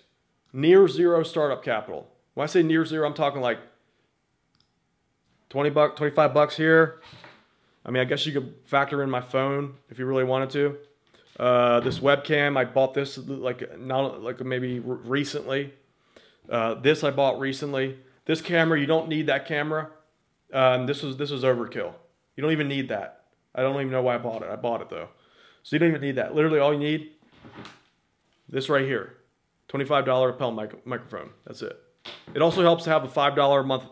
near zero startup capital. When I say near zero, I'm talking like 20 bucks, 25 bucks here. I mean, I guess you could factor in my phone if you really wanted to. This webcam, I bought this maybe recently. This I bought recently. This camera, you don't need that camera. This was overkill. You don't even need that. I don't even know why I bought it. I bought it though. So you don't even need that. Literally all you need, this right here. $25 lapel microphone. That's it. It also helps to have a $5 a month,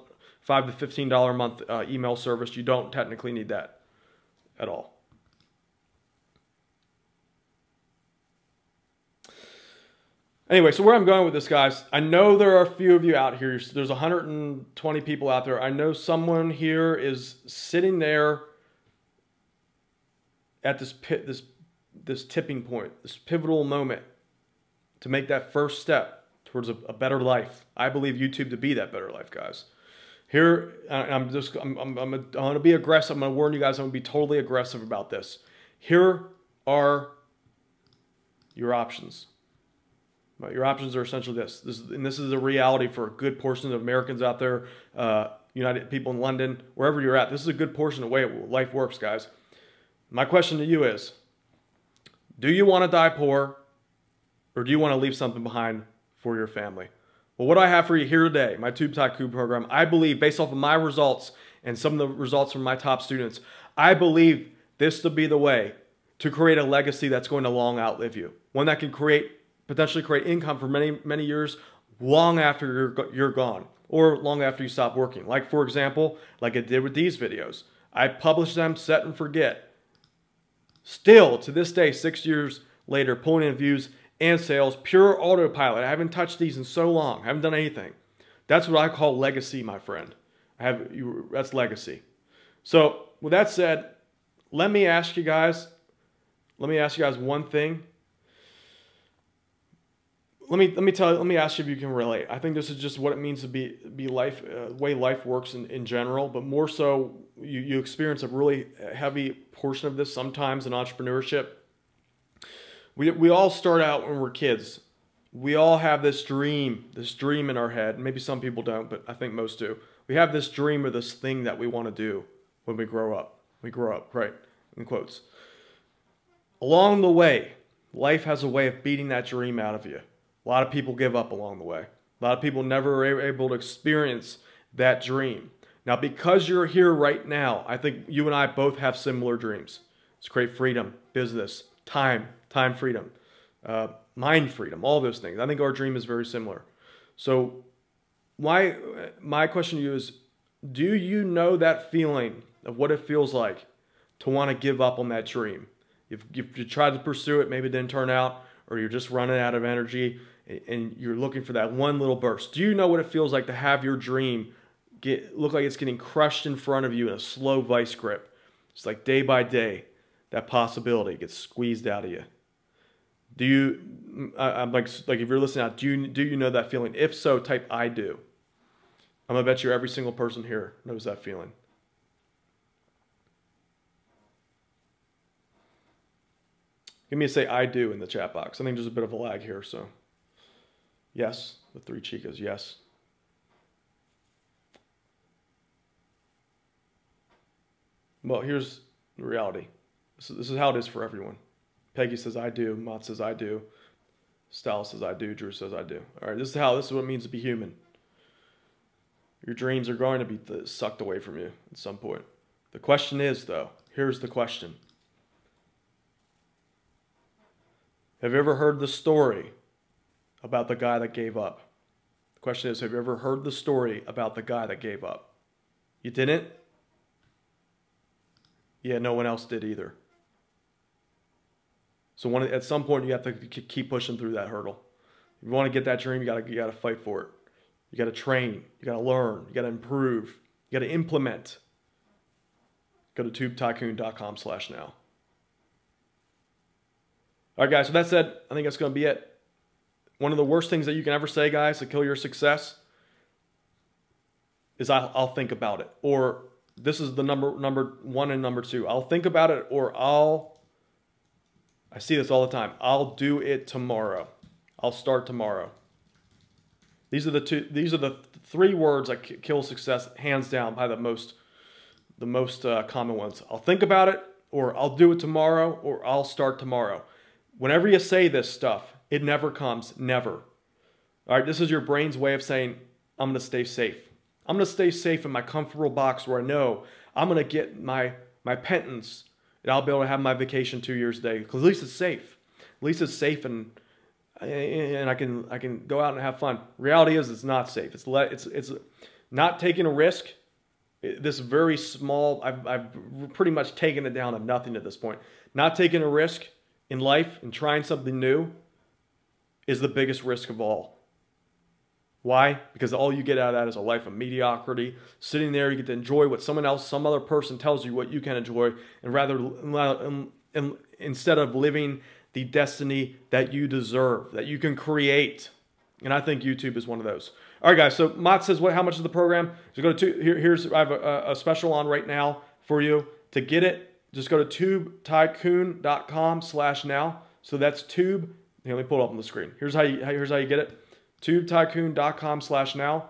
$5 to $15 a month email service. You don't technically need that at all. Anyway, so where I'm going with this, guys, I know there are a few of you out here. There's 120 people out there. I know someone here is sitting there at this tipping point, this pivotal moment to make that first step towards a better life. I believe YouTube to be that better life, guys. Here, I'm going to be aggressive. I'm going to warn you guys, I'm going to be totally aggressive about this. Here are your options. Your options are essentially this. This is a reality for a good portion of Americans out there, United people in London, wherever you're at. This is a good portion of the way life works, guys. My question to you is, do you want to die poor, or do you want to leave something behind for your family? Well, what do I have for you here today, my Tube Tycoon program, I believe, based off of my results and some of the results from my top students, I believe this to be the way to create a legacy that's going to long outlive you. One that can potentially create income for many, many years long after you're gone, or long after you stop working. Like, for example, like I did with these videos. I published them, set and forget. Still, to this day, 6 years later, pulling in views and sales, pure autopilot. I haven't touched these in so long. I haven't done anything. That's what I call legacy, my friend. That's legacy. So, with that said, let me ask you guys one thing. Let me ask you if you can relate. I think this is just what it means to be life, way life works in general, but more so you experience a really heavy portion of this sometimes in entrepreneurship. We all start out when we're kids. We all have this dream in our head. Maybe some people don't, but I think most do. We have this dream or this thing that we want to do when we grow up. We grow up, right? In quotes. Along the way, life has a way of beating that dream out of you. A lot of people give up along the way. A lot of people never are able to experience that dream. Now, because you're here right now, I think you and I both have similar dreams. It's create freedom, business, time freedom, mind freedom, all those things. I think our dream is very similar. So my question to you is, do you know that feeling of what it feels like to want to give up on that dream? If you tried to pursue it, maybe it didn't turn out, or you're just running out of energy and you're looking for that one little burst. Do you know what it feels like to have your dream look like it's getting crushed in front of you in a slow vice grip? It's like day by day, that possibility gets squeezed out of you. Do you, like if you're listening out, do you know that feeling? If so, type I do. I'm gonna bet you every single person here knows that feeling. Give me a say I do in the chat box. I think there's a bit of a lag here, so. Yes, the 3 chicas, yes. Well, here's the reality. This is how it is for everyone. Peggy says I do, Mott says I do, Style says I do, Drew says I do. All right, this is what it means to be human. Your dreams are going to be sucked away from you at some point. The question is, though, here's the question. Have you ever heard the story about the guy that gave up? The question is, have you ever heard the story about the guy that gave up? You didn't? Yeah, no one else did either. So at some point, you have to keep pushing through that hurdle. If you want to get that dream, you gotta fight for it. You gotta train. You gotta learn. You gotta improve. You gotta implement. Go to tubetycoon.com/now. All right, guys, so that said, I think that's going to be it. One of the worst things that you can ever say, guys, to kill your success is I'll think about it. Or this is the number 1 and number 2. I'll think about it, or I see this all the time. I'll do it tomorrow. I'll start tomorrow. These are the 3 words that kill success, hands down, by the most common ones. I'll think about it, or I'll do it tomorrow, or I'll start tomorrow. Whenever you say this stuff, it never comes, never. All right, this is your brain's way of saying, I'm going to stay safe. I'm going to stay safe in my comfortable box where I know I'm going to get my pittance, and I'll be able to have my vacation 2 years a day, because at least it's safe. At least it's safe, and I can go out and have fun. Reality is, it's not safe. It's not taking a risk. This very small, I've pretty much taken it down to nothing at this point. Not taking a risk in life and trying something new is the biggest risk of all. Why? Because all you get out of that is a life of mediocrity. Sitting there, you get to enjoy what some other person tells you what you can enjoy, and instead of living the destiny that you deserve, that you can create. And I think YouTube is one of those. All right, guys. So Mott says, how much is the program? So go to I have a special on right now for you. To get it, just go to tubetycoon.com/now. So that's tube. Here, let me pull it up on the screen. Here's how you get it. tubetycoon.com/now.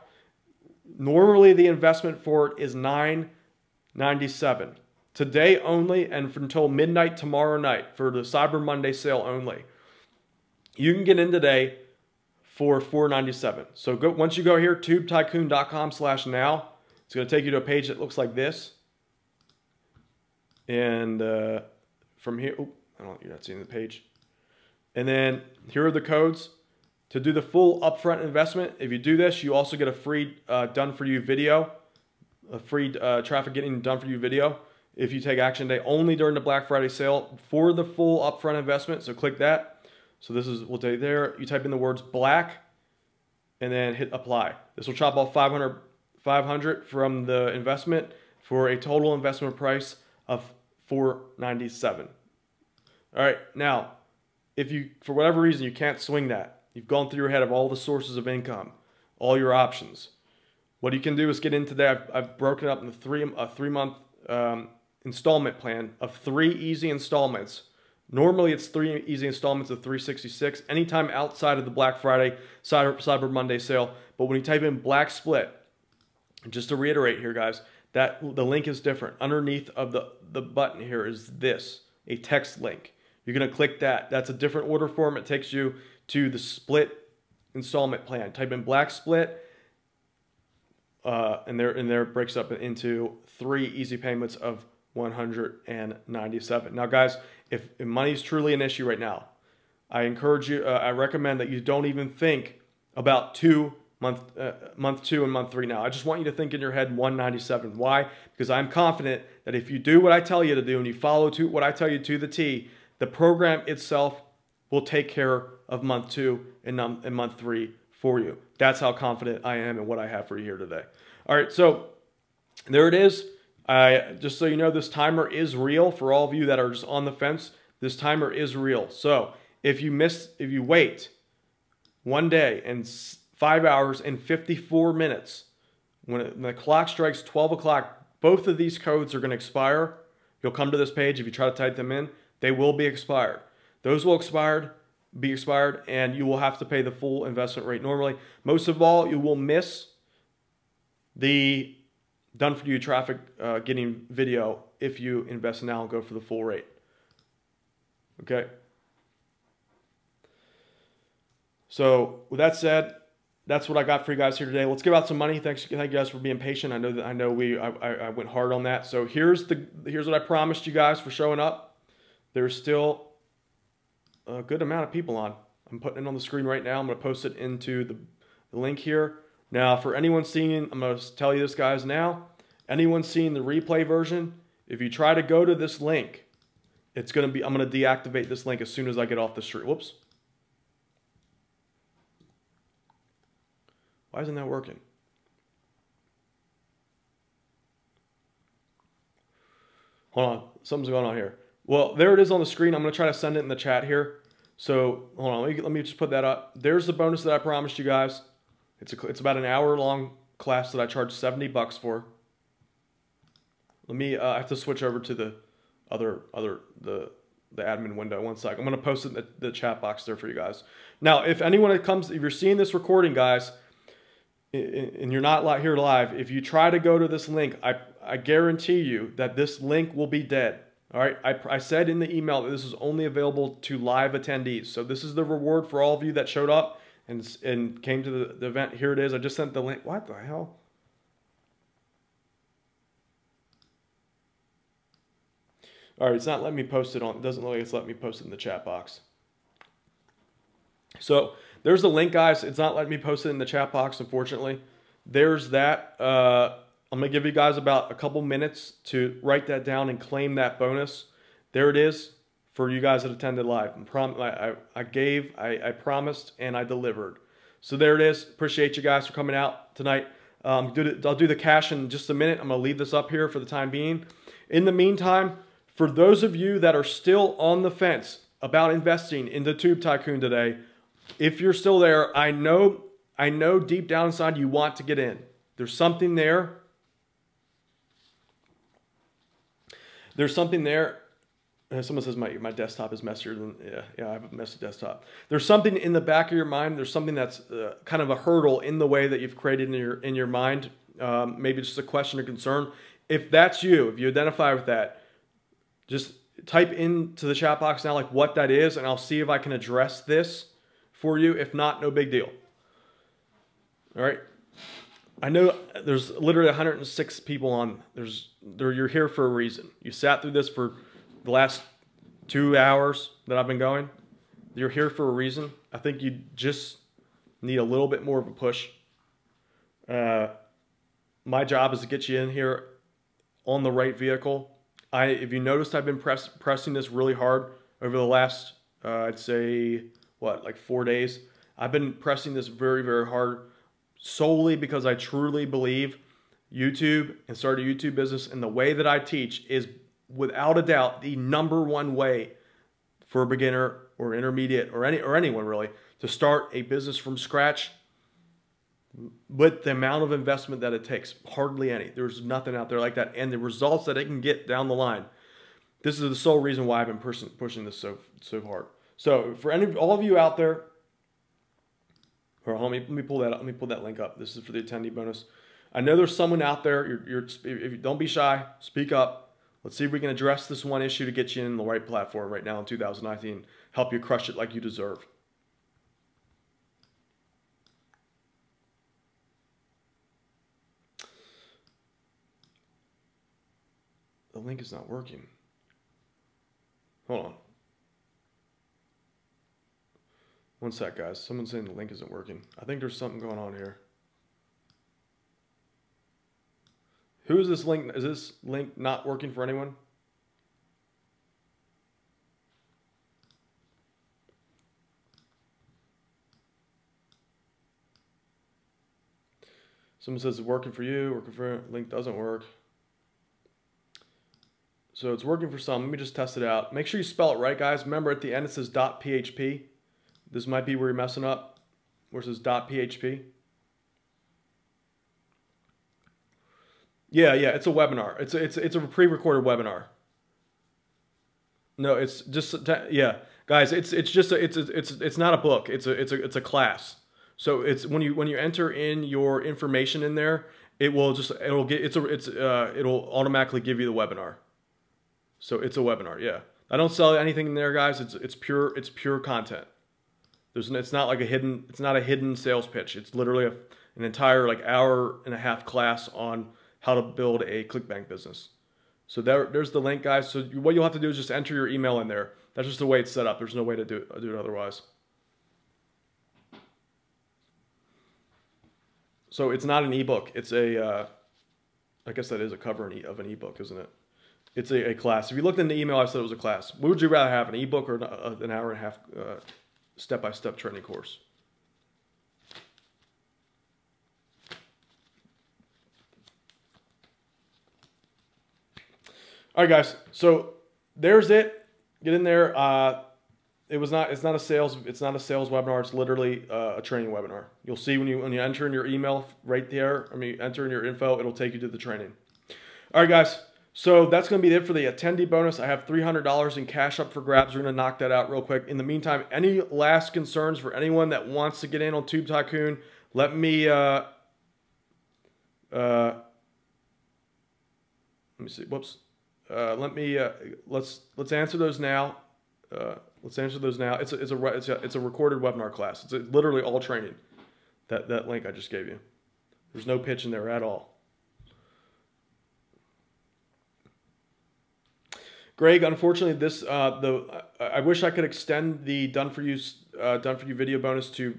Normally the investment for it is $9.97. Today only and until midnight tomorrow night for the Cyber Monday sale only. You can get in today for $4.97. So once you go here, tubetycoon.com/now, it's going to take you to a page that looks like this. And from here, you're not seeing the page. And then here are the codes to do the full upfront investment. If you do this, you also get a free done for you video, a free traffic getting done for you video. If you take action day only during the Black Friday sale for the full upfront investment. So click that. So this is, we'll take there. You type in the words black and then hit apply. This will chop off 500 from the investment for a total investment price of $4.97. All right, now, if you, for whatever reason, you can't swing that, you've gone through your head of all the sources of income, all your options, what you can do is get in today. I've broken it up into a three-month installment plan of 3 easy installments. Normally, it's 3 easy installments of $366 anytime outside of the Black Friday, Cyber Monday sale. But when you type in black split, just to reiterate here, guys, that the link is different. Underneath of the button here is this, a text link. You're going to click that. That's a different order form. It takes you to the split installment plan. Type in black split, and there it breaks up into 3 easy payments of $197. Now, guys, if money is truly an issue right now, I encourage you, I recommend that you don't even think about month 2 and month 3 now. I just want you to think in your head $197. Why? Because I'm confident that if you do what I tell you to do and you follow what I tell you to the T, the program itself will take care of month 2 and month 3 for you. That's how confident I am in what I have for you here today. All right, so there it is. Just so you know, this timer is real for all of you that are just on the fence. This timer is real. So if you wait 1 day and 5 hours and 54 minutes, when the clock strikes 12 o'clock, both of these codes are going to expire. You'll come to this page. If you try to type them in, they will be expired. Those will be expired, and you will have to pay the full investment rate normally. Most of all, you will miss the done for you traffic getting video if you invest now and go for the full rate. Okay. So with that said, that's what I got for you guys here today. Let's give out some money. Thank you guys for being patient. I went hard on that. So here's what I promised you guys for showing up. There's still a good amount of people on. I'm putting it on the screen right now. I'm going to post it into the link here. Now, for anyone seeing, I'm going to tell you this, guys, now. Anyone seeing the replay version, if you try to go to this link, I'm going to deactivate this link as soon as I get off the street. Whoops. Why isn't that working? Hold on. Something's going on here. Well, there it is on the screen. I'm going to try to send it in the chat here. So, hold on. Let me just put that up. There's the bonus that I promised you guys. It's about an hour-long class that I charge $70 for. Let me. I have to switch over to the the admin window. 1 sec. I'm going to post it in the chat box there for you guys. Now, if you're seeing this recording, guys, and you're not here live, if you try to go to this link, I guarantee you that this link will be dead. All right. I said in the email that this is only available to live attendees. So this is the reward for all of you that showed up and came to the event. Here it is. I just sent the link. What the hell? All right, it's not letting me post it on. It doesn't look like it's letting me post it in the chat box. So there's the link, guys. It's not letting me post it in the chat box, unfortunately. There's that. I'm going to give you guys about a couple minutes to write that down and claim that bonus. There it is for you guys that attended live. I promised, and I delivered. So there it is. Appreciate you guys for coming out tonight. I'll do the cash in just a minute. I'm going to leave this up here for the time being. In the meantime, for those of you that are still on the fence about investing in the Tube Tycoon today, if you're still there, I know deep down inside you want to get in. There's something there. There's something there Someone says my desktop is messier than, yeah, I have a messy desktop. There's something in the back of your mind. There's something that's kind of a hurdle in the way that you've created in your mind. Maybe just a question or concern. If that's you, if you identify with that, just type into the chat box now like what that is, and I'll see if I can address this for you. If not, no big deal. All right. I know there's literally 106 people on. You're here for a reason. You sat through this for the last 2 hours that I've been going. You're here for a reason. I think you just need a little bit more of a push. My job is to get you in here on the right vehicle. If you noticed, I've been pressing this really hard over the last, I'd say, like 4 days. I've been pressing this very, very hard solely because I truly believe YouTube and start a YouTube business and the way that I teach is without a doubt the #1 way for a beginner or intermediate or anyone really to start a business from scratch with the amount of investment that it takes. Hardly any. There's nothing out there like that, and the results that it can get down the line. This is the sole reason why I've been pushing this so hard. So for all of you out there, let me pull that up. Let me pull that link up. This is for the attendee bonus. I know there's someone out there. If you don't be shy, speak up. Let's see if we can address this one issue to get you in the right platform right now in 2019. Help you crush it like you deserve. The link is not working. Hold on. One sec, guys. Someone's saying the link isn't working. I think there's something going on here. Who is this link? Is this link not working for anyone? Someone says it's working for you, working for link doesn't work. So it's working for some. Let me just test it out. Make sure you spell it right, guys. Remember at the end it says .php. This might be where you're messing up, where it says .php. Yeah, it's a webinar. It's a pre-recorded webinar. No, it's just guys. It's not a book. It's a class. So it's when you enter in your information in there, it'll automatically give you the webinar. So it's a webinar. Yeah, I don't sell anything in there, guys. It's pure content. It's not like a hidden sales pitch. It's literally an entire like hour-and-a-half class on how to build a ClickBank business. So there's the link, guys. So what you'll have to do is just enter your email in there. That's just the way it's set up. There's no way to do it otherwise. So it's not an ebook. It's I guess that is a cover of an ebook, isn't it? It's a class. If you looked in the email, I said it was a class. What would you rather have, an ebook or an hour-and-a-half step-by-step training course? All right, guys. So there's it. Get in there. It's not a sales webinar. It's literally a training webinar. You'll see when you enter in your email right there. Enter in your info. It'll take you to the training. All right, guys. So that's going to be it for the attendee bonus. I have $300 in cash up for grabs. We're going to knock that out real quick. In the meantime, any last concerns for anyone that wants to get in on Tube Tycoon? Let me see. Whoops. Let's answer those now. Let's answer those now. It's a recorded webinar class. It's literally all training. That link I just gave you. There's no pitch in there at all. Greg, unfortunately, I wish I could extend the done for you video bonus to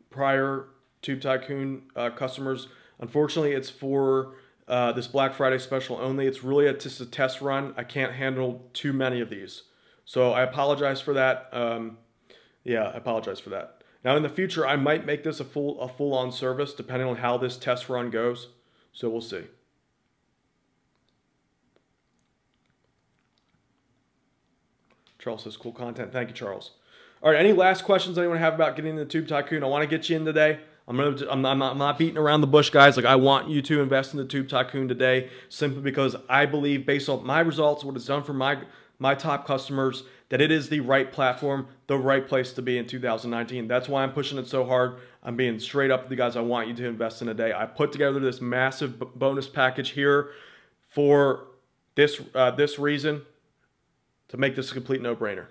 prior Tube Tycoon customers. Unfortunately, it's for this Black Friday special only. It's really just a test run. I can't handle too many of these, so I apologize for that. Yeah, I apologize for that. Now in the future, I might make this a full-on service depending on how this test run goes. So we'll see. Charles says, cool content. Thank you, Charles. All right, any last questions anyone have about getting into Tube Tycoon? I want to get you in today. I'm not beating around the bush, guys. Like, I want you to invest in the Tube Tycoon today simply because I believe, based on my results, what it's done for my my top customers that it is the right platform, the right place to be in 2019. That's why I'm pushing it so hard. I'm being straight up with you guys. I want you to invest in a day. I put together this massive bonus package here for this reason, to make this a complete no-brainer.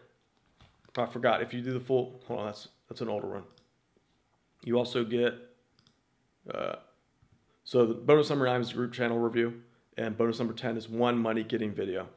I forgot, if you do the full, hold on, that's an older one. You also get, so the bonus number 9 is group channel review, and bonus number 10 is one money getting video.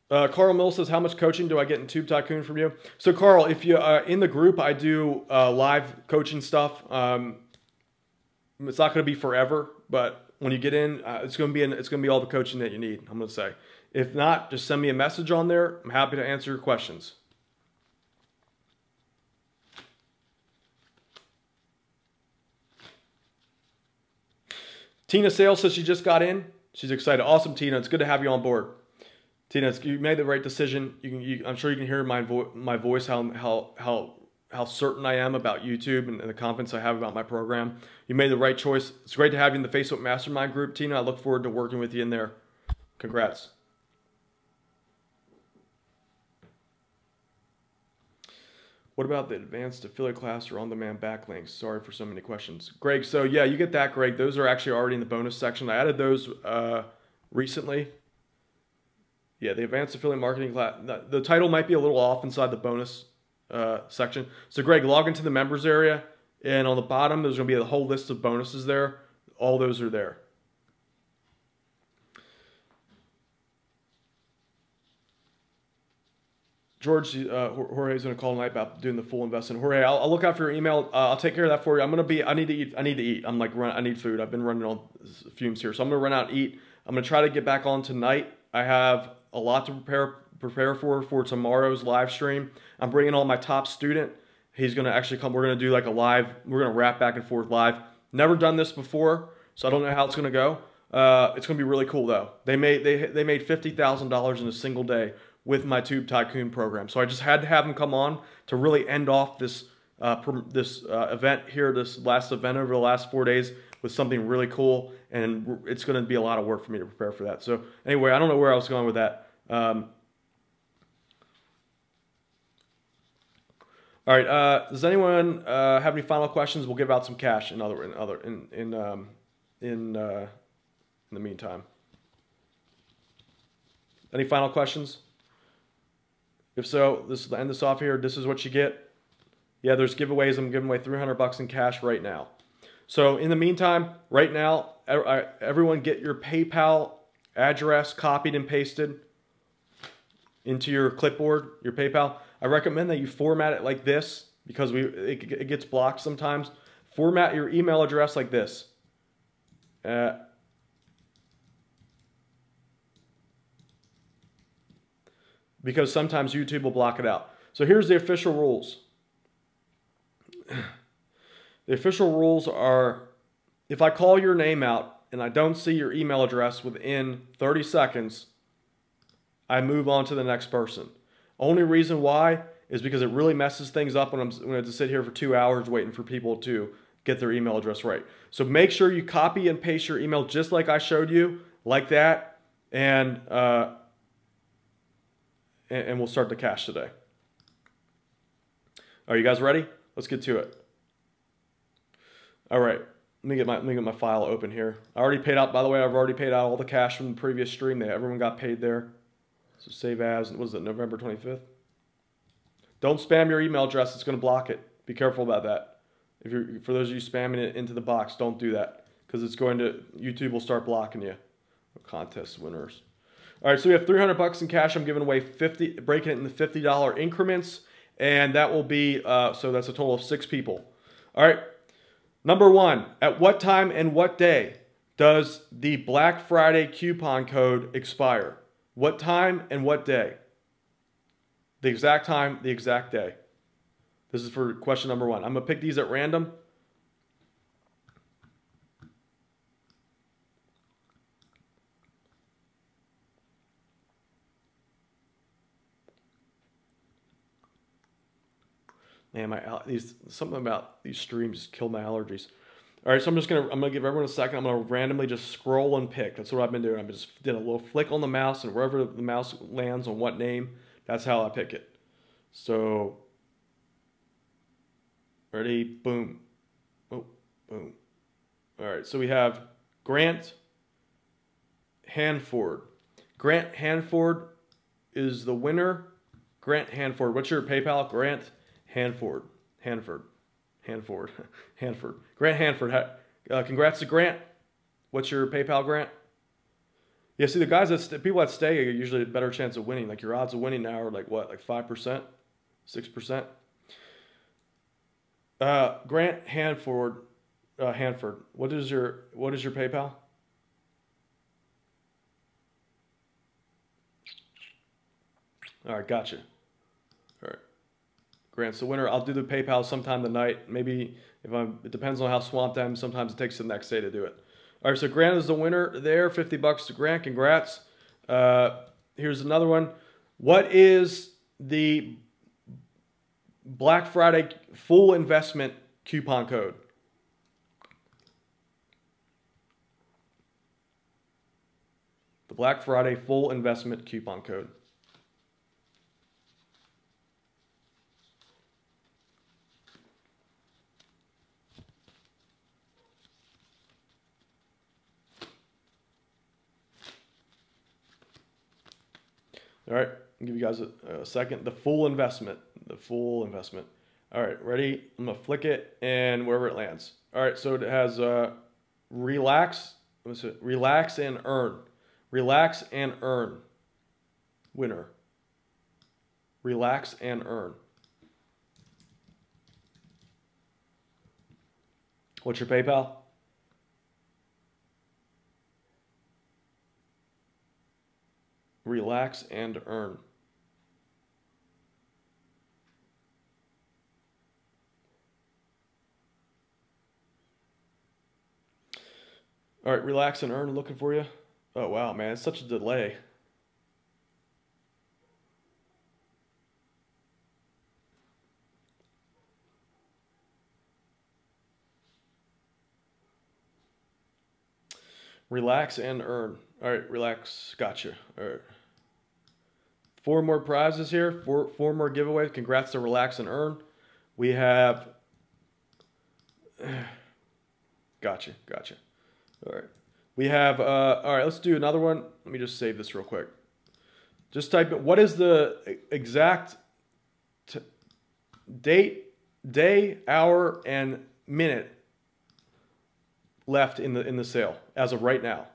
Carl Mill says, how much coaching do I get in Tube Tycoon from you? So Carl, if you in the group, I do live coaching stuff. It's not going to be forever, but when you get in, it's going to be all the coaching that you need, I'm going to say. If not, just send me a message on there. I'm happy to answer your questions. Tina Sales says she just got in. She's excited. Awesome, Tina. It's good to have you on board. Tina, you made the right decision. I'm sure you can hear my voice how certain I am about YouTube and the confidence I have about my program. You made the right choice. It's great to have you in the Facebook Mastermind group, Tina. I look forward to working with you in there. Congrats. What about the advanced affiliate class or on-demand backlinks? Sorry for so many questions. Greg, so yeah, you get that, Greg. Those are actually already in the bonus section. I added those recently. Yeah, the advanced affiliate marketing class. The title might be a little off inside the bonus section. So Greg, log into the members area, and on the bottom, there's going to be a whole list of bonuses there. All those are there. George, Jorge's going to call tonight about doing the full investment. Jorge, I'll look out for your email. I'll take care of that for you. I need to eat. I need to eat. I need food. I've been running on fumes here. So I'm going to run out and eat. I'm going to try to get back on tonight. I have a lot to prepare for tomorrow's live stream. I'm bringing on my top student. He's going to actually come. We're going to do like a live. We're going to rap back and forth live. Never done this before, so I don't know how it's going to go. It's going to be really cool though. They made $50,000 in a single day with my Tube Tycoon program. So I just had to have them come on to really end off this event here, this last event over the last 4 days with something really cool, and it's going to be a lot of work for me to prepare for that. So anyway, I don't know where I was going with that. All right, does anyone have any final questions? We'll give out some cash in the meantime. Any final questions? If so, this will end this off here. This is what you get. Yeah, there's giveaways. I'm giving away $300 in cash right now. So in the meantime, right now, everyone get your PayPal address copied and pasted into your clipboard, your PayPal. I recommend that you format it like this because it gets blocked sometimes. Format your email address like this. Because sometimes YouTube will block it out. So here's the official rules. The official rules are, if I call your name out and I don't see your email address within 30 seconds, I move on to the next person. Only reason why is because it really messes things up when I have to sit here for 2 hours waiting for people to get their email address right. So make sure you copy and paste your email just like I showed you, like that, and we'll start the cash today. Are you guys ready? Let's get to it. All right, let me get my file open here. I already paid out, by the way, I've already paid out all the cash from the previous stream. Everyone got paid there. So save as, what was it, November 25th? Don't spam your email address, it's gonna block it. Be careful about that. For those of you spamming it into the box, don't do that. Because YouTube will start blocking you. Contest winners. All right, so we have $300 in cash. I'm giving away breaking it into $50 increments, and that will be so that's a total of 6 people. All right, number 1: at what time and what day does the Black Friday coupon code expire? What time and what day? The exact time, the exact day. This is for question number 1. I'm gonna pick these at random. Man, something about these streams just killed my allergies. All right, so I'm gonna give everyone a second. I'm gonna randomly just scroll and pick. That's what I've been doing. I just did a little flick on the mouse, and wherever the mouse lands on what name, that's how I pick it. So, ready, boom, oh, boom. All right, so we have Grant Hanford. Grant Hanford is the winner. Grant Hanford, what's your PayPal? Grant Hanford. Grant Hanford. Congrats to Grant. What's your PayPal, Grant? Yeah, see, the guys people that stay are usually a better chance of winning. Like your odds of winning now are like what, like 5%, 6%. Grant Hanford. Hanford. What is your PayPal? All right, gotcha. All right. Grant's the winner. I'll do the PayPal sometime tonight. Maybe it depends on how swamped I am. Sometimes it takes the next day to do it. All right, so Grant is the winner there. $50 to Grant. Congrats. Here's another one. What is the Black Friday full investment coupon code? The Black Friday full investment coupon code. All right, I'll give you guys a second. The full investment. All right, ready? I'm gonna flick it and wherever it lands. All right, so it has relax. What's it? Relax and earn. Relax and earn. Winner. Relax and earn. What's your PayPal? Relax and earn. All right, relax and earn. Looking for you. Oh wow, man, it's such a delay. Relax and earn. All right, relax. Gotcha. All right. 4 more prizes here. Four more giveaways. Congrats to Relax and Earn. We have. Gotcha. All right. We have. All right. Let's do another one. Let me just save this real quick. Just type in what is the exact date, day, hour, and minute left in the sale as of right now.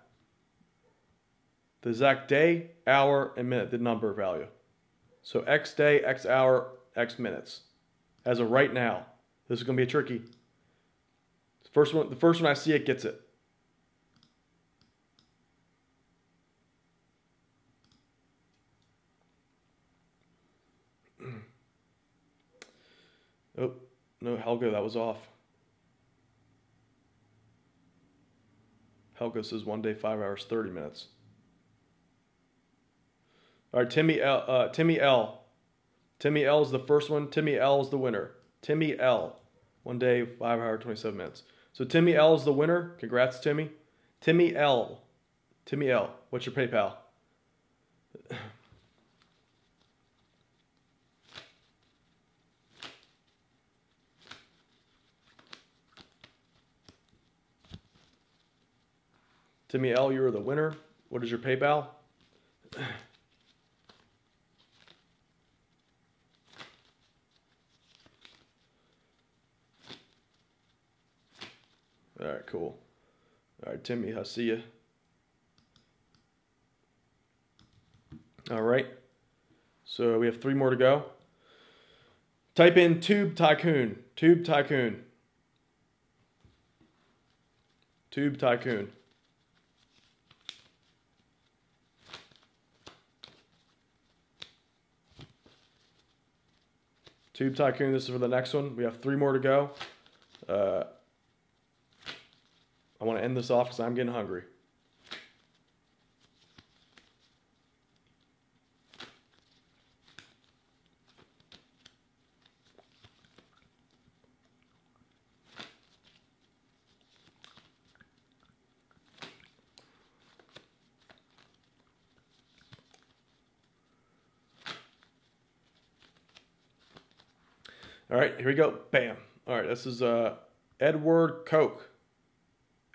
The exact day, hour, and minute, the number value. So X day, X hour, X minutes. As of right now. This is going to be tricky. The first one I see it gets it. Oh, no, Helga, that was off. Helga says 1 day, 5 hours, 30 minutes. All right, Timmy L. Timmy L is the first one. Timmy L is the winner. Timmy L. 1 day, 5 hours, 27 minutes. So Timmy L is the winner. Congrats, Timmy. Timmy L. What's your PayPal? Timmy L, you're the winner. What is your PayPal? All right, cool. All right, Timmy, I see you. All right. So we have 3 more to go. Type in Tube Tycoon. Tube Tycoon. Tube Tycoon. Tube Tycoon, this is for the next one. We have 3 more to go. I want to end this off because I'm getting hungry. All right, here we go. Bam. All right, this is Edward Koch.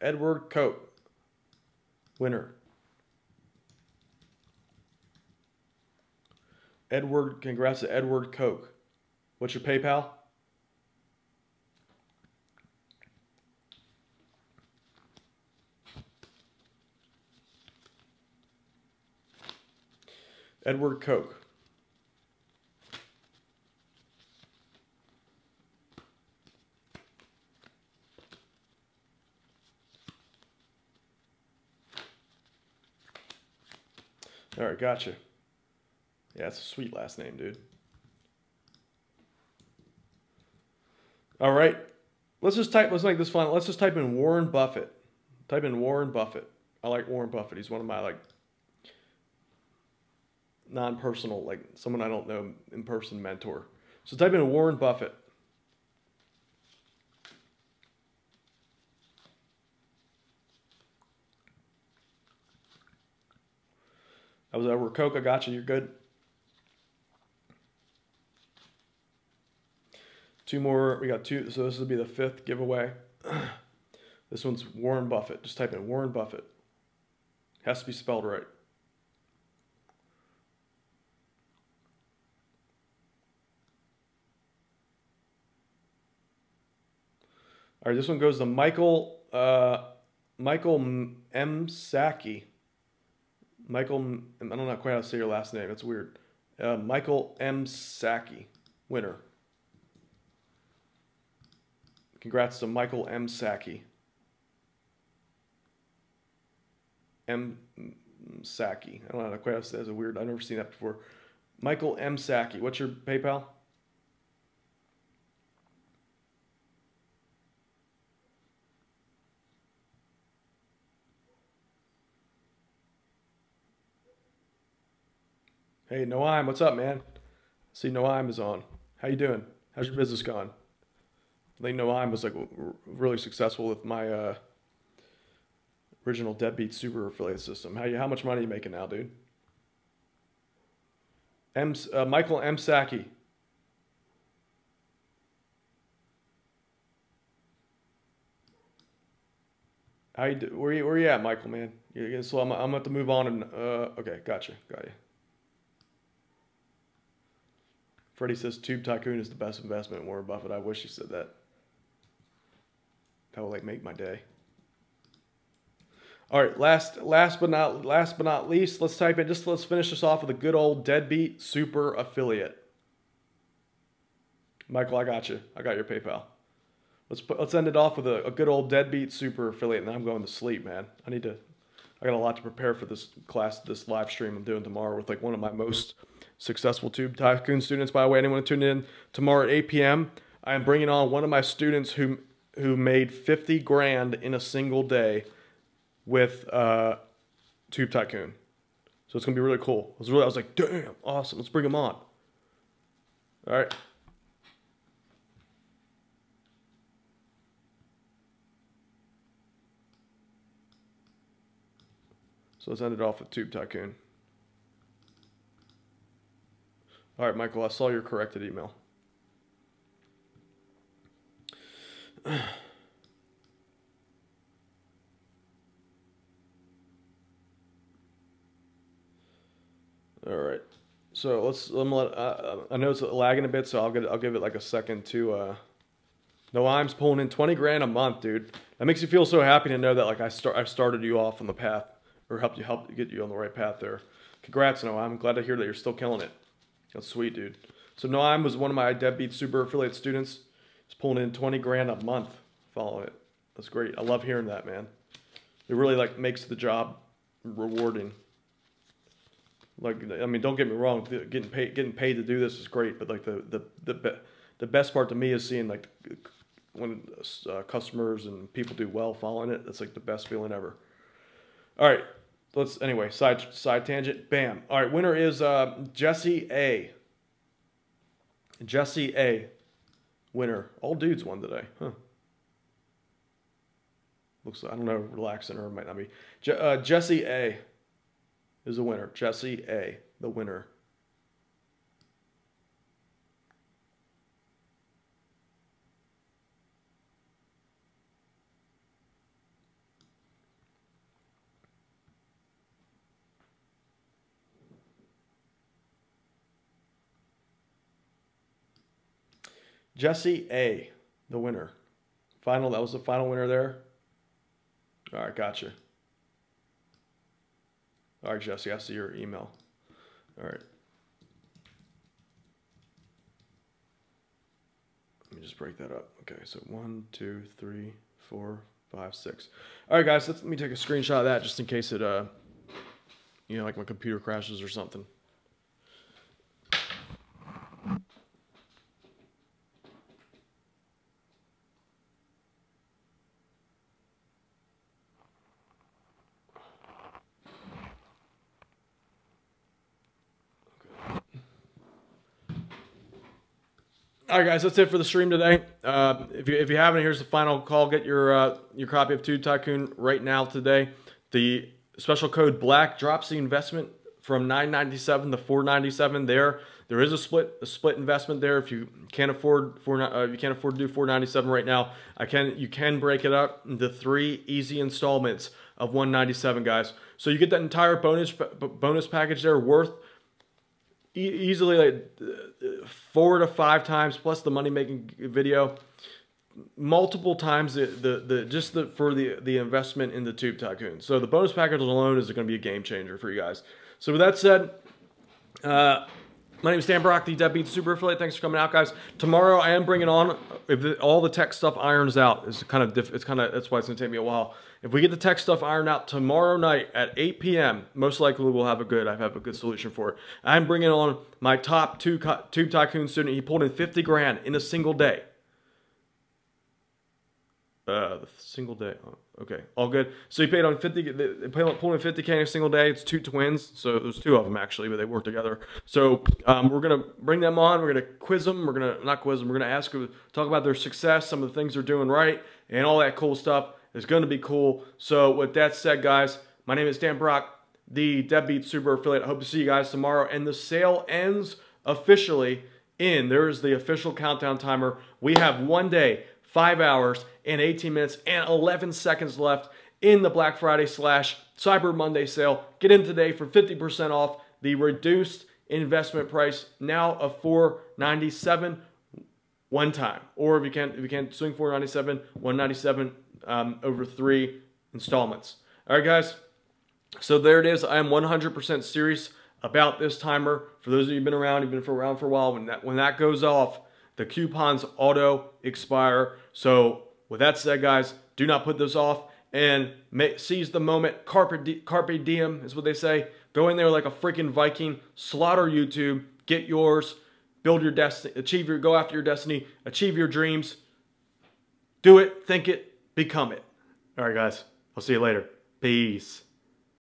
Edward Koch. Winner. Edward, congrats to Edward Koch. What's your PayPal? Edward Koch. All right, gotcha. Yeah, it's a sweet last name, dude. All right, let's make this fun. Let's just type in Warren Buffett. Type in Warren Buffett. I like Warren Buffett. He's one of my like non-personal, like someone I don't know in person mentor. So type in Warren Buffett. That was Edward Koch. I got you. You're good. Two more. We got two. So this will be the 5th giveaway. This one's Warren Buffett. Just type in Warren Buffett. Has to be spelled right. All right, this one goes to Michael M. Saki. Michael, I don't know quite how to say your last name. It's weird. Michael M. Saki, winner. Congrats to Michael M. Saki. M. Saki. I don't know how to quite how to say that. It's weird. I've never seen that before. Michael M. Saki. What's your PayPal? Hey, Noam, what's up, man? See, Noam is on. How you doing? How's your business going? I think Noam was like really successful with my original Deadbeat Super affiliate system. How much money are you making now, dude? Michael M. Saki. Where you at, Michael, man? So I'm gonna have to move on and okay, gotcha, got you. Freddie says Tube Tycoon is the best investment. Warren Buffett. I wish he said that. That would like make my day. All right, last but not least, let's type in. Let's finish this off with a good old Deadbeat Super affiliate. Michael, I got you. I got your PayPal. Let's end it off with a good old Deadbeat Super affiliate, and then I'm going to sleep, man. I got a lot to prepare for this live stream I'm doing tomorrow with like one of my most successful Tube Tycoon students. By the way, anyone tune in tomorrow at 8 p.m. I am bringing on one of my students who made 50 grand in a single day with Tube Tycoon. So it's gonna be really cool. I was like, damn, awesome. Let's bring him on. All right. So let's end it off with Tube Tycoon. All right, Michael, I saw your corrected email. All right, so I know it's lagging a bit, so I'll give it like a second to. No, I'm pulling in 20 grand a month, dude. That makes you feel so happy to know that like I've started you off on the path, or helped get you on the right path there. Congrats, Noah. I'm glad to hear that you're still killing it. That's sweet, dude. So Noam was one of my Deadbeat Super affiliate students. He's pulling in 20 grand a month. Follow it. That's great. I love hearing that, man. It really like makes the job rewarding. Like, I mean, don't get me wrong. Getting paid to do this is great, but like the best part to me is seeing like when customers and people do well following it. That's like the best feeling ever. All right. Anyway, side tangent. Bam. All right, winner is Jesse A. Jesse A. Winner. All dudes won today. Huh. Looks like, I don't know, relaxing or it might not be. Jesse A. is the winner. Jesse A. the winner. Jesse A, the winner. That was the final winner there. All right, gotcha. All right, Jesse, I see your email. All right. Let me just break that up. Okay, so 1, 2, 3, 4, 5, 6. All right, guys, let me take a screenshot of that just in case it, you know, like my computer crashes or something. All right, guys, that's it for the stream today. If you haven't, here's the final call. Get your copy of Tube Tycoon right now today. The special code BLACK drops the investment from $9.97 to $4.97. There is a split investment there. If you can't afford to do $4.97 right now, you can break it up into 3 easy installments of $1.97, guys. So you get that entire bonus package there worth easily like 4 to 5 times plus the money making video, multiple times for the investment in the Tube Tycoon. So the bonus package alone is going to be a game changer for you guys. So with that said, my name is Dan Brock, the Deadbeat Super Affiliate. Thanks for coming out, guys. Tomorrow I am bringing on, if all the tech stuff irons out, that's why it's going to take me a while. If we get the tech stuff ironed out tomorrow night at 8 p.m., most likely I have a good solution for it. I'm bringing on my top Tube Tycoon student. He pulled in 50 grand in a single day. The single day. Oh, okay, all good. So he paid on 50. They pulled in 50K in a single day. It's 2 twins, so there's 2 of them actually, but they work together. So we're gonna bring them on. We're gonna quiz them. We're gonna ask them, talk about their success, some of the things they're doing right, and all that cool stuff. It's gonna be cool. So with that said, guys, my name is Dan Brock, the Deadbeat Super Affiliate. I hope to see you guys tomorrow. And the sale ends officially there's the official countdown timer. We have 1 day, 5 hours, and 18 minutes, and 11 seconds left in the Black Friday / Cyber Monday sale. Get in today for 50% off the reduced investment price now of $4.97 one time. Or if you can't swing $4.97, $1.97 over 3 installments. All right, guys. So there it is. I am 100% serious about this timer. For those of you who've been around, around for a while. When that goes off, the coupons auto expire. So with that said, guys, do not put this off and seize the moment. Carpe diem is what they say. Go in there like a freaking Viking, slaughter YouTube, get yours, build your destiny, go after your destiny, achieve your dreams. Do it, think it, become it. All right, guys, I'll see you later. Peace.